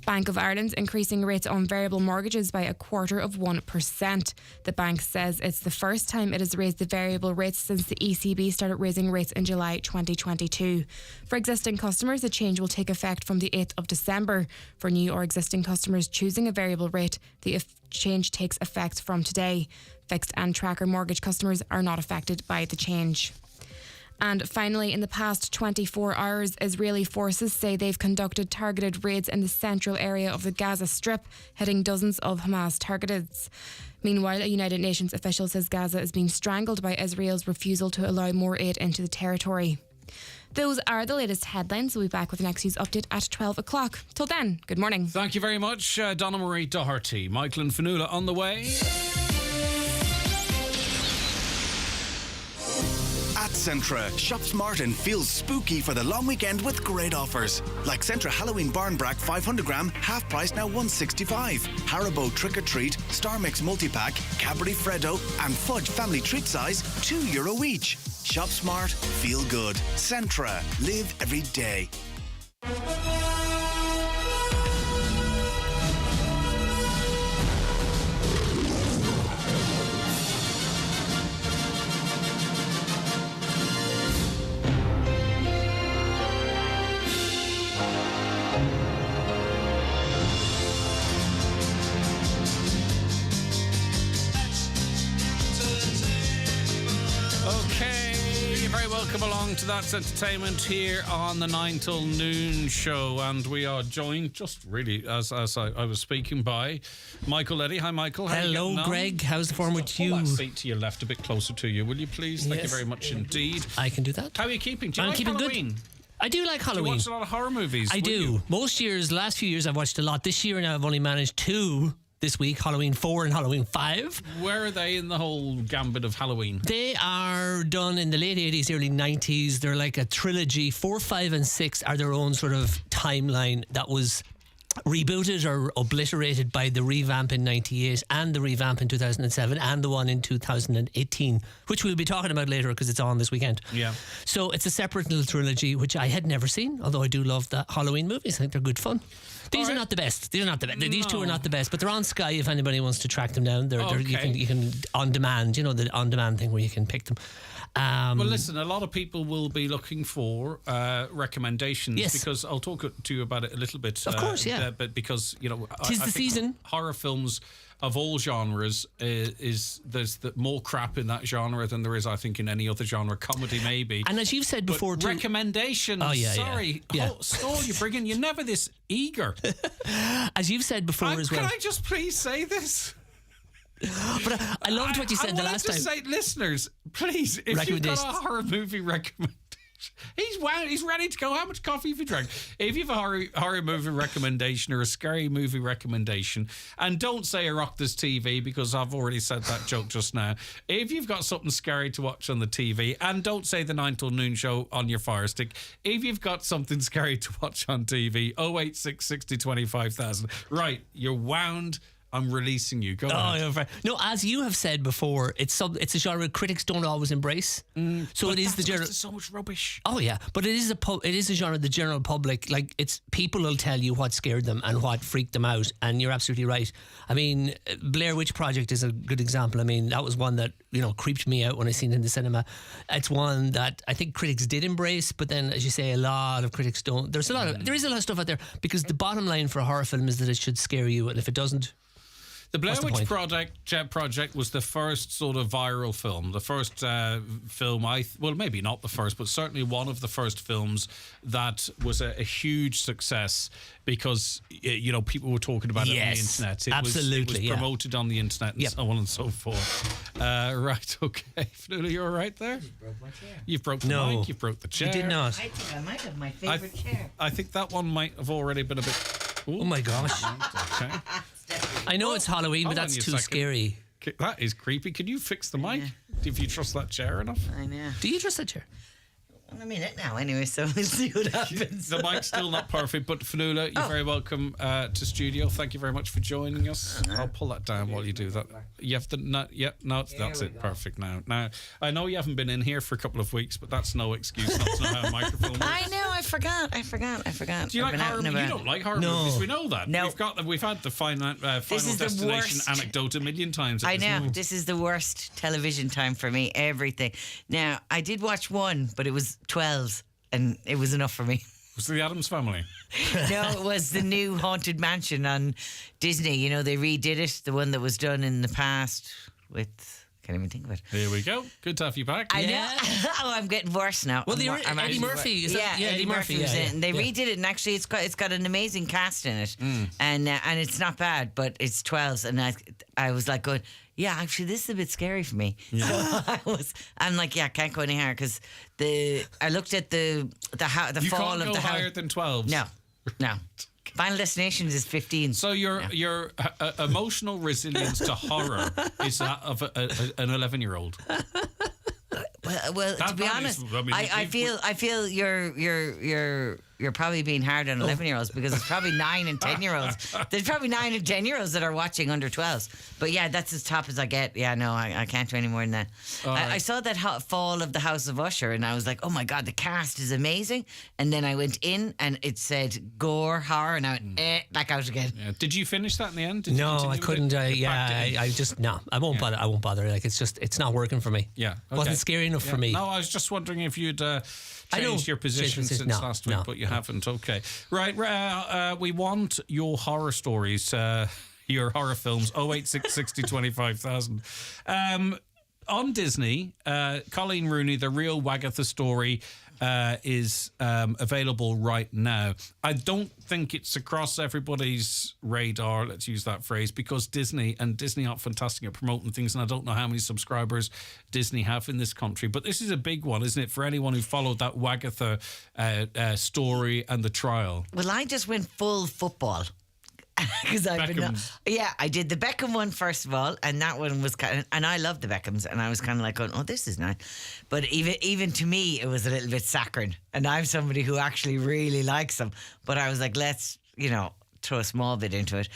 Bank of Ireland's increasing rates on variable mortgages by 0.25%. The bank says it's the first time it has raised the variable rates since the ECB started raising rates in July 2022. For existing customers, the change will take effect from the 8th of December. For new or existing customers choosing a variable rate, the change takes effect from today. Fixed and tracker mortgage customers are not affected by the change. And finally, in the past 24 hours, Israeli forces say they've conducted targeted raids in the central area of the Gaza Strip, hitting dozens of Hamas targets. Meanwhile, a United Nations official says Gaza is being strangled by Israel's refusal to allow more aid into the territory. Those are the latest headlines. We'll be back with the next news update at 12 o'clock. Till then, good morning. Thank you very much, Donna Marie Doherty. Michael and Fanula on the way. At Centra, shop smart and feel spooky for the long weekend with great offers. Like Centra Halloween Barn Brack 500 gram, half price now $1.65. Haribo Trick or Treat, Star Mix Multi-Pack, Cadbury Freddo and Fudge Family Treat Size, €2 each. Shop smart, feel good. Centra, live every day. Welcome along to That's Entertainment here on the 9 till noon show, and we are joined just really as I was speaking by Michael Eddy. Hi Michael. Hello Greg, how's the form with you? Pull that seat to your left a bit closer to you, will you please? Thank you very much indeed. I can do that. How are you keeping? Do you I'm like keeping Halloween? Good. I do like Halloween. Do you watch a lot of horror movies? I do. Most years, last few years I've watched a lot. This year now I've only managed 2 this week, Halloween 4 and Halloween 5. Where are they in the whole gambit of Halloween? They are done in the late 80s, early 90s. They're like a trilogy. 4, 5 and 6 are their own sort of timeline that was rebooted or obliterated by the revamp in 98 and the revamp in 2007 and the one in 2018, which we'll be talking about later because it's on this weekend. Yeah. So it's a separate little trilogy which I had never seen, although I do love the Halloween movies. I think they're good fun. These are not the best. These No. 2 are not the best, but they're on Sky if anybody wants to track them down. They're Okay. you can on demand, you know, the on demand thing where you can pick them. Well, listen, a lot of people will be looking for recommendations because I'll talk to you about it a little bit. Of course, yeah. But because, you know, Tis I the think season. horror films of all genres there's more crap in that genre than there is, I think, in any other genre. Comedy, maybe. And as you've said before, but recommendations. Oh, yeah, sorry, yeah. Stall, you're never this eager. As you've said before as well. Can I just please say this? But I loved what you said the last time. I wanted to say, listeners, please, if you've got a horror movie recommendation, he's ready to go. How much coffee have you drank? If you have a horror movie recommendation or a scary movie recommendation, and don't say Oireachtas TV because I've already said that joke just now. If you've got something scary to watch on the TV, and don't say the 9 till noon show on your Fire Stick. If you've got something scary to watch on TV, 086 60 25,000. Right, you're wound I'm releasing you. Go ahead. No, as you have said before, it's a genre critics don't always embrace. So it is the general. There's so much rubbish. Oh yeah, but it is a genre the general public, like, it's people will tell you what scared them and what freaked them out, and you're absolutely right. I mean, Blair Witch Project is a good example. I mean, that was one that, you know, creeped me out when I seen it in the cinema. It's one that I think critics did embrace, but then, as you say, a lot of critics don't. There is a lot of stuff out there, because the bottom line for a horror film is that it should scare you, and if it doesn't. The Blair Witch Project was the first sort of viral film. The first film, well, maybe not the first, but certainly one of the first films that was a huge success, because, you know, people were talking about it on the internet. It was promoted on the internet and so on and so forth. Right, okay. Fionnuala, you all right there? I just broke my chair. You've broke the mic, you've broke the chair. You did not. I think I might have my favourite chair. I think that one might have already been a bit... Ooh. Oh my gosh. Okay. I know it's Halloween, but that's too scary. That is creepy. Can you fix the mic? If you trust that chair enough? I know. Do you trust that chair? I'm in it now anyway, so we'll see what happens. The mic's still not perfect, but Fionnuala, you're very welcome to studio. Thank you very much for joining us. I'll pull that down while you do that. You have to that's it. Perfect now. Now, I know you haven't been in here for a couple of weeks, but that's no excuse not to know how a microphone works. I know, I forgot. Do you like horror movies? You don't like horror movies. We know that. No. We've had the Final Destination anecdote a million times. I know. This is the worst television time for me. Everything. Now, I did watch one, but it was 12s, and it was enough for me. Was it the Addams Family? No, it was the new Haunted Mansion on Disney. You know, they redid it, the one that was done in the past with... Can't even think of it. Here we go. Good to have you back. I know. Oh, I'm getting worse now. Well, Eddie Murphy. Eddie Murphy was in it. And they redid it, and actually it's got an amazing cast in it. And it's not bad, but it's 12s. And I was like going, yeah, actually this is a bit scary for me. Yeah. So I'm like, yeah, I can't go any higher, because I looked at the fall of the house. You can't go higher than 12s? No. Final Destination is 15. So your emotional resilience to horror is that of an 11-year-old. Well, to be honest, I feel you're probably being hard on 11-year-olds, because it's probably 9 and 10-year-olds. There's probably 9 and 10-year-olds that are watching under 12s. But yeah, that's as top as I get. Yeah, no, I can't do any more than that. I saw that fall of the House of Usher, and I was like, oh my God, the cast is amazing. And then I went in and it said gore, horror, and I went back out again. Yeah. Did you finish that in the end? No, I couldn't. I just no. I won't bother. I won't bother. Like, it's not working for me. Yeah, okay. Wasn't scary enough for me. No, I was just wondering if you'd changed your position since last week, but you haven't. Okay, right. We want your horror stories, your horror films. 086 60 25,000. On Disney, Colleen Rooney, The Real Wagatha Story, is available right now. I don't think it's across everybody's radar, let's use that phrase, because Disney aren't fantastic at promoting things, and I don't know how many subscribers Disney have in this country. But this is a big one, isn't it, for anyone who followed that Wagatha story and the trial? Well, I just went full football. Because I did the Beckham one first of all, and that one was and I love the Beckhams, and I was kind of like going, oh, this is nice. But even to me, it was a little bit saccharine, and I'm somebody who actually really likes them. But I was like, let's throw a small bit into it.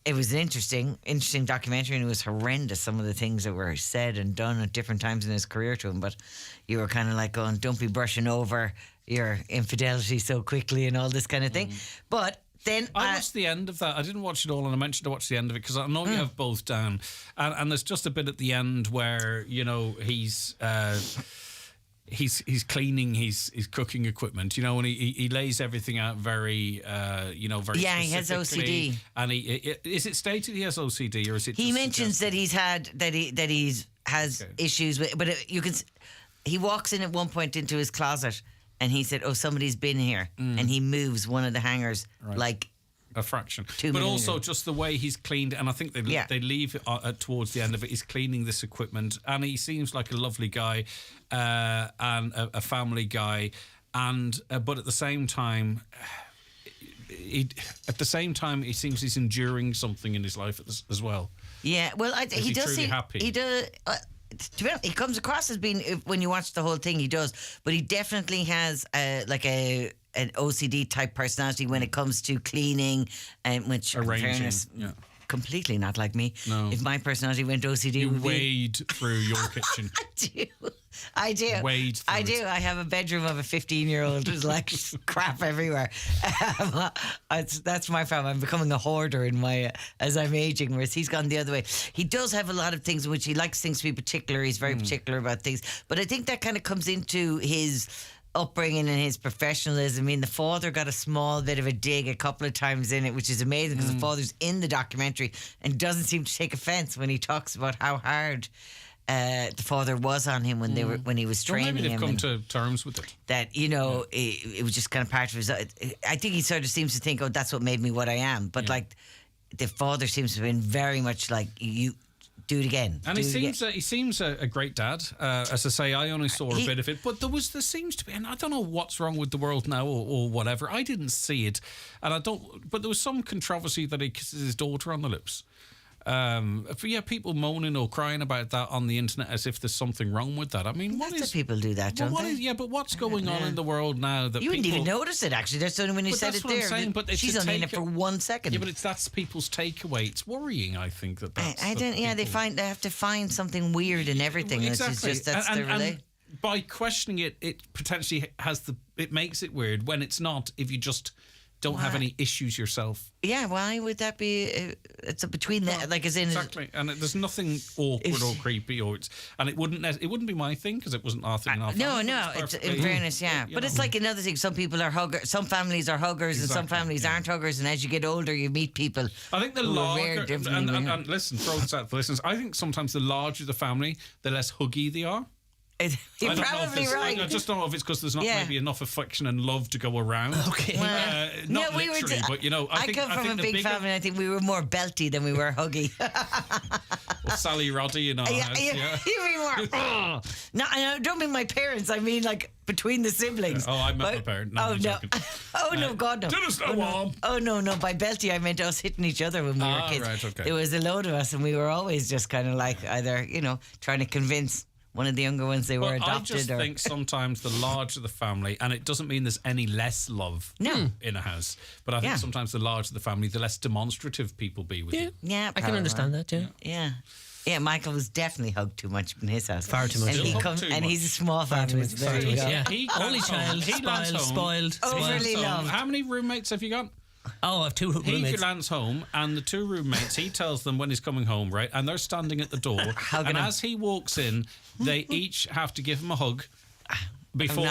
It was an interesting documentary, and it was horrendous, some of the things that were said and done at different times in his career to him. But you were kind of like going, don't be brushing over your infidelity so quickly and all this kind of thing. But then I watched the end of that. I didn't watch it all, and I mentioned to watch the end of it because I know you have both down. And there's just a bit at the end where he's cleaning his cooking equipment, and he lays everything out very very he has OCD. And is it stated he has OCD, or is it? He mentions that he's had has issues with, but he walks in at one point into his closet. And he said, oh, somebody's been here. And he moves one of the hangers like a fraction. 2 but millimeters. also just the way he's cleaned, and I think they leave it towards the end of it. He's cleaning this equipment, and he seems like a lovely guy and a family guy. And but at the same time, he seems he's enduring something in his life as well. Yeah, well, he does seem happy. He does. To be honest, he comes across as being, when you watch the whole thing, he does, but he definitely has an OCD type personality when it comes to cleaning, and which arranging. in fairness, completely not like me. No. If my personality went OCD, You would be- wade through your kitchen. I do. Wade through I do. it. I have a bedroom of a 15-year-old. There's like crap everywhere. That's my problem. I'm becoming a hoarder in my as I'm aging, whereas he's gone the other way. He does have a lot of things in which he likes things to be particular. He's very particular about things. But I think that kind of comes into his upbringing and his professionalism. I mean, the father got a small bit of a dig a couple of times in it, which is amazing because the father's in the documentary and doesn't seem to take offense when he talks about how hard the father was on him when he was training maybe they've him. come and to terms with it. that, it was just kind of part of his. I think he sort of seems to think, oh, that's what made me what I am. But like, the father seems to have been very much like, you do it again. And he seems a great dad. As I say, I only saw a bit of it, but there seems to be, and I don't know what's wrong with the world now or whatever. I didn't see it, and I don't. But there was some controversy that he kisses his daughter on the lips. People moaning or crying about that on the internet as if there's something wrong with that. I mean, Lots of people do that, don't they? But what's going on in the world now that You wouldn't people, even notice it, actually. That's only when you But said that's it what I'm there. saying, but it's She's a only in it take- for 1 second. Yeah, but that's people's takeaway. It's worrying, I think, that's... I don't. Yeah, they have to find something weird in everything. Exactly. It's just that's their relate. By questioning it, it potentially it makes it weird when it's not. If you just don't have any issues yourself. Yeah, why would that be? It's a between that, like as in exactly, and there's nothing awkward or creepy, and it wouldn't be my thing because it wasn't our thing. No, it's in fairness, yeah. But it's like another thing. Some people are huggers. Some families are huggers, and some families aren't huggers. And as you get older, you meet people. I think the who are larger, very different. and listen, throw this out for listeners. I think sometimes the larger the family, the less huggy they are. You're probably right. I just don't know if it's because there's not maybe enough affection and love to go around. Okay. Not literally, but I come from a big family. And I think we were more belty than we were huggy. Well, Sally Roddy in our house. Yeah. You mean more? No, I don't mean my parents. I mean like between the siblings. Oh, I met my parents. No, oh no! Oh no! God no! Dinner's no warm. Oh no! By belty I meant us hitting each other when we were kids. Right, okay. There was a load of us, and we were always just kind of like either trying to convince one of the younger ones they were adopted. I just think sometimes the larger the family, and it doesn't mean there's any less love in a house, but I think sometimes the larger the family, the less demonstrative people be with you. Yeah, I can understand that. Yeah. Yeah, Michael was definitely hugged too much in his house. Far too much. And he's a small family. So there you go. Yeah. He Only lands child, home. He lands home. spoiled. Overly loved. How many roommates have you got? Oh, I have two roommates. He lands home, and the two roommates, he tells them when he's coming home, right? And they're standing at the door. And as he walks in, they each have to give him a hug before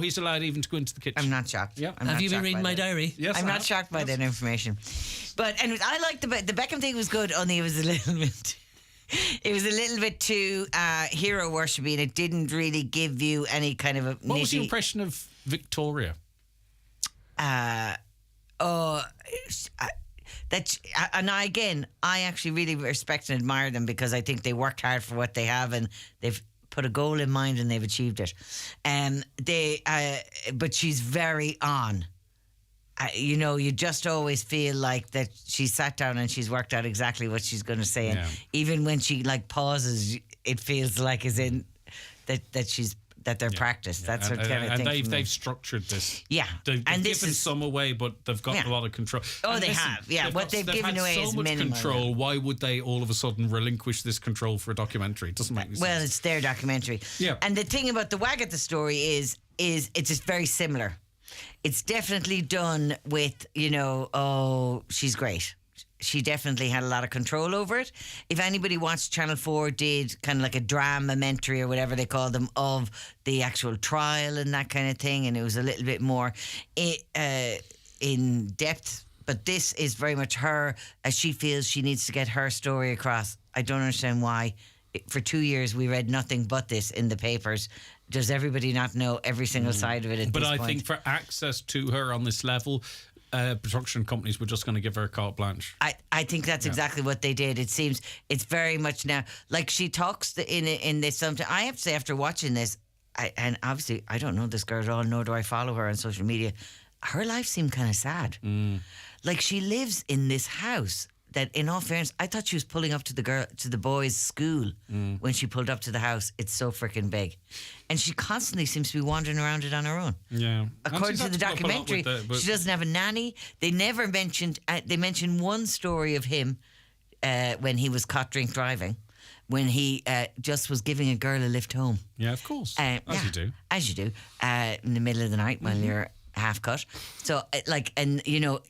he's allowed even to go into the kitchen. I'm not shocked. Yep. I'm Have not you been shocked reading by my that. diary? Yes, I'm I not have. shocked by that information. But anyways, I like the Beckham thing was good, only it was a little bit... It was a little bit too hero worshipy, and it didn't really give you any kind of a... What was your impression of Victoria? I actually really respect and admire them because I think they worked hard for what they have and they've put a goal in mind and they've achieved it. But she's very on. You just always feel like that she sat down and she's worked out exactly what she's going to say, and even when she pauses, it feels like as in that she's. That they're practiced. That's what kind of thing. And they've structured this. Yeah. They've given some away, but they've got a lot of control. Oh, And they listen, have. Yeah, what they've given had away so is much minimal. control. Why would they all of a sudden relinquish this control for a documentary? It doesn't make any sense. Well, it's their documentary. Yeah. And the thing about the Wagatha story is it's just very similar. It's definitely done with, she's great. She definitely had a lot of control over it. If anybody watched Channel 4 did kind of like a drama-mentary or whatever they call them of the actual trial and that kind of thing, and it was a little bit more in depth. But this is very much her as she feels she needs to get her story across. I don't understand why. For 2 years we read nothing but this in the papers. Does everybody not know every single side of it at this point? But I think for access to her on this level, production companies were just going to give her a carte blanche. I think that's exactly what they did. It seems it's very much now like she talks in this. Sometimes I have to say after watching this, and obviously I don't know this girl at all, nor do I follow her on social media. Her life seemed kind of sad. Like she lives in this house that, in all fairness, I thought she was pulling up to the boys' school when she pulled up to the house. It's so freaking big, and she constantly seems to be wandering around it on her own. Yeah, according to the documentary, she doesn't have a nanny. They never mentioned. They mentioned one story of him when he was caught drink driving, when he just was giving a girl a lift home. Yeah, of course. As you do. As you do. In the middle of the night while you're half cut. So,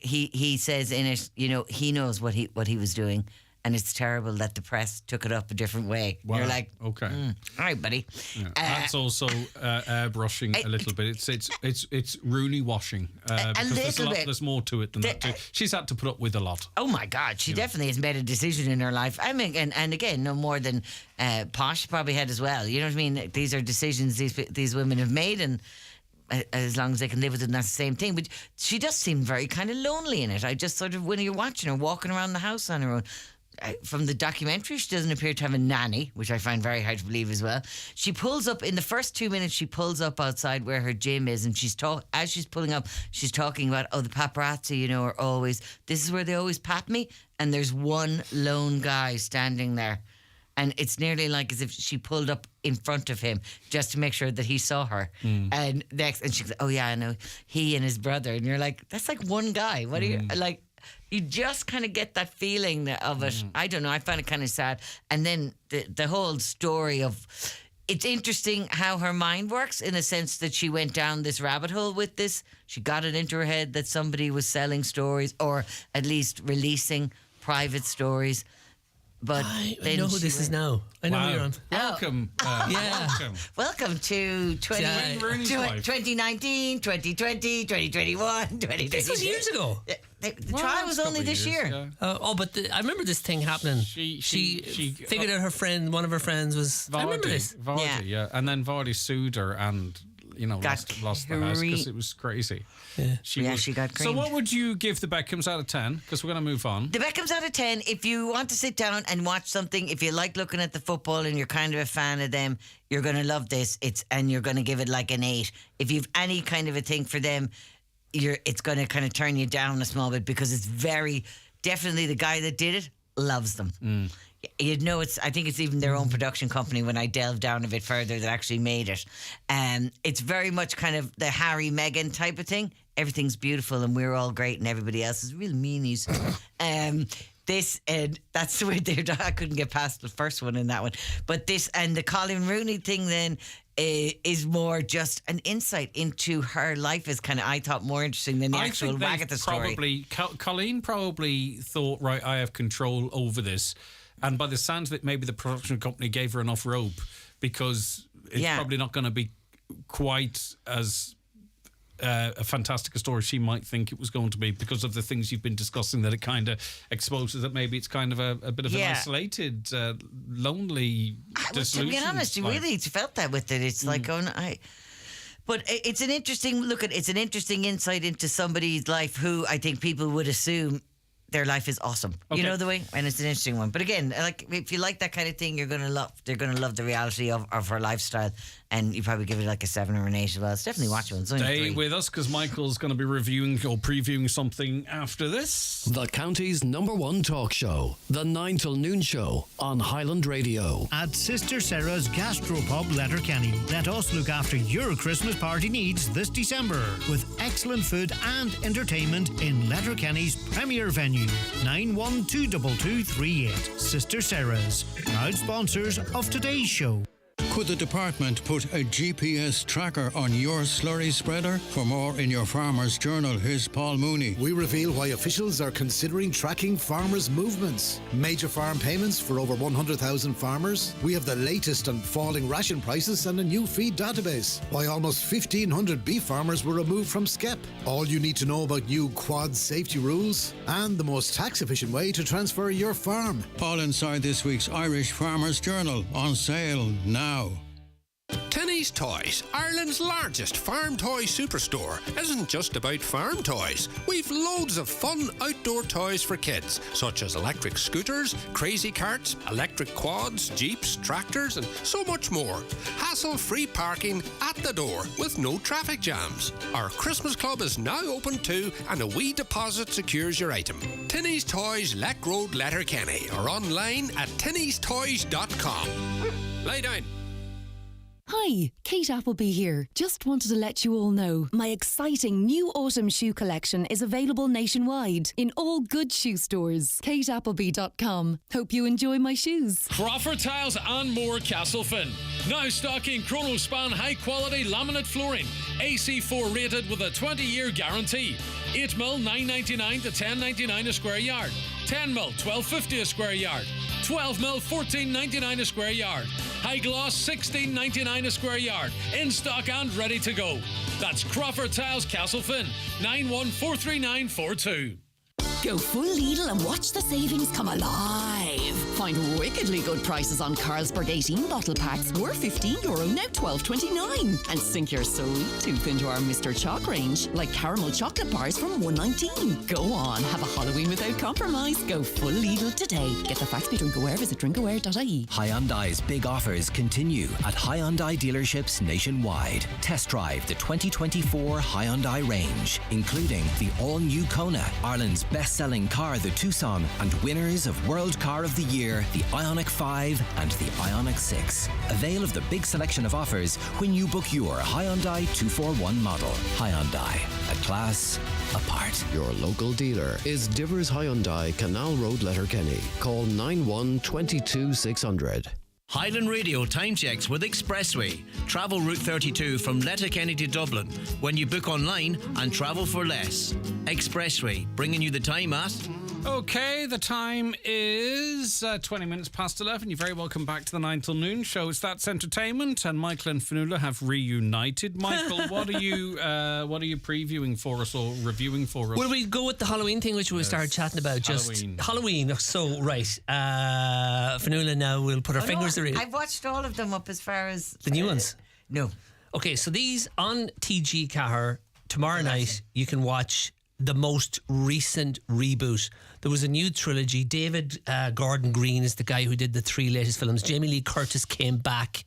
he says in it, he knows what he was doing. And it's terrible that the press took it up a different way. Wow. You're like, okay, all right, buddy. Yeah. That's also airbrushing a little bit. It's Rooney washing because there's more to it than that too. She's had to put up with a lot. Oh my God, she definitely has made a decision in her life. I mean, and again, no more than Posh probably had as well. You know what I mean? These are decisions these women have made, and as long as they can live with it, and that's the same thing. But she does seem very kind of lonely in it. I just sort of, when you're watching her walking around the house on her own. From the documentary, she doesn't appear to have a nanny, which I find very hard to believe as well. She pulls up in the first 2 minutes. She pulls up outside where her gym is, and as she's pulling up, she's talking about the paparazzi, are always, this is where they always pat me, and there's one lone guy standing there, and it's nearly like as if she pulled up in front of him just to make sure that he saw her. And she goes, oh yeah, I know, he and his brother, and you're like, that's like one guy. What are you like? You just kind of get that feeling of it. I don't know. I find it kind of sad. And then the whole story of... It's interesting how her mind works in the sense that she went down this rabbit hole with this. She got it into her head that somebody was selling stories or at least releasing private stories. But I know who this is now. I know who you're on. Welcome. Welcome to 2019, 2020, 2021, 2022. This was years ago. The trial was only this year. But I remember this thing happening. She figured out one of her friends was... Vardy, I remember this. Vardy, yeah. And then Vardy sued her and... lost the house because it was crazy. Yeah. She got creamed. So what would you give the Beckhams out of 10? Because we're going to move on. The Beckhams out of 10, if you want to sit down and watch something, if you like looking at the football and you're kind of a fan of them, you're going to love this. And you're going to give it like an 8. If you've any kind of a thing for them, it's going to kind of turn you down a small bit because it's very, definitely the guy that did it loves them. You'd know I think it's even their own production company when I delve down a bit further that actually made it. It's very much kind of the Harry Meghan type of thing. Everything's beautiful and we're all great and everybody else is real meanies. That's the way I couldn't get past the first one in that one. But this and the Colin Rooney thing then is more just an insight into her life is kind of, I thought, more interesting than the actual whack at the story. Colleen probably thought, right, I have control over this. And by the sounds of it, maybe the production company gave her enough rope because it's probably not going to be quite as a fantastic a story she might think it was going to be because of the things you've been discussing, that it kind of exposes that maybe it's kind of a bit of an isolated, lonely, to be honest, you really felt that with it. It's like, but it's an interesting it's an interesting insight into somebody's life who I think people would assume their life is awesome. Okay. You know the way? And it's an interesting one. But again, like if you like that kind of thing, they're gonna love the reality of her lifestyle. And you probably give it like a 7 or an 8 as well. It's definitely watchable. Stay with us because Michael's going to be reviewing or previewing something after this. The county's #1 talk show, the 9 till noon show on Highland Radio. At Sister Sarah's Gastropub Letterkenny, let us look after your Christmas party needs this December with excellent food and entertainment in Letterkenny's premier venue, 91222238. Sister Sarah's, proud sponsors of today's show. Could the department put a GPS tracker on your slurry spreader? For more in your Farmer's Journal, here's Paul Mooney. We reveal why officials are considering tracking farmers' movements. Major farm payments for over 100,000 farmers. We have the latest on falling ration prices and a new feed database. Why almost 1,500 beef farmers were removed from SCEP. All you need to know about new quad safety rules. And the most tax-efficient way to transfer your farm. All inside this week's Irish Farmer's Journal, on sale now. Tinny's Toys, Ireland's largest farm toy superstore, isn't just about farm toys. We've loads of fun outdoor toys for kids, such as electric scooters, crazy carts, electric quads, jeeps, tractors, and so much more. Hassle-free parking at the door with no traffic jams. Our Christmas club is now open too, and a wee deposit secures your item. Tinny's Toys, Leck Road, Letterkenny, or online at tinnystoys.com. Lay down. Hi, Kate Appleby here. Just wanted to let you all know my exciting new autumn shoe collection is available nationwide in all good shoe stores. KateAppleby.com. Hope you enjoy my shoes. Crawford Tiles and more Castlefin. Now stocking Chronospan high quality laminate flooring. AC4 rated with a 20-year guarantee. 8mm $9.99 to $10.99 a square yard. 10mm $12.50 a square yard. 12mm $14.99 a square yard. High gloss $16.99 a square yard. In stock and ready to go. That's Crawford Tiles Castlefin 914342. Go full Lidl and watch the savings come alive. Find wickedly good prices on Carlsberg 18 bottle packs worth €15, now $12.29. And sink your sweet tooth into our Mr. Choc range, like caramel chocolate bars from $1.19. Go on, have a Halloween without compromise. Go full Lidl today. Get the facts be Drinkaware, visit drinkaware.ie. Hyundai's big offers continue at Hyundai dealerships nationwide. Test drive the 2024 Hyundai range, including the all-new Kona, Ireland's best-selling car, the Tucson, and winners of World Car of the Year, the Ioniq 5 and the Ioniq 6. Avail of the big selection of offers when you book your Hyundai 241 model. Hyundai, a class apart. Your local dealer is Divers Hyundai, Canal Road, Letterkenny. Call 9122 600. Highland Radio time checks with Expressway. Travel Route 32 from Letterkenny to Dublin when you book online and travel for less. Expressway, bringing you the time at... Okay, the time is 20 minutes past 11. You're very welcome back to the 9 till noon show. It's That's Entertainment, and Michael and Fionnuala have reunited. Michael, what are you previewing for us or reviewing for us? Will we go with the Halloween thing, which we started chatting about? Halloween. So, right. Fionnuala now will put her fingers in. I've watched all of them up as far as... The new ones? No. Okay, so these on TG Cahir tomorrow night, you can watch the most recent reboot. There was a new trilogy. David Gordon Green is the guy who did the 3 latest films. Jamie Lee Curtis came back.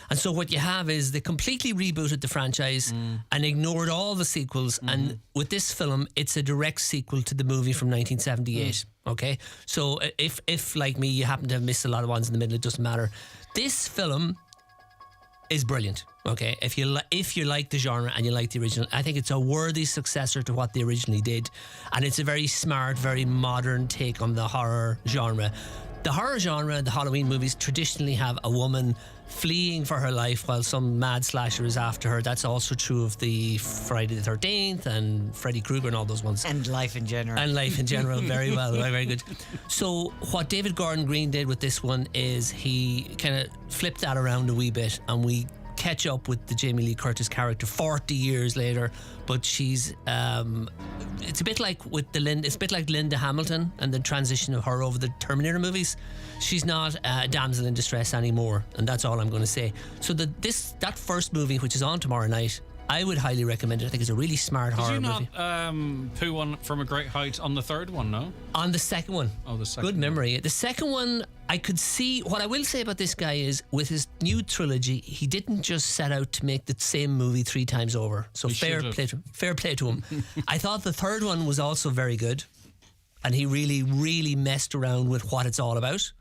And so what you have is they completely rebooted the franchise and ignored all the sequels. And with this film, it's a direct sequel to the movie from 1978. Okay? So if like me, you happen to have missed a lot of ones in the middle, it doesn't matter. This film is brilliant. Okay, if you like the genre and you like the original, I think it's a worthy successor to what they originally did, and it's a very smart, very modern take on the horror genre. The horror genre, the Halloween movies traditionally have a woman fleeing for her life while some mad slasher is after her. That's also true of the Friday the 13th and Freddy Krueger and all those ones. And life in general. Very well, very good. So what David Gordon Green did with this one is he kind of flipped that around a wee bit, and we catch up with the Jamie Lee Curtis character 40 years later, but she's it's a bit like Linda Hamilton and the transition of her over the Terminator movies. She's not a damsel in distress anymore, and that's all I'm going to say. So that first movie, which is on tomorrow night, I would highly recommend it. I think it's a really smart horror movie. Did you not poo one from a great height on the third one, no? On the second one. Oh, the second Good memory. The second one, I could see... What I will say about this guy is, with his new trilogy, he didn't just set out to make the same movie 3 times over. So fair play to him. I thought the third one was also very good, and he really, really messed around with what it's all about.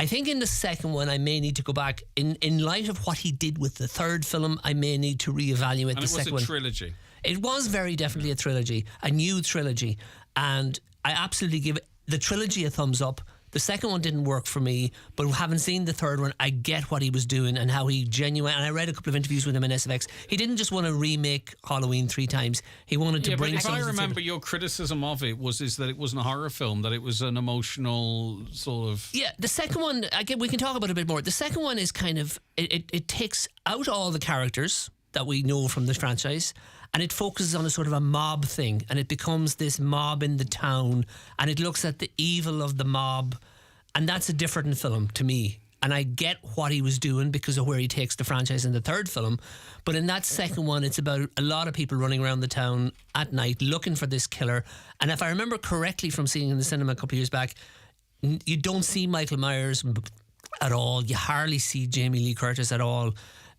I think in the second one, I may need to go back. In light of what he did with the third film, I may need to reevaluate the second one. And it was a trilogy. It was very definitely a trilogy, a new trilogy. And I absolutely give the trilogy a thumbs up. The second one didn't work for me, but having seen the third one, I get what he was doing and how he and I read a couple of interviews with him in SFX. He didn't just want to remake Halloween 3 times. He wanted to bring something. If I remember, your criticism of it was that it wasn't a horror film, that it was an emotional sort of... Yeah, the second one, again, we can talk about it a bit more. The second one is kind of, it takes out all the characters that we know from the franchise, and it focuses on a sort of a mob thing, and it becomes this mob in the town, and it looks at the evil of the mob, and that's a different film to me. And I get what he was doing because of where he takes the franchise in the third film. But in that second one, it's about a lot of people running around the town at night looking for this killer. And if I remember correctly from seeing it in the cinema a couple of years back, you don't see Michael Myers at all. You hardly see Jamie Lee Curtis at all.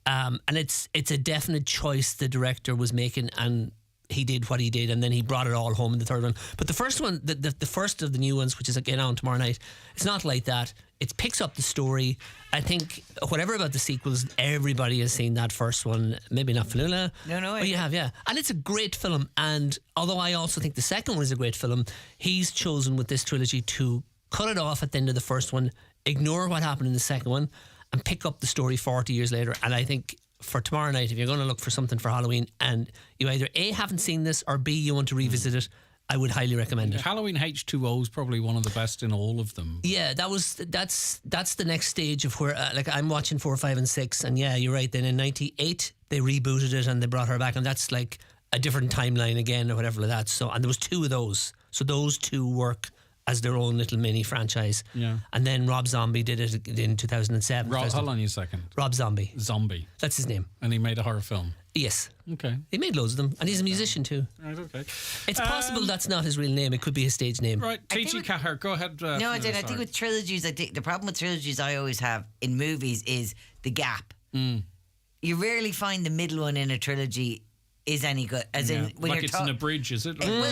And it's a definite choice the director was making, and he did what he did, and then he brought it all home in the third one. But the first one, the first of the new ones, which is again on tomorrow night, it's not like that. It picks up the story. I think whatever about the sequels, everybody has seen that first one. Maybe not Fionnuala. No, you have, yeah. And it's a great film. And although I also think the second one is a great film, he's chosen with this trilogy to cut it off at the end of the first one, ignore what happened in the second one, and pick up the story 40 years later. And I think for tomorrow night, if you're going to look for something for Halloween and you either A, haven't seen this, or B, you want to revisit it, I would highly recommend it. Halloween H2O is probably one of the best in all of them. Yeah, that's the next stage of where like I'm watching 4, 5 and 6, and yeah, you're right. Then in '98 they rebooted it and they brought her back, and that's like a different timeline again or whatever like that. So, and there was 2 of those. So those 2 work as their own little mini franchise. Yeah. And then Rob Zombie did it in 2007. Hold on a second. Rob Zombie. Zombie. That's his name. And he made a horror film. Yes. Okay. He made loads of them, and he's a musician too. Right. Okay. It's possible that's not his real name. It could be his stage name. Right. T.G. Cahir, go ahead. No, I didn't. I think with trilogies, the problem with trilogies I always have in movies is the gap. You rarely find the middle one in a trilogy is any good. As in, when like you're it's in a bridge, is it? Like, well,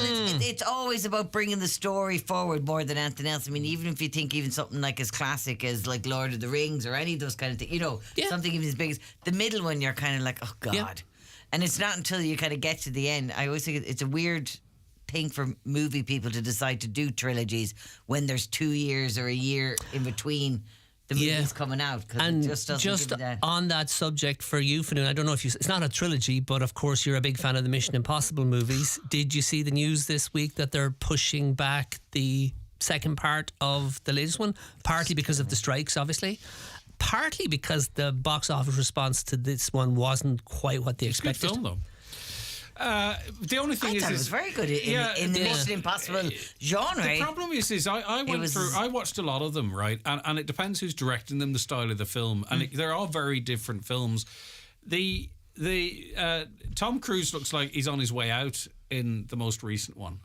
it's always about bringing the story forward more than anything else. I mean, even if you think even something like as classic as like Lord of the Rings or any of those kind of things, something even as big as the middle one, you're kind of like, oh God. Yeah. And it's not until you kind of get to the end. I always think it's a weird thing for movie people to decide to do trilogies when there's 2 years or a year in between the movie's coming out, and it just doesn't on that subject for you, Fionnuala, I don't know if it's not a trilogy, but of course you're a big fan of the Mission Impossible movies. Did you see the news this week that they're pushing back the second part of the latest one? Partly because of the strikes, obviously. Partly because the box office response to this one wasn't quite what they expected. Good film, though. The only thing I thought it was very good in the Mission Impossible genre. The problem is I watched a lot of them, right? And it depends who's directing them, the style of the film, and they're all very different films. The Tom Cruise looks like he's on his way out in the most recent one.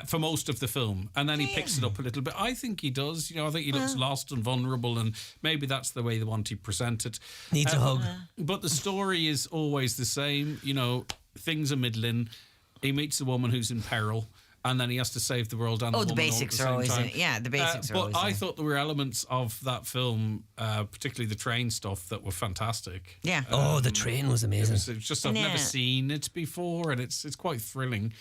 For most of the film, and then he picks it up a little bit. I think he does. I think he looks lost and vulnerable, and maybe that's the way they want to present it. Needs a hug. But the story is always the same. Things are middling. He meets a woman who's in peril, and then he has to save the world and the woman basics all at are the same always time. the basics are always But I thought there were elements of that film, particularly the train stuff, that were fantastic. Yeah. The train was amazing. It was just I've never seen it before, and it's quite thrilling.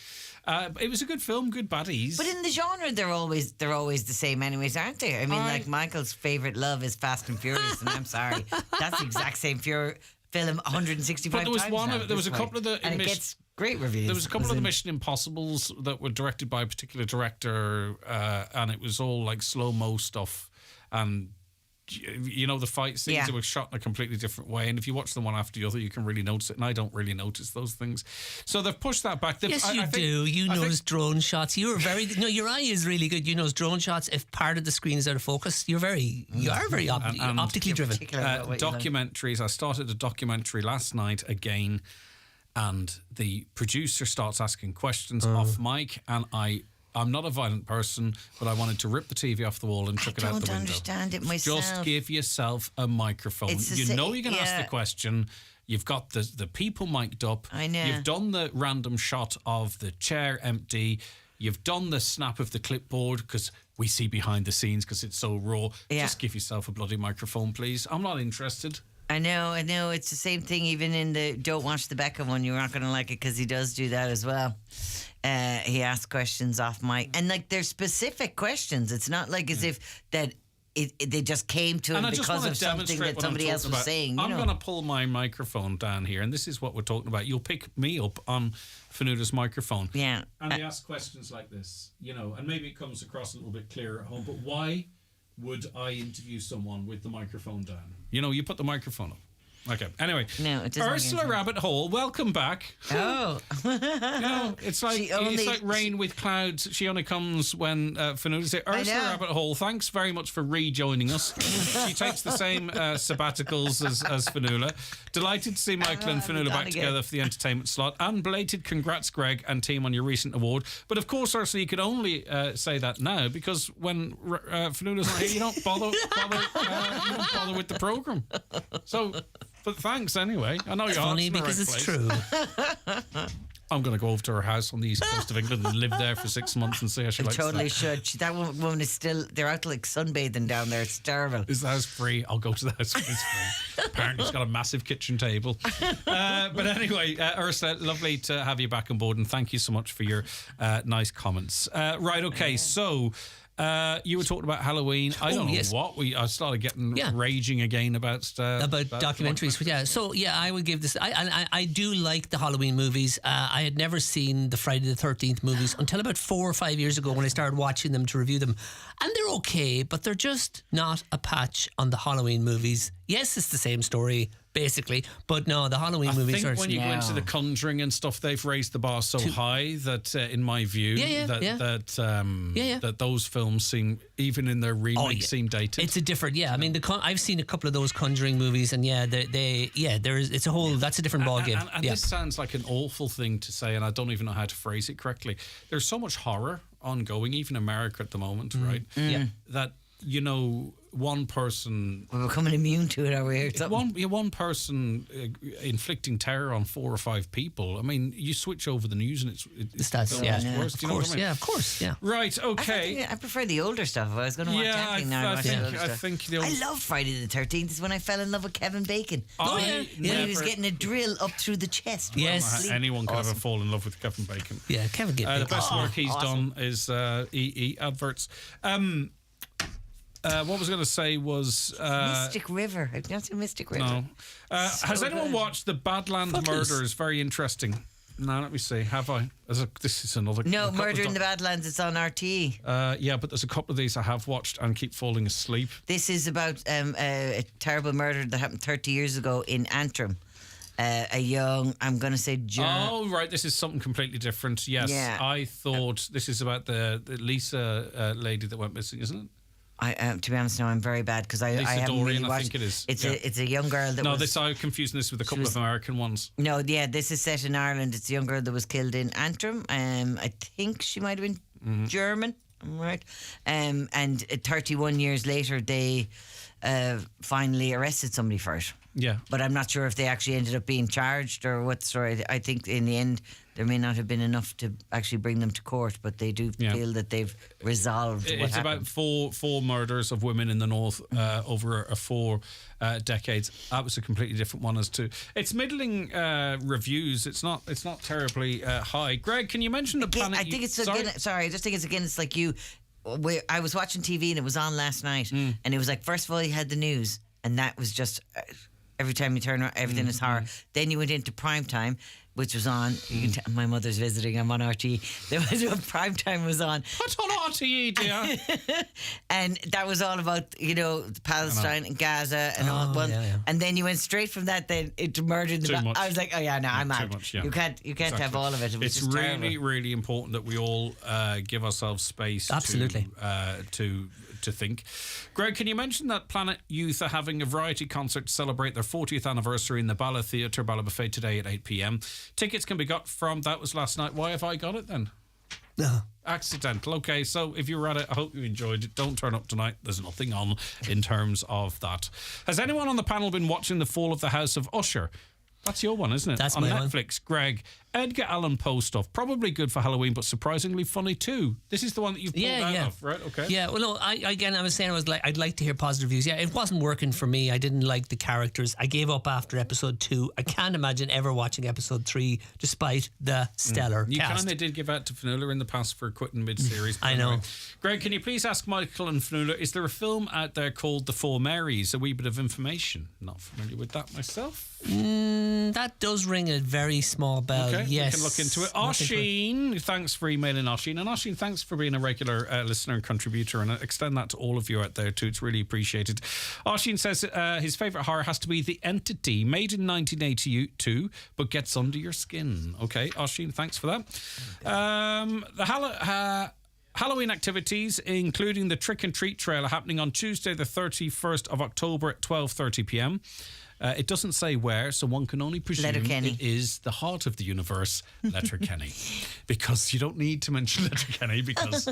It was a good film, good baddies. But in the genre, they're always the same, anyways, aren't they? I mean, like Michael's favorite love is Fast and Furious, and I'm sorry, that's the exact same film 165 but there was times. There was a couple of the and it gets great reviews. There was a couple of the Mission Impossibles that were directed by a particular director, and it was all like slow-mo stuff, and the fight scenes were shot in a completely different way, and if you watch them one after the other, you can really notice it, and I don't really notice those things. So they've pushed that back. Yes, you do. You notice drone shots. You are your eye is really good. You notice drone shots. If part of the screen is out of focus, you are very optically driven. Documentaries. I started a documentary last night again, and the producer starts asking questions off mic, and I'm not a violent person, but I wanted to rip the TV off the wall and chuck it out the window. I don't understand it myself. Just give yourself a microphone. You know you can ask the question. You've got the people mic'd up. I know. You've done the random shot of the chair empty. You've done the snap of the clipboard because we see behind the scenes because it's so raw. Yeah. Just give yourself a bloody microphone, please. I'm not interested. I know. It's the same thing even in the Don't Watch the Beckham one. You're not going to like it because he does do that as well. He asks questions off mic. And like they're specific questions. It's not like as if that they just came to him because of something that somebody else was saying. I'm going to pull my microphone down here, and this is what we're talking about. You'll pick me up on Fionnuala's microphone. Yeah. And they ask questions like this, and maybe it comes across a little bit clearer at home, but why would I interview someone with the microphone down? You put the microphone up. Okay. Anyway, no, it doesn't. Ursula Rabbit Hole, welcome back. Oh, it's like rain with clouds. She only comes when Fionnuala says, Ursula Rabbit Hole, thanks very much for rejoining us. She takes the same sabbaticals as Fionnuala. Delighted to see Michael and Fionnuala back together for the entertainment slot. And belated congrats, Greg and team, on your recent award. But of course, Ursula, you could only say that now because when Fionnuala's not here, you don't bother with the programme. So. But thanks anyway. I know you're funny because it's true. I'm going to go over to her house on the east coast of England and live there for 6 months and see how she likes totally that. should. That woman is still, they're out like sunbathing down there. It's terrible. Is the house free? I'll go to the house when it's free. Apparently she's got a massive kitchen table. But anyway, Ursula, lovely to have you back on board, and thank you so much for your nice comments. Right, okay, so... you were talking about Halloween. I don't know what I started getting raging again about documentaries. Yeah, so I would give this. I do like the Halloween movies. I had never seen the Friday the 13th movies until about 4 or 5 years ago when I started watching them to review them, and they're okay, but they're just not a patch on the Halloween movies. Yes, it's the same story basically, but no, the Halloween movies are. I think when you go into The Conjuring and stuff, they've raised the bar so high that, in my view, that those films seem, even in their remake, seem dated. It's a different, I mean, I've seen a couple of those Conjuring movies, and it's a whole. That's a different ballgame. And this sounds like an awful thing to say, and I don't even know how to phrase it correctly. There's so much horror ongoing, even in America at the moment, right? That, one person... We're becoming immune to it, are we? One person inflicting terror on 4 or 5 people. I mean, you switch over the news and it's worse. Of course, of course. Right, okay. I prefer the older stuff. I was going to watch anything now. I think I love Friday the 13th. It's when I fell in love with Kevin Bacon. When he was getting a drill up through the chest. Yes. Anyone could ever fall in love with Kevin Bacon. Yeah, Kevin Bacon. The best work he's done is EE adverts. What I was going to say was... Mystic River. I've not seen Mystic River. No. Has anyone watched The Badland Murders? Very interesting. No, let me see. Have I? This is another... No, Murder in the Badlands. It's on RTE. But there's a couple of these I have watched and keep falling asleep. This is about a terrible murder that happened 30 years ago in Antrim. A young, I'm going to say... Oh, right. This is something completely different. Yes. Yeah. I thought this is about the Lisa lady that went missing, isn't it? To be honest, no, I'm very bad because I haven't really watched. I think it is. It's a young girl that I'm confusing this with a couple of American ones. No, this is set in Ireland. It's a young girl that was killed in Antrim. I think she might have been German. I'm right. And 31 years later, they finally arrested somebody for it. Yeah. But I'm not sure if they actually ended up being charged or what the story. I think in the end there may not have been enough to actually bring them to court, but they do feel that they've resolved what happened. It's about four murders of women in the north over 4 decades. That was a completely different one as to its middling reviews. It's not terribly high. Greg, can you mention the planet? I think it's I just think it's again. It's like you. I was watching TV and it was on last night, and it was like first of all you had the news, and that was just. Every time you turn around, everything is horror. Then you went into prime time, which was on. You can my mother's visiting. I'm on RTE. There was prime time was on. What's on RTE, dear? And that was all about Palestine and Gaza and all one. And then you went straight from that then into murder in the. I was like, I'm out. Too much, yeah. You can't have all of it. It was it's just really terrible. really important that we all give ourselves space. Absolutely. To think. Greg, can you mention that Planet Youth are having a variety concert to celebrate their 40th anniversary in the Bala Theatre, Bala Buffet today at 8 p.m. Tickets can be got from, that was last night. Why have I got it then? No. Accidental. Okay, so if you were at it, I hope you enjoyed it. Don't turn up tonight. There's nothing on in terms of that. Has anyone on the panel been watching The Fall of the House of Usher? That's your one, isn't it? That's on my Netflix. one. Greg, Edgar Allan Poe stuff. Probably good for Halloween, but surprisingly funny too. This is the one that you've pulled out of, right? Okay. Yeah. Well, no. I was saying I'd like to hear positive reviews. Yeah, it wasn't working for me. I didn't like the characters. I gave up after episode 2. I can't imagine ever watching episode 3, despite the stellar You cast. kind of did give out to Fionnuala in the past for quitting mid-series. I know. Anyway. Greg, can you please ask Michael and Fionnuala, is there a film out there called The Four Marys? A wee bit of information. Not familiar with that myself. That does ring a very small bell. Okay, yes. we can look into it. Oisín, thanks for emailing Oisín. And Oisín, thanks for being a regular listener and contributor. And I extend that to all of you out there too. It's really appreciated. Oisín says his favourite horror has to be The Entity, made in 1982, but gets under your skin. Okay, Oisín, thanks for that. The Halloween activities, including the Trick and Treat Trail, are happening on Tuesday the 31st of October at 12:30 p.m. It doesn't say where, so one can only presume Letterkenny. it is the heart of the universe, Letterkenny. Because you don't need to mention Letterkenny because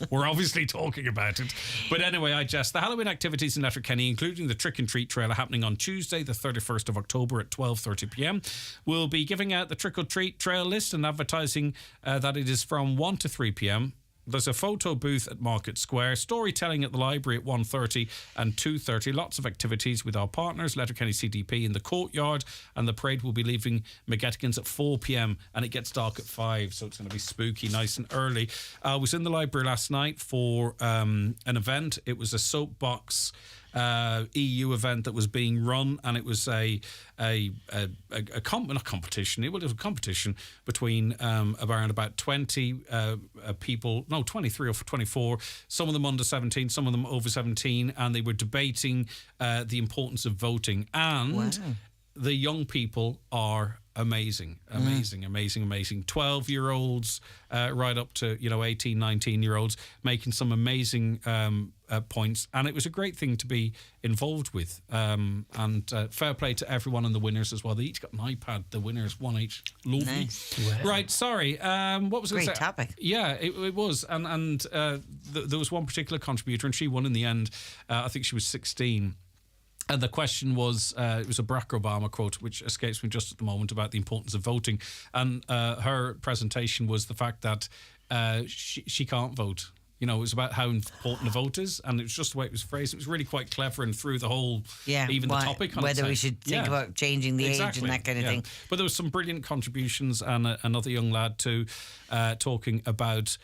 we're obviously talking about it. But anyway, I jest. The Halloween activities in Letterkenny, including the Trick and Treat Trail, are happening on Tuesday, the 31st of October at 12:30pm. We'll be giving out the Trick or Treat Trail list and advertising that it is from 1 to 3pm. There's a photo booth at Market Square, storytelling at the library at 1:30 and 2:30. Lots of activities with our partners, Letterkenny CDP, in the courtyard, and the parade will be leaving McGettigans at 4pm, and it gets dark at 5, so it's going to be spooky, nice and early. I was in the library last night for an event. It was a soapbox EU event that was being run, and it was not competition. It was a competition between around about 20 people, no, 23 or 24. Some of them under 17, some of them over 17, and they were debating the importance of voting. And the young people are amazing. 12-year-olds right up to 18, 19-year-olds making some amazing points, and it was a great thing to be involved with. And fair play to everyone and the winners as well. They each got an iPad. The winners, one each. Lovely. Nice. Wow. Right. Sorry. What was Great I topic. Yeah, it was, and there was one particular contributor, and she won in the end. I think she was 16. And the question was, it was a Barack Obama quote, which escapes me just at the moment, about the importance of voting. And her presentation was the fact that she can't vote. It was about how important the vote is, and it was just the way it was phrased. It was really quite clever and through the whole, the topic. Whether we should think about changing the age and that kind of thing. But there was some brilliant contributions, and another young lad too, talking about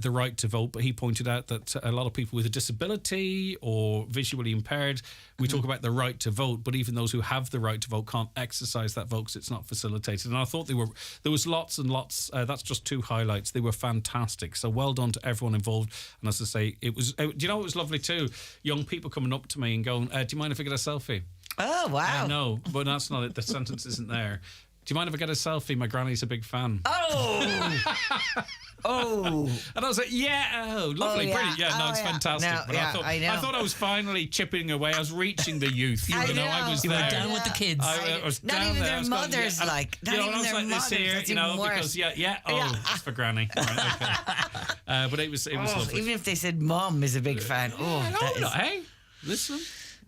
the right to vote, but he pointed out that a lot of people with a disability or visually impaired, we talk about the right to vote, but even those who have the right to vote can't exercise that vote because it's not facilitated. And I thought there was lots and lots. That's just two highlights. They were fantastic. So well done to everyone involved. And as I say, it was. Do you know what was lovely too? Young people coming up to me and going, "Do you mind if I get a selfie?" Oh wow! No, but that's not it. The sentence isn't there. Do you mind if I get a selfie? My granny's a big fan. Oh! Oh. And I was like, lovely, brilliant. It's fantastic. No, but I thought I was finally chipping away. I was reaching the youth. I was you there. were down with the kids. I was not down even there. their mothers, going, not even their mothers. Here, that's even worse. because it's for granny. Right, okay. But it was lovely. Even if they said mom is a big fan. Hey, listen.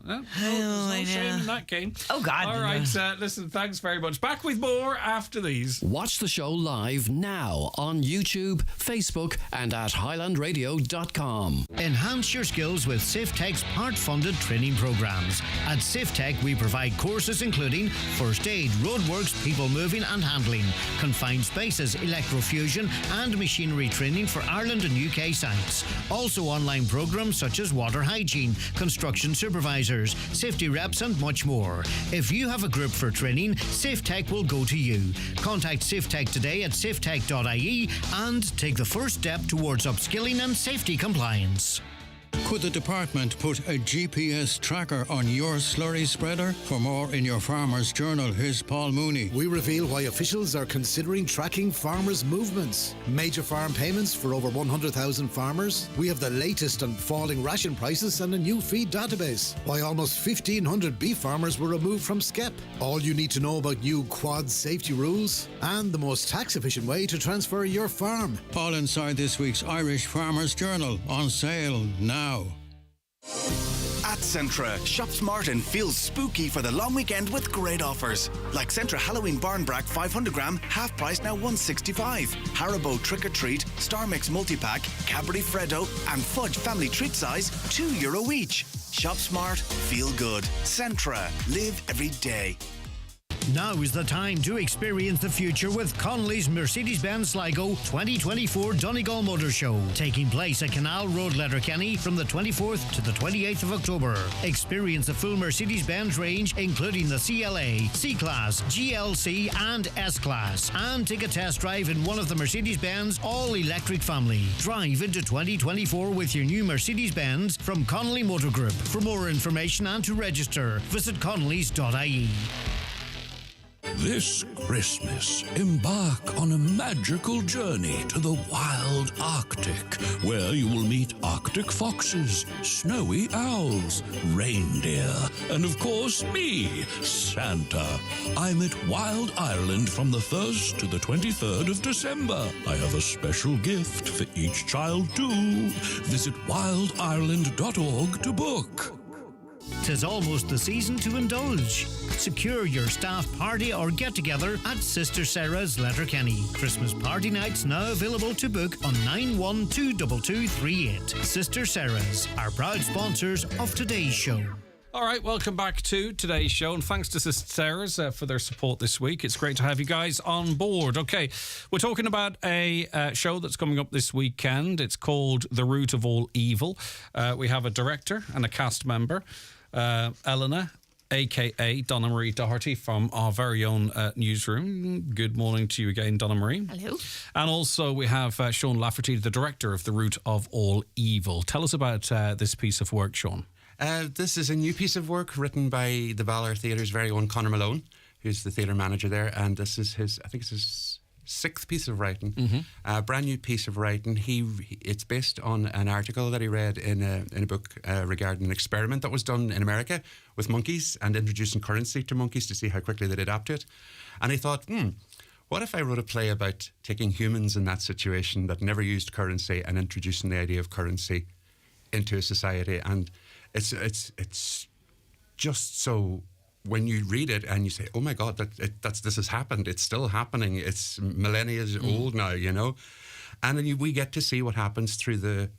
There's no shame in that game. Oh, God. All right, listen, thanks very much. Back with more after these. Watch the show live now on YouTube, Facebook, and at highlandradio.com. Enhance your skills with SafeTech's part-funded training programs. At SafeTech, we provide courses including first aid, roadworks, people moving and handling, confined spaces, electrofusion, and machinery training for Ireland and UK sites. Also online programs such as water hygiene, construction supervisors, safety reps, and much more. If you have a group for training, SafeTech will go to you. Contact SafeTech today at safetech.ie and take the first step towards upskilling and safety compliance. Could the department put a GPS tracker on your slurry spreader? For more in your Farmer's Journal, here's Paul Mooney. We reveal why officials are considering tracking farmers' movements. Major farm payments for over 100,000 farmers. We have the latest on falling ration prices and a new feed database. Why almost 1,500 beef farmers were removed from SCEP. All you need to know about new quad safety rules. And the most tax-efficient way to transfer your farm. All inside this week's Irish Farmer's Journal, on sale now. At Centra, shop smart and feel spooky for the long weekend with great offers. Like Centra Halloween Barn Brack 500 gram, half price now $1.65. Haribo Trick or Treat, Star Mix multi-pack, Cadbury Freddo and Fudge family treat size, €2 each. Shop smart, feel good. Centra, live every day. Now is the time to experience the future with Connolly's Mercedes-Benz Sligo 2024 Donegal Motor Show, taking place at Canal Road, Letterkenny from the 24th to the 28th of October. Experience the full Mercedes-Benz range, including the CLA, C-Class, GLC and S-Class, and take a test drive in one of the Mercedes-Benz all-electric family. Drive into 2024 with your new Mercedes-Benz from Connolly Motor Group. For more information and to register, visit connellys.ie. This Christmas, embark on a magical journey to the wild Arctic, where you will meet Arctic foxes, snowy owls, reindeer, and of course me, Santa. I'm at Wild Ireland from the 1st to the 23rd of December. I have a special gift for each child too. Visit wildireland.org to book. 'Tis almost the season to indulge. Secure your staff party or get-together at Sister Sarah's Letterkenny. Christmas party nights now available to book on 9122238. Sister Sarah's, our proud sponsors of today's show. All right, welcome back to today's show, and thanks to Sister Sarah's for their support this week. It's great to have you guys on board. Okay, we're talking about a show that's coming up this weekend. It's called The Root of All Evil. We have a director and a cast member, Eleanor, a.k.a. Donna Marie Doherty from our very own newsroom. Good morning to you again, Donna Marie. Hello. And also we have Sean Lafferty, the director of The Root of All Evil. Tell us about this piece of work, Sean. This is a new piece of work written by the Ballard Theatre's very own Conor Malone, who's the theatre manager there, and this is his 6th piece of writing, brand new piece of writing. It's based on an article that he read in a book regarding an experiment that was done in America with monkeys and introducing currency to monkeys to see how quickly they'd adapt to it. And he thought, what if I wrote a play about taking humans in that situation that never used currency and introducing the idea of currency into a society? And it's just so, when you read it and you say, oh my God, this has happened. It's still happening. It's millennia old now, you know. And then we get to see what happens through the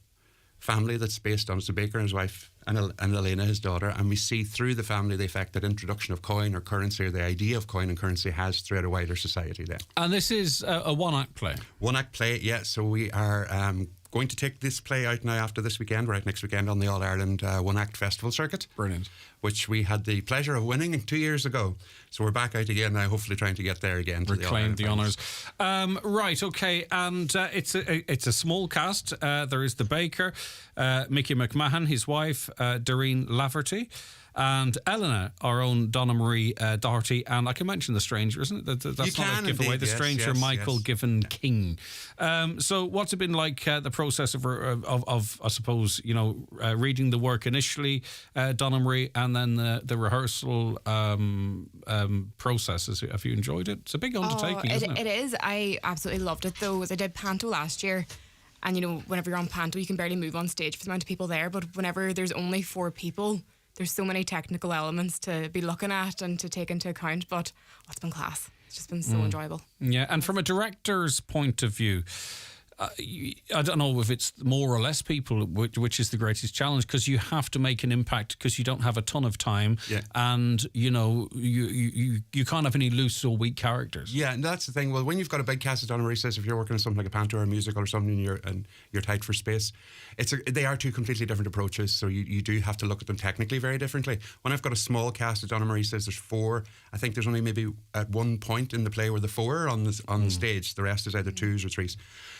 family that's based on it's a baker and his wife and Elena, his daughter. And we see through the family the effect that introduction of coin or currency, or the idea of coin and currency, has throughout a wider society then. And this is a one-act play. One-act play, yeah. So we are going to take this play out now after this weekend. We're out next weekend on the All-Ireland One-Act Festival circuit. Brilliant. Which we had the pleasure of winning 2 years ago. So we're back out again now, hopefully trying to get there again. To reclaim the honours. Right, okay. And it's a small cast. There is the baker, Mickey McMahon, his wife, Doreen Lafferty, and Eleanor, our own Donna Marie Doherty, and I can mention the stranger, isn't it? That's not a giveaway. The stranger, Michael Given King. So, what's it been like? The process of I suppose, reading the work initially, Donna Marie, and then the rehearsal process. Have you enjoyed it? It's a big undertaking, isn't it? It is. I absolutely loved it, though. I did Panto last year. And, whenever you're on Panto, you can barely move on stage for the amount of people there. But whenever there's only 4 people, there's so many technical elements to be looking at and to take into account, but it's been class. It's just been so enjoyable. Yeah, and from a director's point of view, I don't know if it's more or less people, which is the greatest challenge, because you have to make an impact because you don't have a ton of time, and you can't have any loose or weak characters. Yeah, and that's the thing. Well, when you've got a big cast, as Donna Marie says, if you're working on something like a panto or a musical or something, and you're tight for space, they are 2 completely different approaches. So you do have to look at them technically very differently. When I've got a small cast, as Donna Marie says, there's 4. I think there's only maybe at one point in the play where the 4 are on the stage. The rest is either 2s or 3s.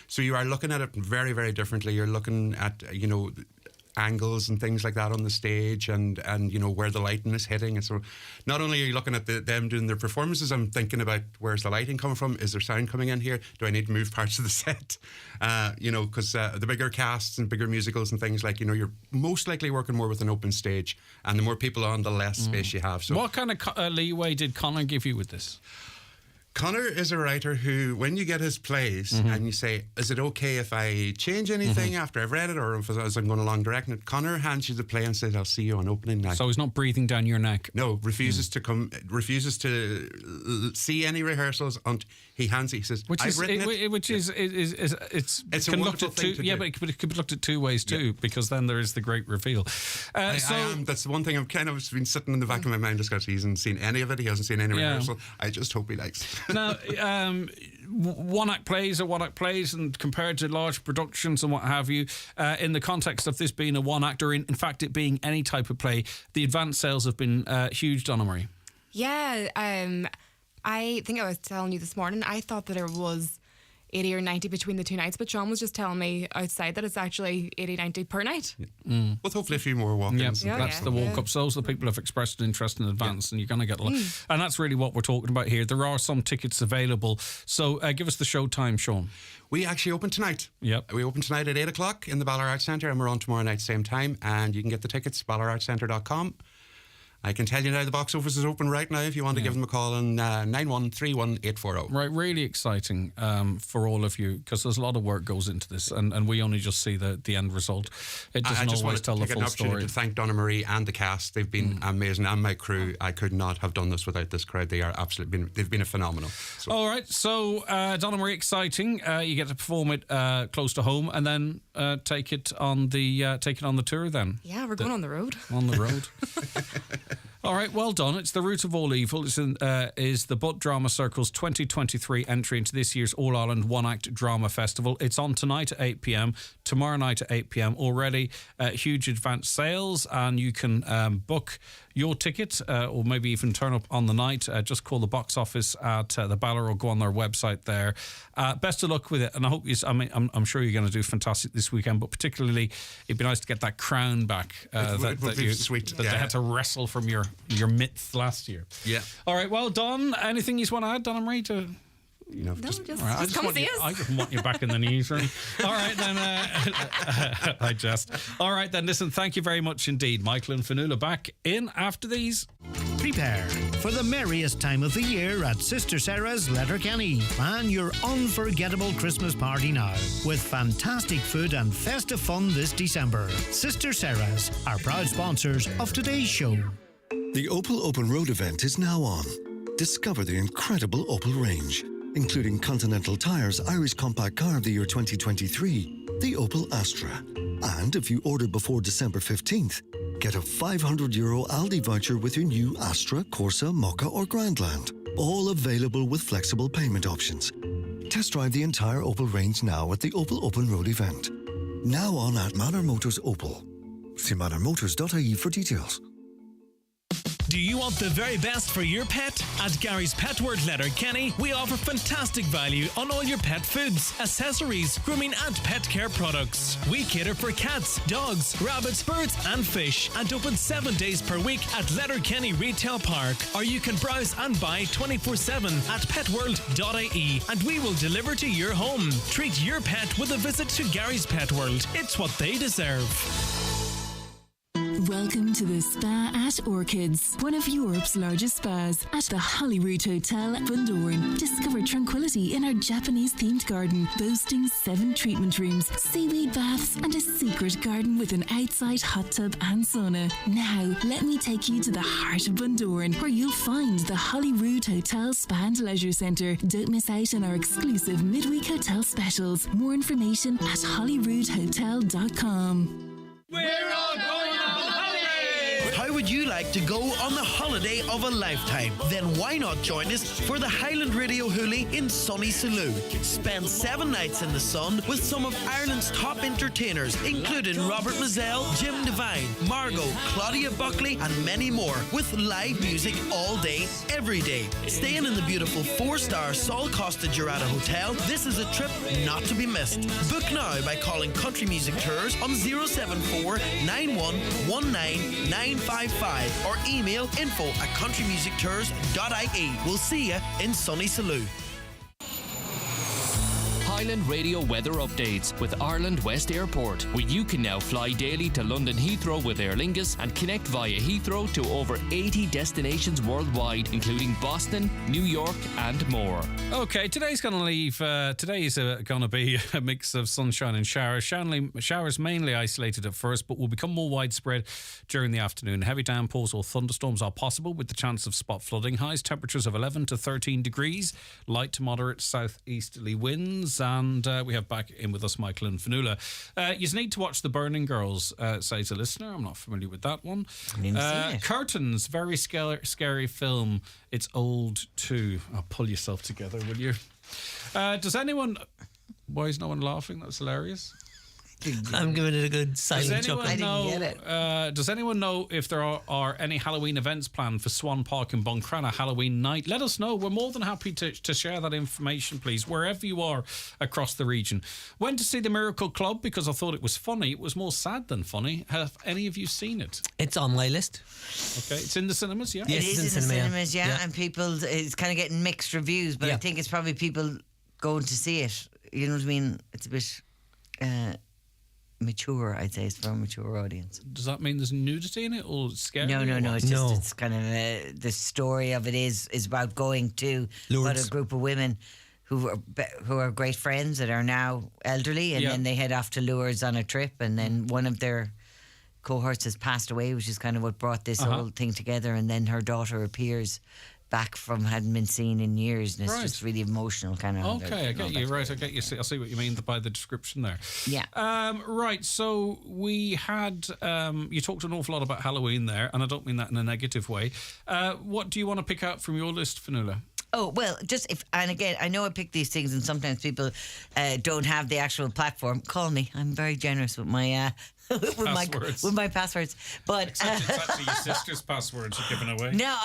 So you are looking at it very, very differently. You're looking at, angles and things like that on the stage and where the lighting is hitting. And so not only are you looking at them doing their performances, I'm thinking about where's the lighting coming from? Is there sound coming in here? Do I need to move parts of the set? Because the bigger casts and bigger musicals and things like, you're most likely working more with an open stage, and the more people on, the less space you have. So what kind of leeway did Conor give you with this? Conor is a writer who, when you get his plays and you say, is it okay if I change anything after I've read it, or if as I'm going along directing it, Conor hands you the play and says, I'll see you on opening night. So he's not breathing down your neck? No, refuses to see any rehearsals. He hands it, he says, I've written it. Which is it's a wonderful thing to do. Yeah, but it could be looked at 2 ways too, because then there is the great reveal. That's the one thing I've kind of been sitting in the back of my mind, just because he hasn't seen any of it, he hasn't seen any rehearsal. I just hope he likes it. Now, one-act plays are one-act plays, and compared to large productions and what have you, in the context of this being a one-act, or in fact it being any type of play, the advance sales have been huge, Donna Marie. Yeah, I think I was telling you this morning, I thought that 80 or 90 between the 2 nights, but Sean was just telling me outside that it's actually 80, 90 per night. With hopefully a few more walk-ins. Yeah, That's the walk-ups. Those are the people who have expressed an interest in advance, and you're going to get a lot. And that's really what we're talking about here. There are some tickets available. So give us the show time, Sean. We actually open tonight. Yep. We open tonight at 8 o'clock in the Ballard Arts Centre, and we're on tomorrow night same time, and you can get the tickets ballardartscentre.com. I can tell you now the box office is open right now if you want to give them a call on 9131840. Right, really exciting for all of you, because there's a lot of work goes into this, and we only just see the end result. It doesn't I just always want tell to the take full an opportunity story. to thank Donna Marie and the cast. They've been amazing, and my crew. I could not have done this without this crowd. They are they've been a phenomenal. So. All right, so Donna Marie, exciting. You get to perform it close to home, and then take it on the tour. Then Yeah, we're going on the road. On the road. All right, well done. It's The Root of All Evil. It's is the Butt Drama Circle's 2023 entry into this year's All-Ireland One-Act Drama Festival. It's on tonight at 8 p.m, tomorrow night at 8 p.m. Already huge advance sales, and you can book your ticket or maybe even turn up on the night. Just call the box office at the Ballard or go on their website there. Best of luck with it, and I hope I'm sure you're going to do fantastic this weekend, but particularly it'd be nice to get that crown back it would be sweet. That they had to wrestle from your myth last year. Yeah. All right, well done. Anything you want to add, Donna Marie, to... No, just right, come see us. I just want you back in the newsroom. All right, then. I just. All right, then. Listen, thank you very much indeed. Michael and Fanula back in after these. Prepare for the merriest time of the year at Sister Sarah's Letterkenny. Plan your unforgettable Christmas party now with fantastic food and festive fun this December. Sister Sarah's are proud sponsors of today's show. The Opel Open Road event is now on. Discover the incredible Opel range, including Continental Tire's Irish Compact Car of the Year 2023, the Opel Astra. And if you order before December 15th, get a €500 Aldi voucher with your new Astra, Corsa, Mokka or Grandland. All available with flexible payment options. Test drive the entire Opel range now at the Opel Open Road event. Now on at Manor Motors Opel. See manormotors.ie for details. Do you want the very best for your pet? At Gary's Pet World Letterkenny, we offer fantastic value on all your pet foods, accessories, grooming and pet care products. We cater for cats, dogs, rabbits, birds and fish, and open 7 days per week at Letterkenny Retail Park. Or you can browse and buy 24/7 at petworld.ie, and we will deliver to your home. Treat your pet with a visit to Gary's Pet World. It's what they deserve. Welcome to the Spa at Orchids, one of Europe's largest spas at the Holyrood Hotel, Bundoran. Discover tranquility in our Japanese-themed garden, boasting 7 treatment rooms, seaweed baths, and a secret garden with an outside hot tub and sauna. Now, let me take you to the heart of Bundoran, where you'll find the Holyrood Hotel Spa and Leisure Centre. Don't miss out on our exclusive midweek hotel specials. More information at holyroodhotel.com. We're all going on holiday! How would you like to go on the holiday of a lifetime? Then why not join us for the Highland Radio Hoolie in sunny Salou? Spend 7 nights in the sun with some of Ireland's top entertainers, including Robert Mazzell, Jim Devine, Margot, Claudia Buckley, and many more, with live music all day, every day. Staying in the beautiful 4-star Sol Costa Jurata Hotel, this is a trip not to be missed. Book now by calling Country Music Tours on 074 9119 955 or email info@countrymusictours.ie. We'll see you in sunny Salou. Highland Radio weather updates with Ireland West Airport, where you can now fly daily to London Heathrow with Aer Lingus and connect via Heathrow to over 80 destinations worldwide, including Boston, New York and more. Okay, today's going to leave. Today is going to be a mix of sunshine and showers. Showers mainly isolated at first, but will become more widespread during the afternoon. Heavy downpours or thunderstorms are possible with the chance of spot flooding. Highs temperatures of 11 to 13 degrees. Light to moderate southeasterly winds. And we have back in with us Michael and Fanula. You need to watch The Burning Girls, says a listener. I'm not familiar with that one. Curtains, very scary film. It's old too. Oh, pull yourself together, will you? Does anyone... Why is no one laughing? That's hilarious. I'm giving it a good silent chuckle. Does anyone know if there are any Halloween events planned for Swan Park in Buncrana Halloween night? Let us know. We're more than happy to share that information, please, wherever you are across the region. Went to see The Miracle Club because I thought it was funny. It was more sad than funny. Have any of you seen it? It's on my list. Okay, it's in the cinemas, yeah? It is in the cinemas, yeah. And people, it's kind of getting mixed reviews, but I think it's probably people going to see it. You know what I mean? It's a bit mature, I'd say. It's for a mature audience. Does that mean there's nudity in it or scary? No. It's just it's kind of the story of it is about going to about a group of women who are great friends that are now elderly, and then they head off to Lourdes on a trip, and then one of their cohorts has passed away, which is kind of what brought this whole thing together, and then her daughter appears back from hadn't been seen in years, and it's just really emotional kind of. Okay, I get you. Right, I get you. I see what you mean by the description there. Yeah. Right, so we had, you talked an awful lot about Halloween there, and I don't mean that in a negative way. What do you want to pick out from your list, Fionnuala? Oh, well, and again, I know I pick these things and sometimes people don't have the actual platform. Call me. I'm very generous with my with my passwords. But it's actually your sister's passwords you're giving away. No,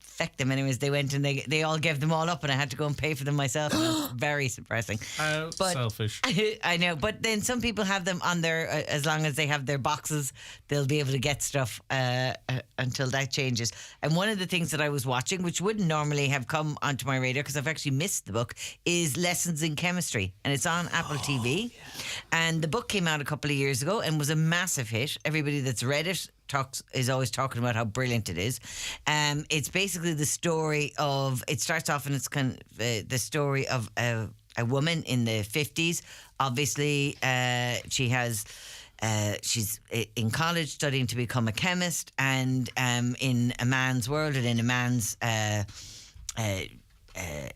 feck them anyways. They went and they all gave them all up, and I had to go and pay for them myself. And it's very suppressing. Selfish. I know, but then some people have them on their as long as they have their boxes, they'll be able to get stuff until that changes. And one of the things that I was watching, which wouldn't normally have come onto my radar because I've actually missed the book, is Lessons in Chemistry, and it's on Apple TV. And the book came out a couple of years ago and was a massive hit. Everybody that's read it is always talking about how brilliant it is. It's basically the story of, it starts off and it's kind of the story of a woman in the 50s. Obviously, she's in college studying to become a chemist, and in a man's world and in a man's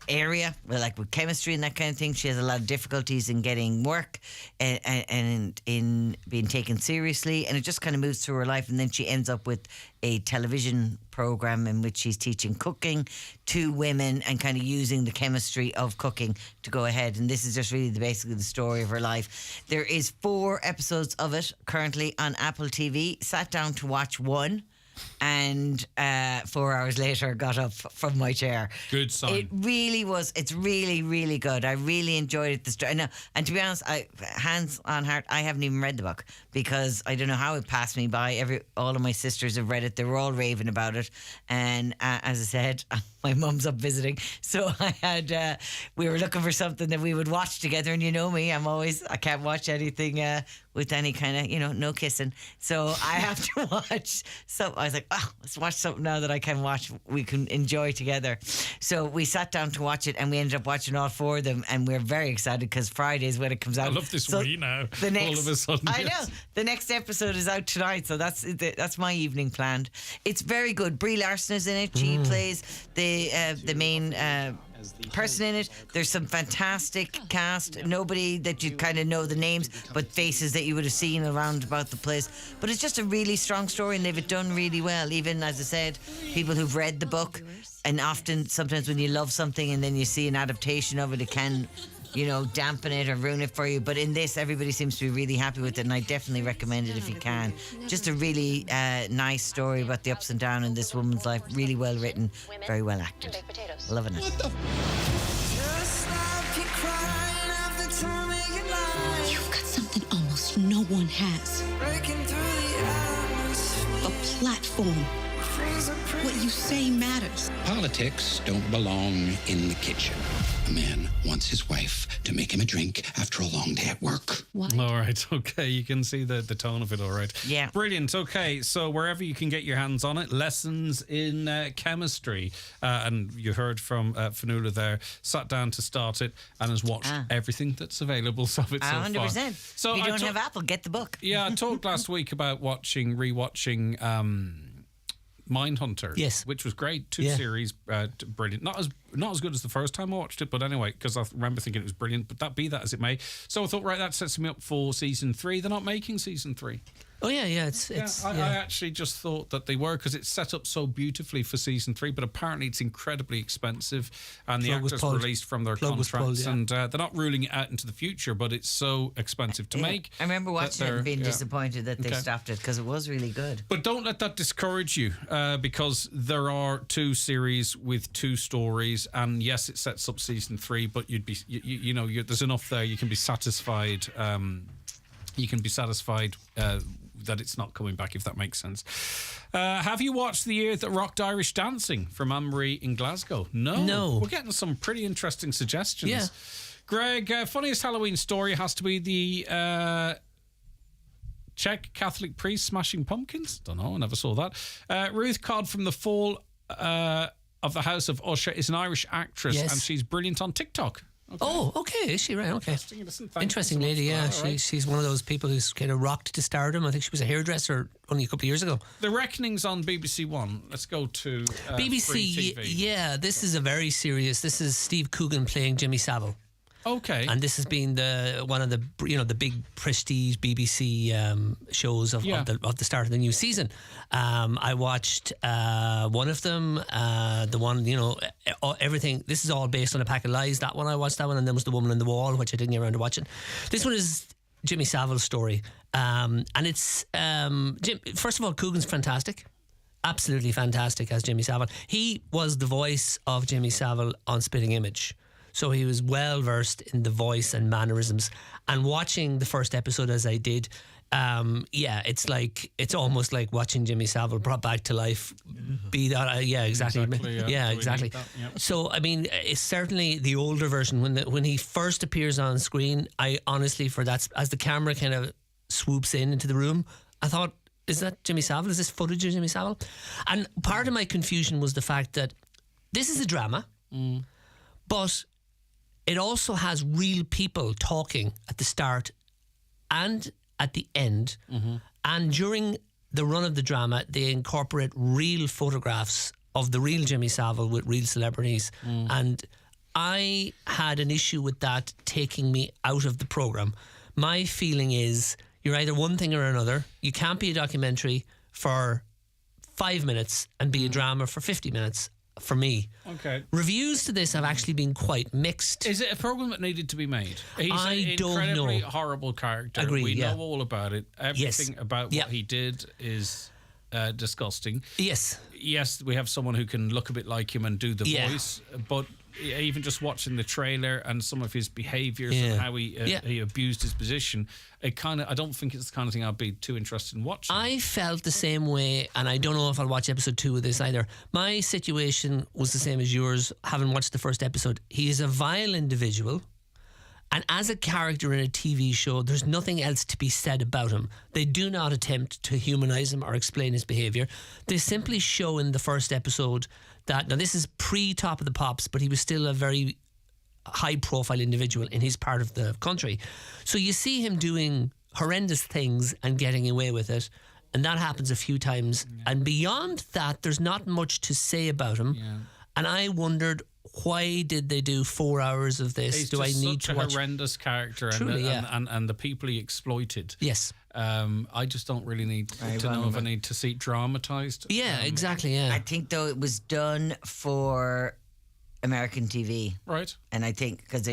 area, like with chemistry and that kind of thing, she has a lot of difficulties in getting work and in being taken seriously, and it just kind of moves through her life, and then she ends up with a television program in which she's teaching cooking to women and kind of using the chemistry of cooking to go ahead. And this is just really basically the story of her life. There is 4 episodes of it currently on Apple TV. Sat down to watch one, and 4 hours later got up from my chair. Good sign. It really was. It's really, really good. I really enjoyed it. And to be honest, hands on heart, I haven't even read the book because I don't know how it passed me by. All of my sisters have read it. They were all raving about it. And as I said, my mum's up visiting, so we were looking for something that we would watch together. And you know me, I can't watch anything with any kind of, no kissing. So I have to watch. So I was like, let's watch something now that I can watch. We can enjoy together. So we sat down to watch it, and we ended up watching all 4 of them, and we're very excited because Friday is when it comes out. I love this we now. All of a sudden, I know the next episode is out tonight, so that's my evening planned. It's very good. Brie Larson is in it. She plays the main person in it. There's some fantastic cast. Nobody that you kind of know the names, but faces that you would have seen around about the place. But it's just a really strong story, and they've done really well. Even, as I said, people who've read the book, and often sometimes when you love something and then you see an adaptation of it, it can, dampen it or ruin it for you. But in this, everybody seems to be really happy with it, and I definitely recommend it if you can. Just a really nice story about the ups and downs in this woman's life. Really well written, very well acted. Loving it. You've got something almost no one has. A platform. What you say matters. Politics don't belong in the kitchen. A man wants his wife to make him a drink after a long day at work. What? All right, okay, you can see the tone of it, all right. Yeah. Brilliant, okay, so wherever you can get your hands on it, Lessons in Chemistry. And you heard from Fionnuala there, sat down to start it and has watched everything that's available of it so 100%. far. So if you don't have Apple, get the book. Yeah, I talked last week about rewatching Mindhunter, yes, which was great. 2 series, brilliant. Not as good as the first time I watched it, but anyway, because I remember thinking it was brilliant. But be that as it may, so I thought, right, that sets me up for season 3. They're not making season 3. Oh yeah. I actually just thought that they were, because it's set up so beautifully for season 3, but apparently it's incredibly expensive, and the actors were released from their contracts, and they're not ruling it out into the future, but it's so expensive to make. I remember watching it and being disappointed that they stopped it, because it was really good. But don't let that discourage you, because there are 2 series with 2 stories, and yes, it sets up season 3, but you'd be, there's enough there. You can be satisfied. That it's not coming back, if that makes sense. Have you watched The Year That Rocked Irish Dancing from Anne-Marie in Glasgow? No. We're getting some pretty interesting suggestions. Yeah. Greg, funniest Halloween story has to be the Czech Catholic priest smashing pumpkins. Don't know, I never saw that. Ruth Codd from The Fall of the House of Usher is an Irish actress, and she's brilliant on TikTok. Okay. Oh, okay. Is she right? Okay. Interesting lady. Yeah, she's one of those people who's kind of rocked to stardom. I think she was a hairdresser only a couple of years ago. The Reckoning's on BBC One. Let's go to BBC. Yeah, this is a very serious. This is Steve Coogan playing Jimmy Savile. Okay. And this has been one of the big prestige BBC shows of the start of the new season. I watched one of them, the one, everything. This is all based on A Pack of Lies. That one, I watched that one, and then was The Woman in the Wall, which I didn't get around to watching. This one is Jimmy Savile's story, and it's first of all, Coogan's fantastic. Absolutely fantastic as Jimmy Savile. He was the voice of Jimmy Savile on Spitting Image. So he was well versed in the voice and mannerisms. And watching the first episode as I did, it's almost like watching Jimmy Savile brought back to life. Be that, exactly. Exactly. So I mean, it's certainly the older version. When he first appears on screen, I honestly, as the camera kind of swoops into the room, I thought, is that Jimmy Savile? Is this footage of Jimmy Savile? And part of my confusion was the fact that this is a drama, but it also has real people talking at the start and at the end. Mm-hmm. And during the run of the drama, they incorporate real photographs of the real Jimmy Savile with real celebrities. And I had an issue with that taking me out of the programme. My feeling is you're either one thing or another. You can't be a documentary for 5 minutes and be a drama for 50 minutes. For me. Okay. Reviews to this have actually been quite mixed. Is it a program that needed to be made? He's I don't know. An incredibly horrible character. Agree, we know all about it. Everything about what he did is disgusting. Yes. Yes, we have someone who can look a bit like him and do the voice, but even just watching the trailer and some of his behaviours and how he abused his position, I don't think it's the kind of thing I'd be too interested in watching. I felt the same way, and I don't know if I'll watch episode 2 of this either. My situation was the same as yours, having watched the first episode. He is a vile individual, and as a character in a TV show, there's nothing else to be said about him. They do not attempt to humanise him or explain his behaviour. They simply show in the first episode that, now this is pre-Top of the Pops, but he was still a very high-profile individual in his part of the country. So you see him doing horrendous things and getting away with it, and that happens a few times. Yeah. And beyond that, there's not much to say about him. Yeah. And I wondered, why did they do 4 hours of this? He's Do I need to watch? Such a horrendous character, Truly, and the people he exploited. Yes. I just don't really need to know if I need to see it dramatised. Yeah, exactly. Yeah. I think though it was done for American TV, right? And I think because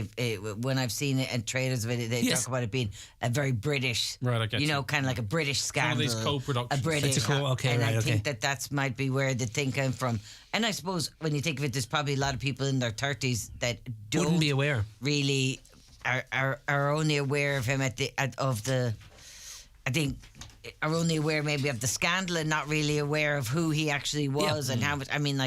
when I've seen it and trailers of it, they talk about it being a very British, right? I get you. Kind of like a British scandal, one of these co-productions. A British, and I think that might be where the thing came from. And I suppose when you think of it, there's probably a lot of people in their 30s that wouldn't be aware. Really, are only aware of him I think are only aware maybe of the scandal and not really aware of who he actually was and how much. I mean,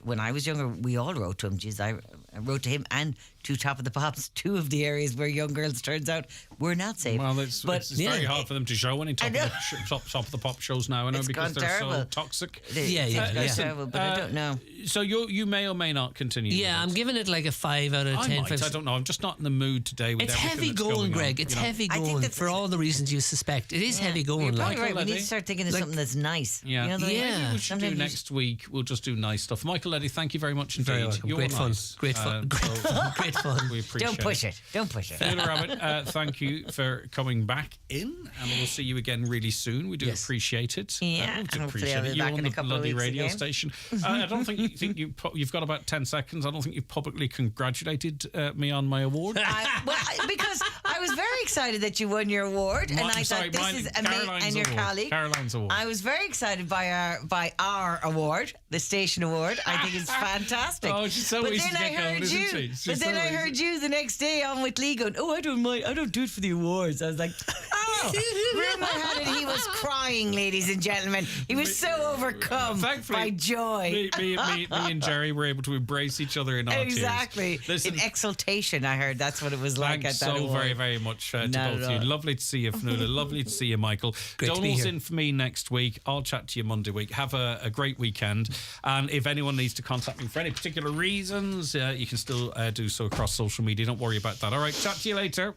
when I was younger, we all wrote to him. Jeez, I wrote to him and to Top of the Pops, 2 of the areas where young girls, turns out, were not safe. Well, it's very hard for them to show any top of the Pop shows now, because they're so toxic. It's terrible, but I don't know. So you may or may not continue. Yeah, I'm giving it like a 5 out of 10. I don't know. I'm just not in the mood today. With it's heavy going, Greg. It's heavy going for all the reasons you suspect. It is heavy going. You're probably right. We need to start thinking of something that's nice. Yeah, maybe we should do next week. We'll just do nice stuff. Michael Leddy, thank you very much indeed. Great fun. Great fun. Great fun. We appreciate Don't push it. Don't push it. Nuala Rabbit, thank you for coming back in, and we'll see you again really soon. We do appreciate it. Yeah, we do hopefully I'll appreciate be it. You back on in a the couple of bloody weeks radio again. station. I don't think you've got about 10 seconds. I don't think you've publicly congratulated me on my award. Because I was very excited that you won your award, and I thought this is amazing. And your colleague, Caroline's award. I was very excited by our award, the station award. I think it's fantastic. Oh, she's so easy to get going, isn't she? But then I heard you the next day on with Lee going, "Oh, I don't mind. I don't do it for the awards." I was like, "Oh." Rumour had it he was crying, ladies and gentlemen. He was so overcome by joy. Me and Jerry were able to embrace each other in our exactly. tears. Listen, in exultation, I heard that's what it was like at that so award. very, very much to both of you. Lovely to see you, Fionnuala. Lovely to see you, Michael. Great to be Donald's here. in for me next week. I'll chat to you Monday week. Have a great weekend. And if anyone needs to contact me for any particular reasons, you can still do so across social media. Don't worry about that. All right, chat to you later.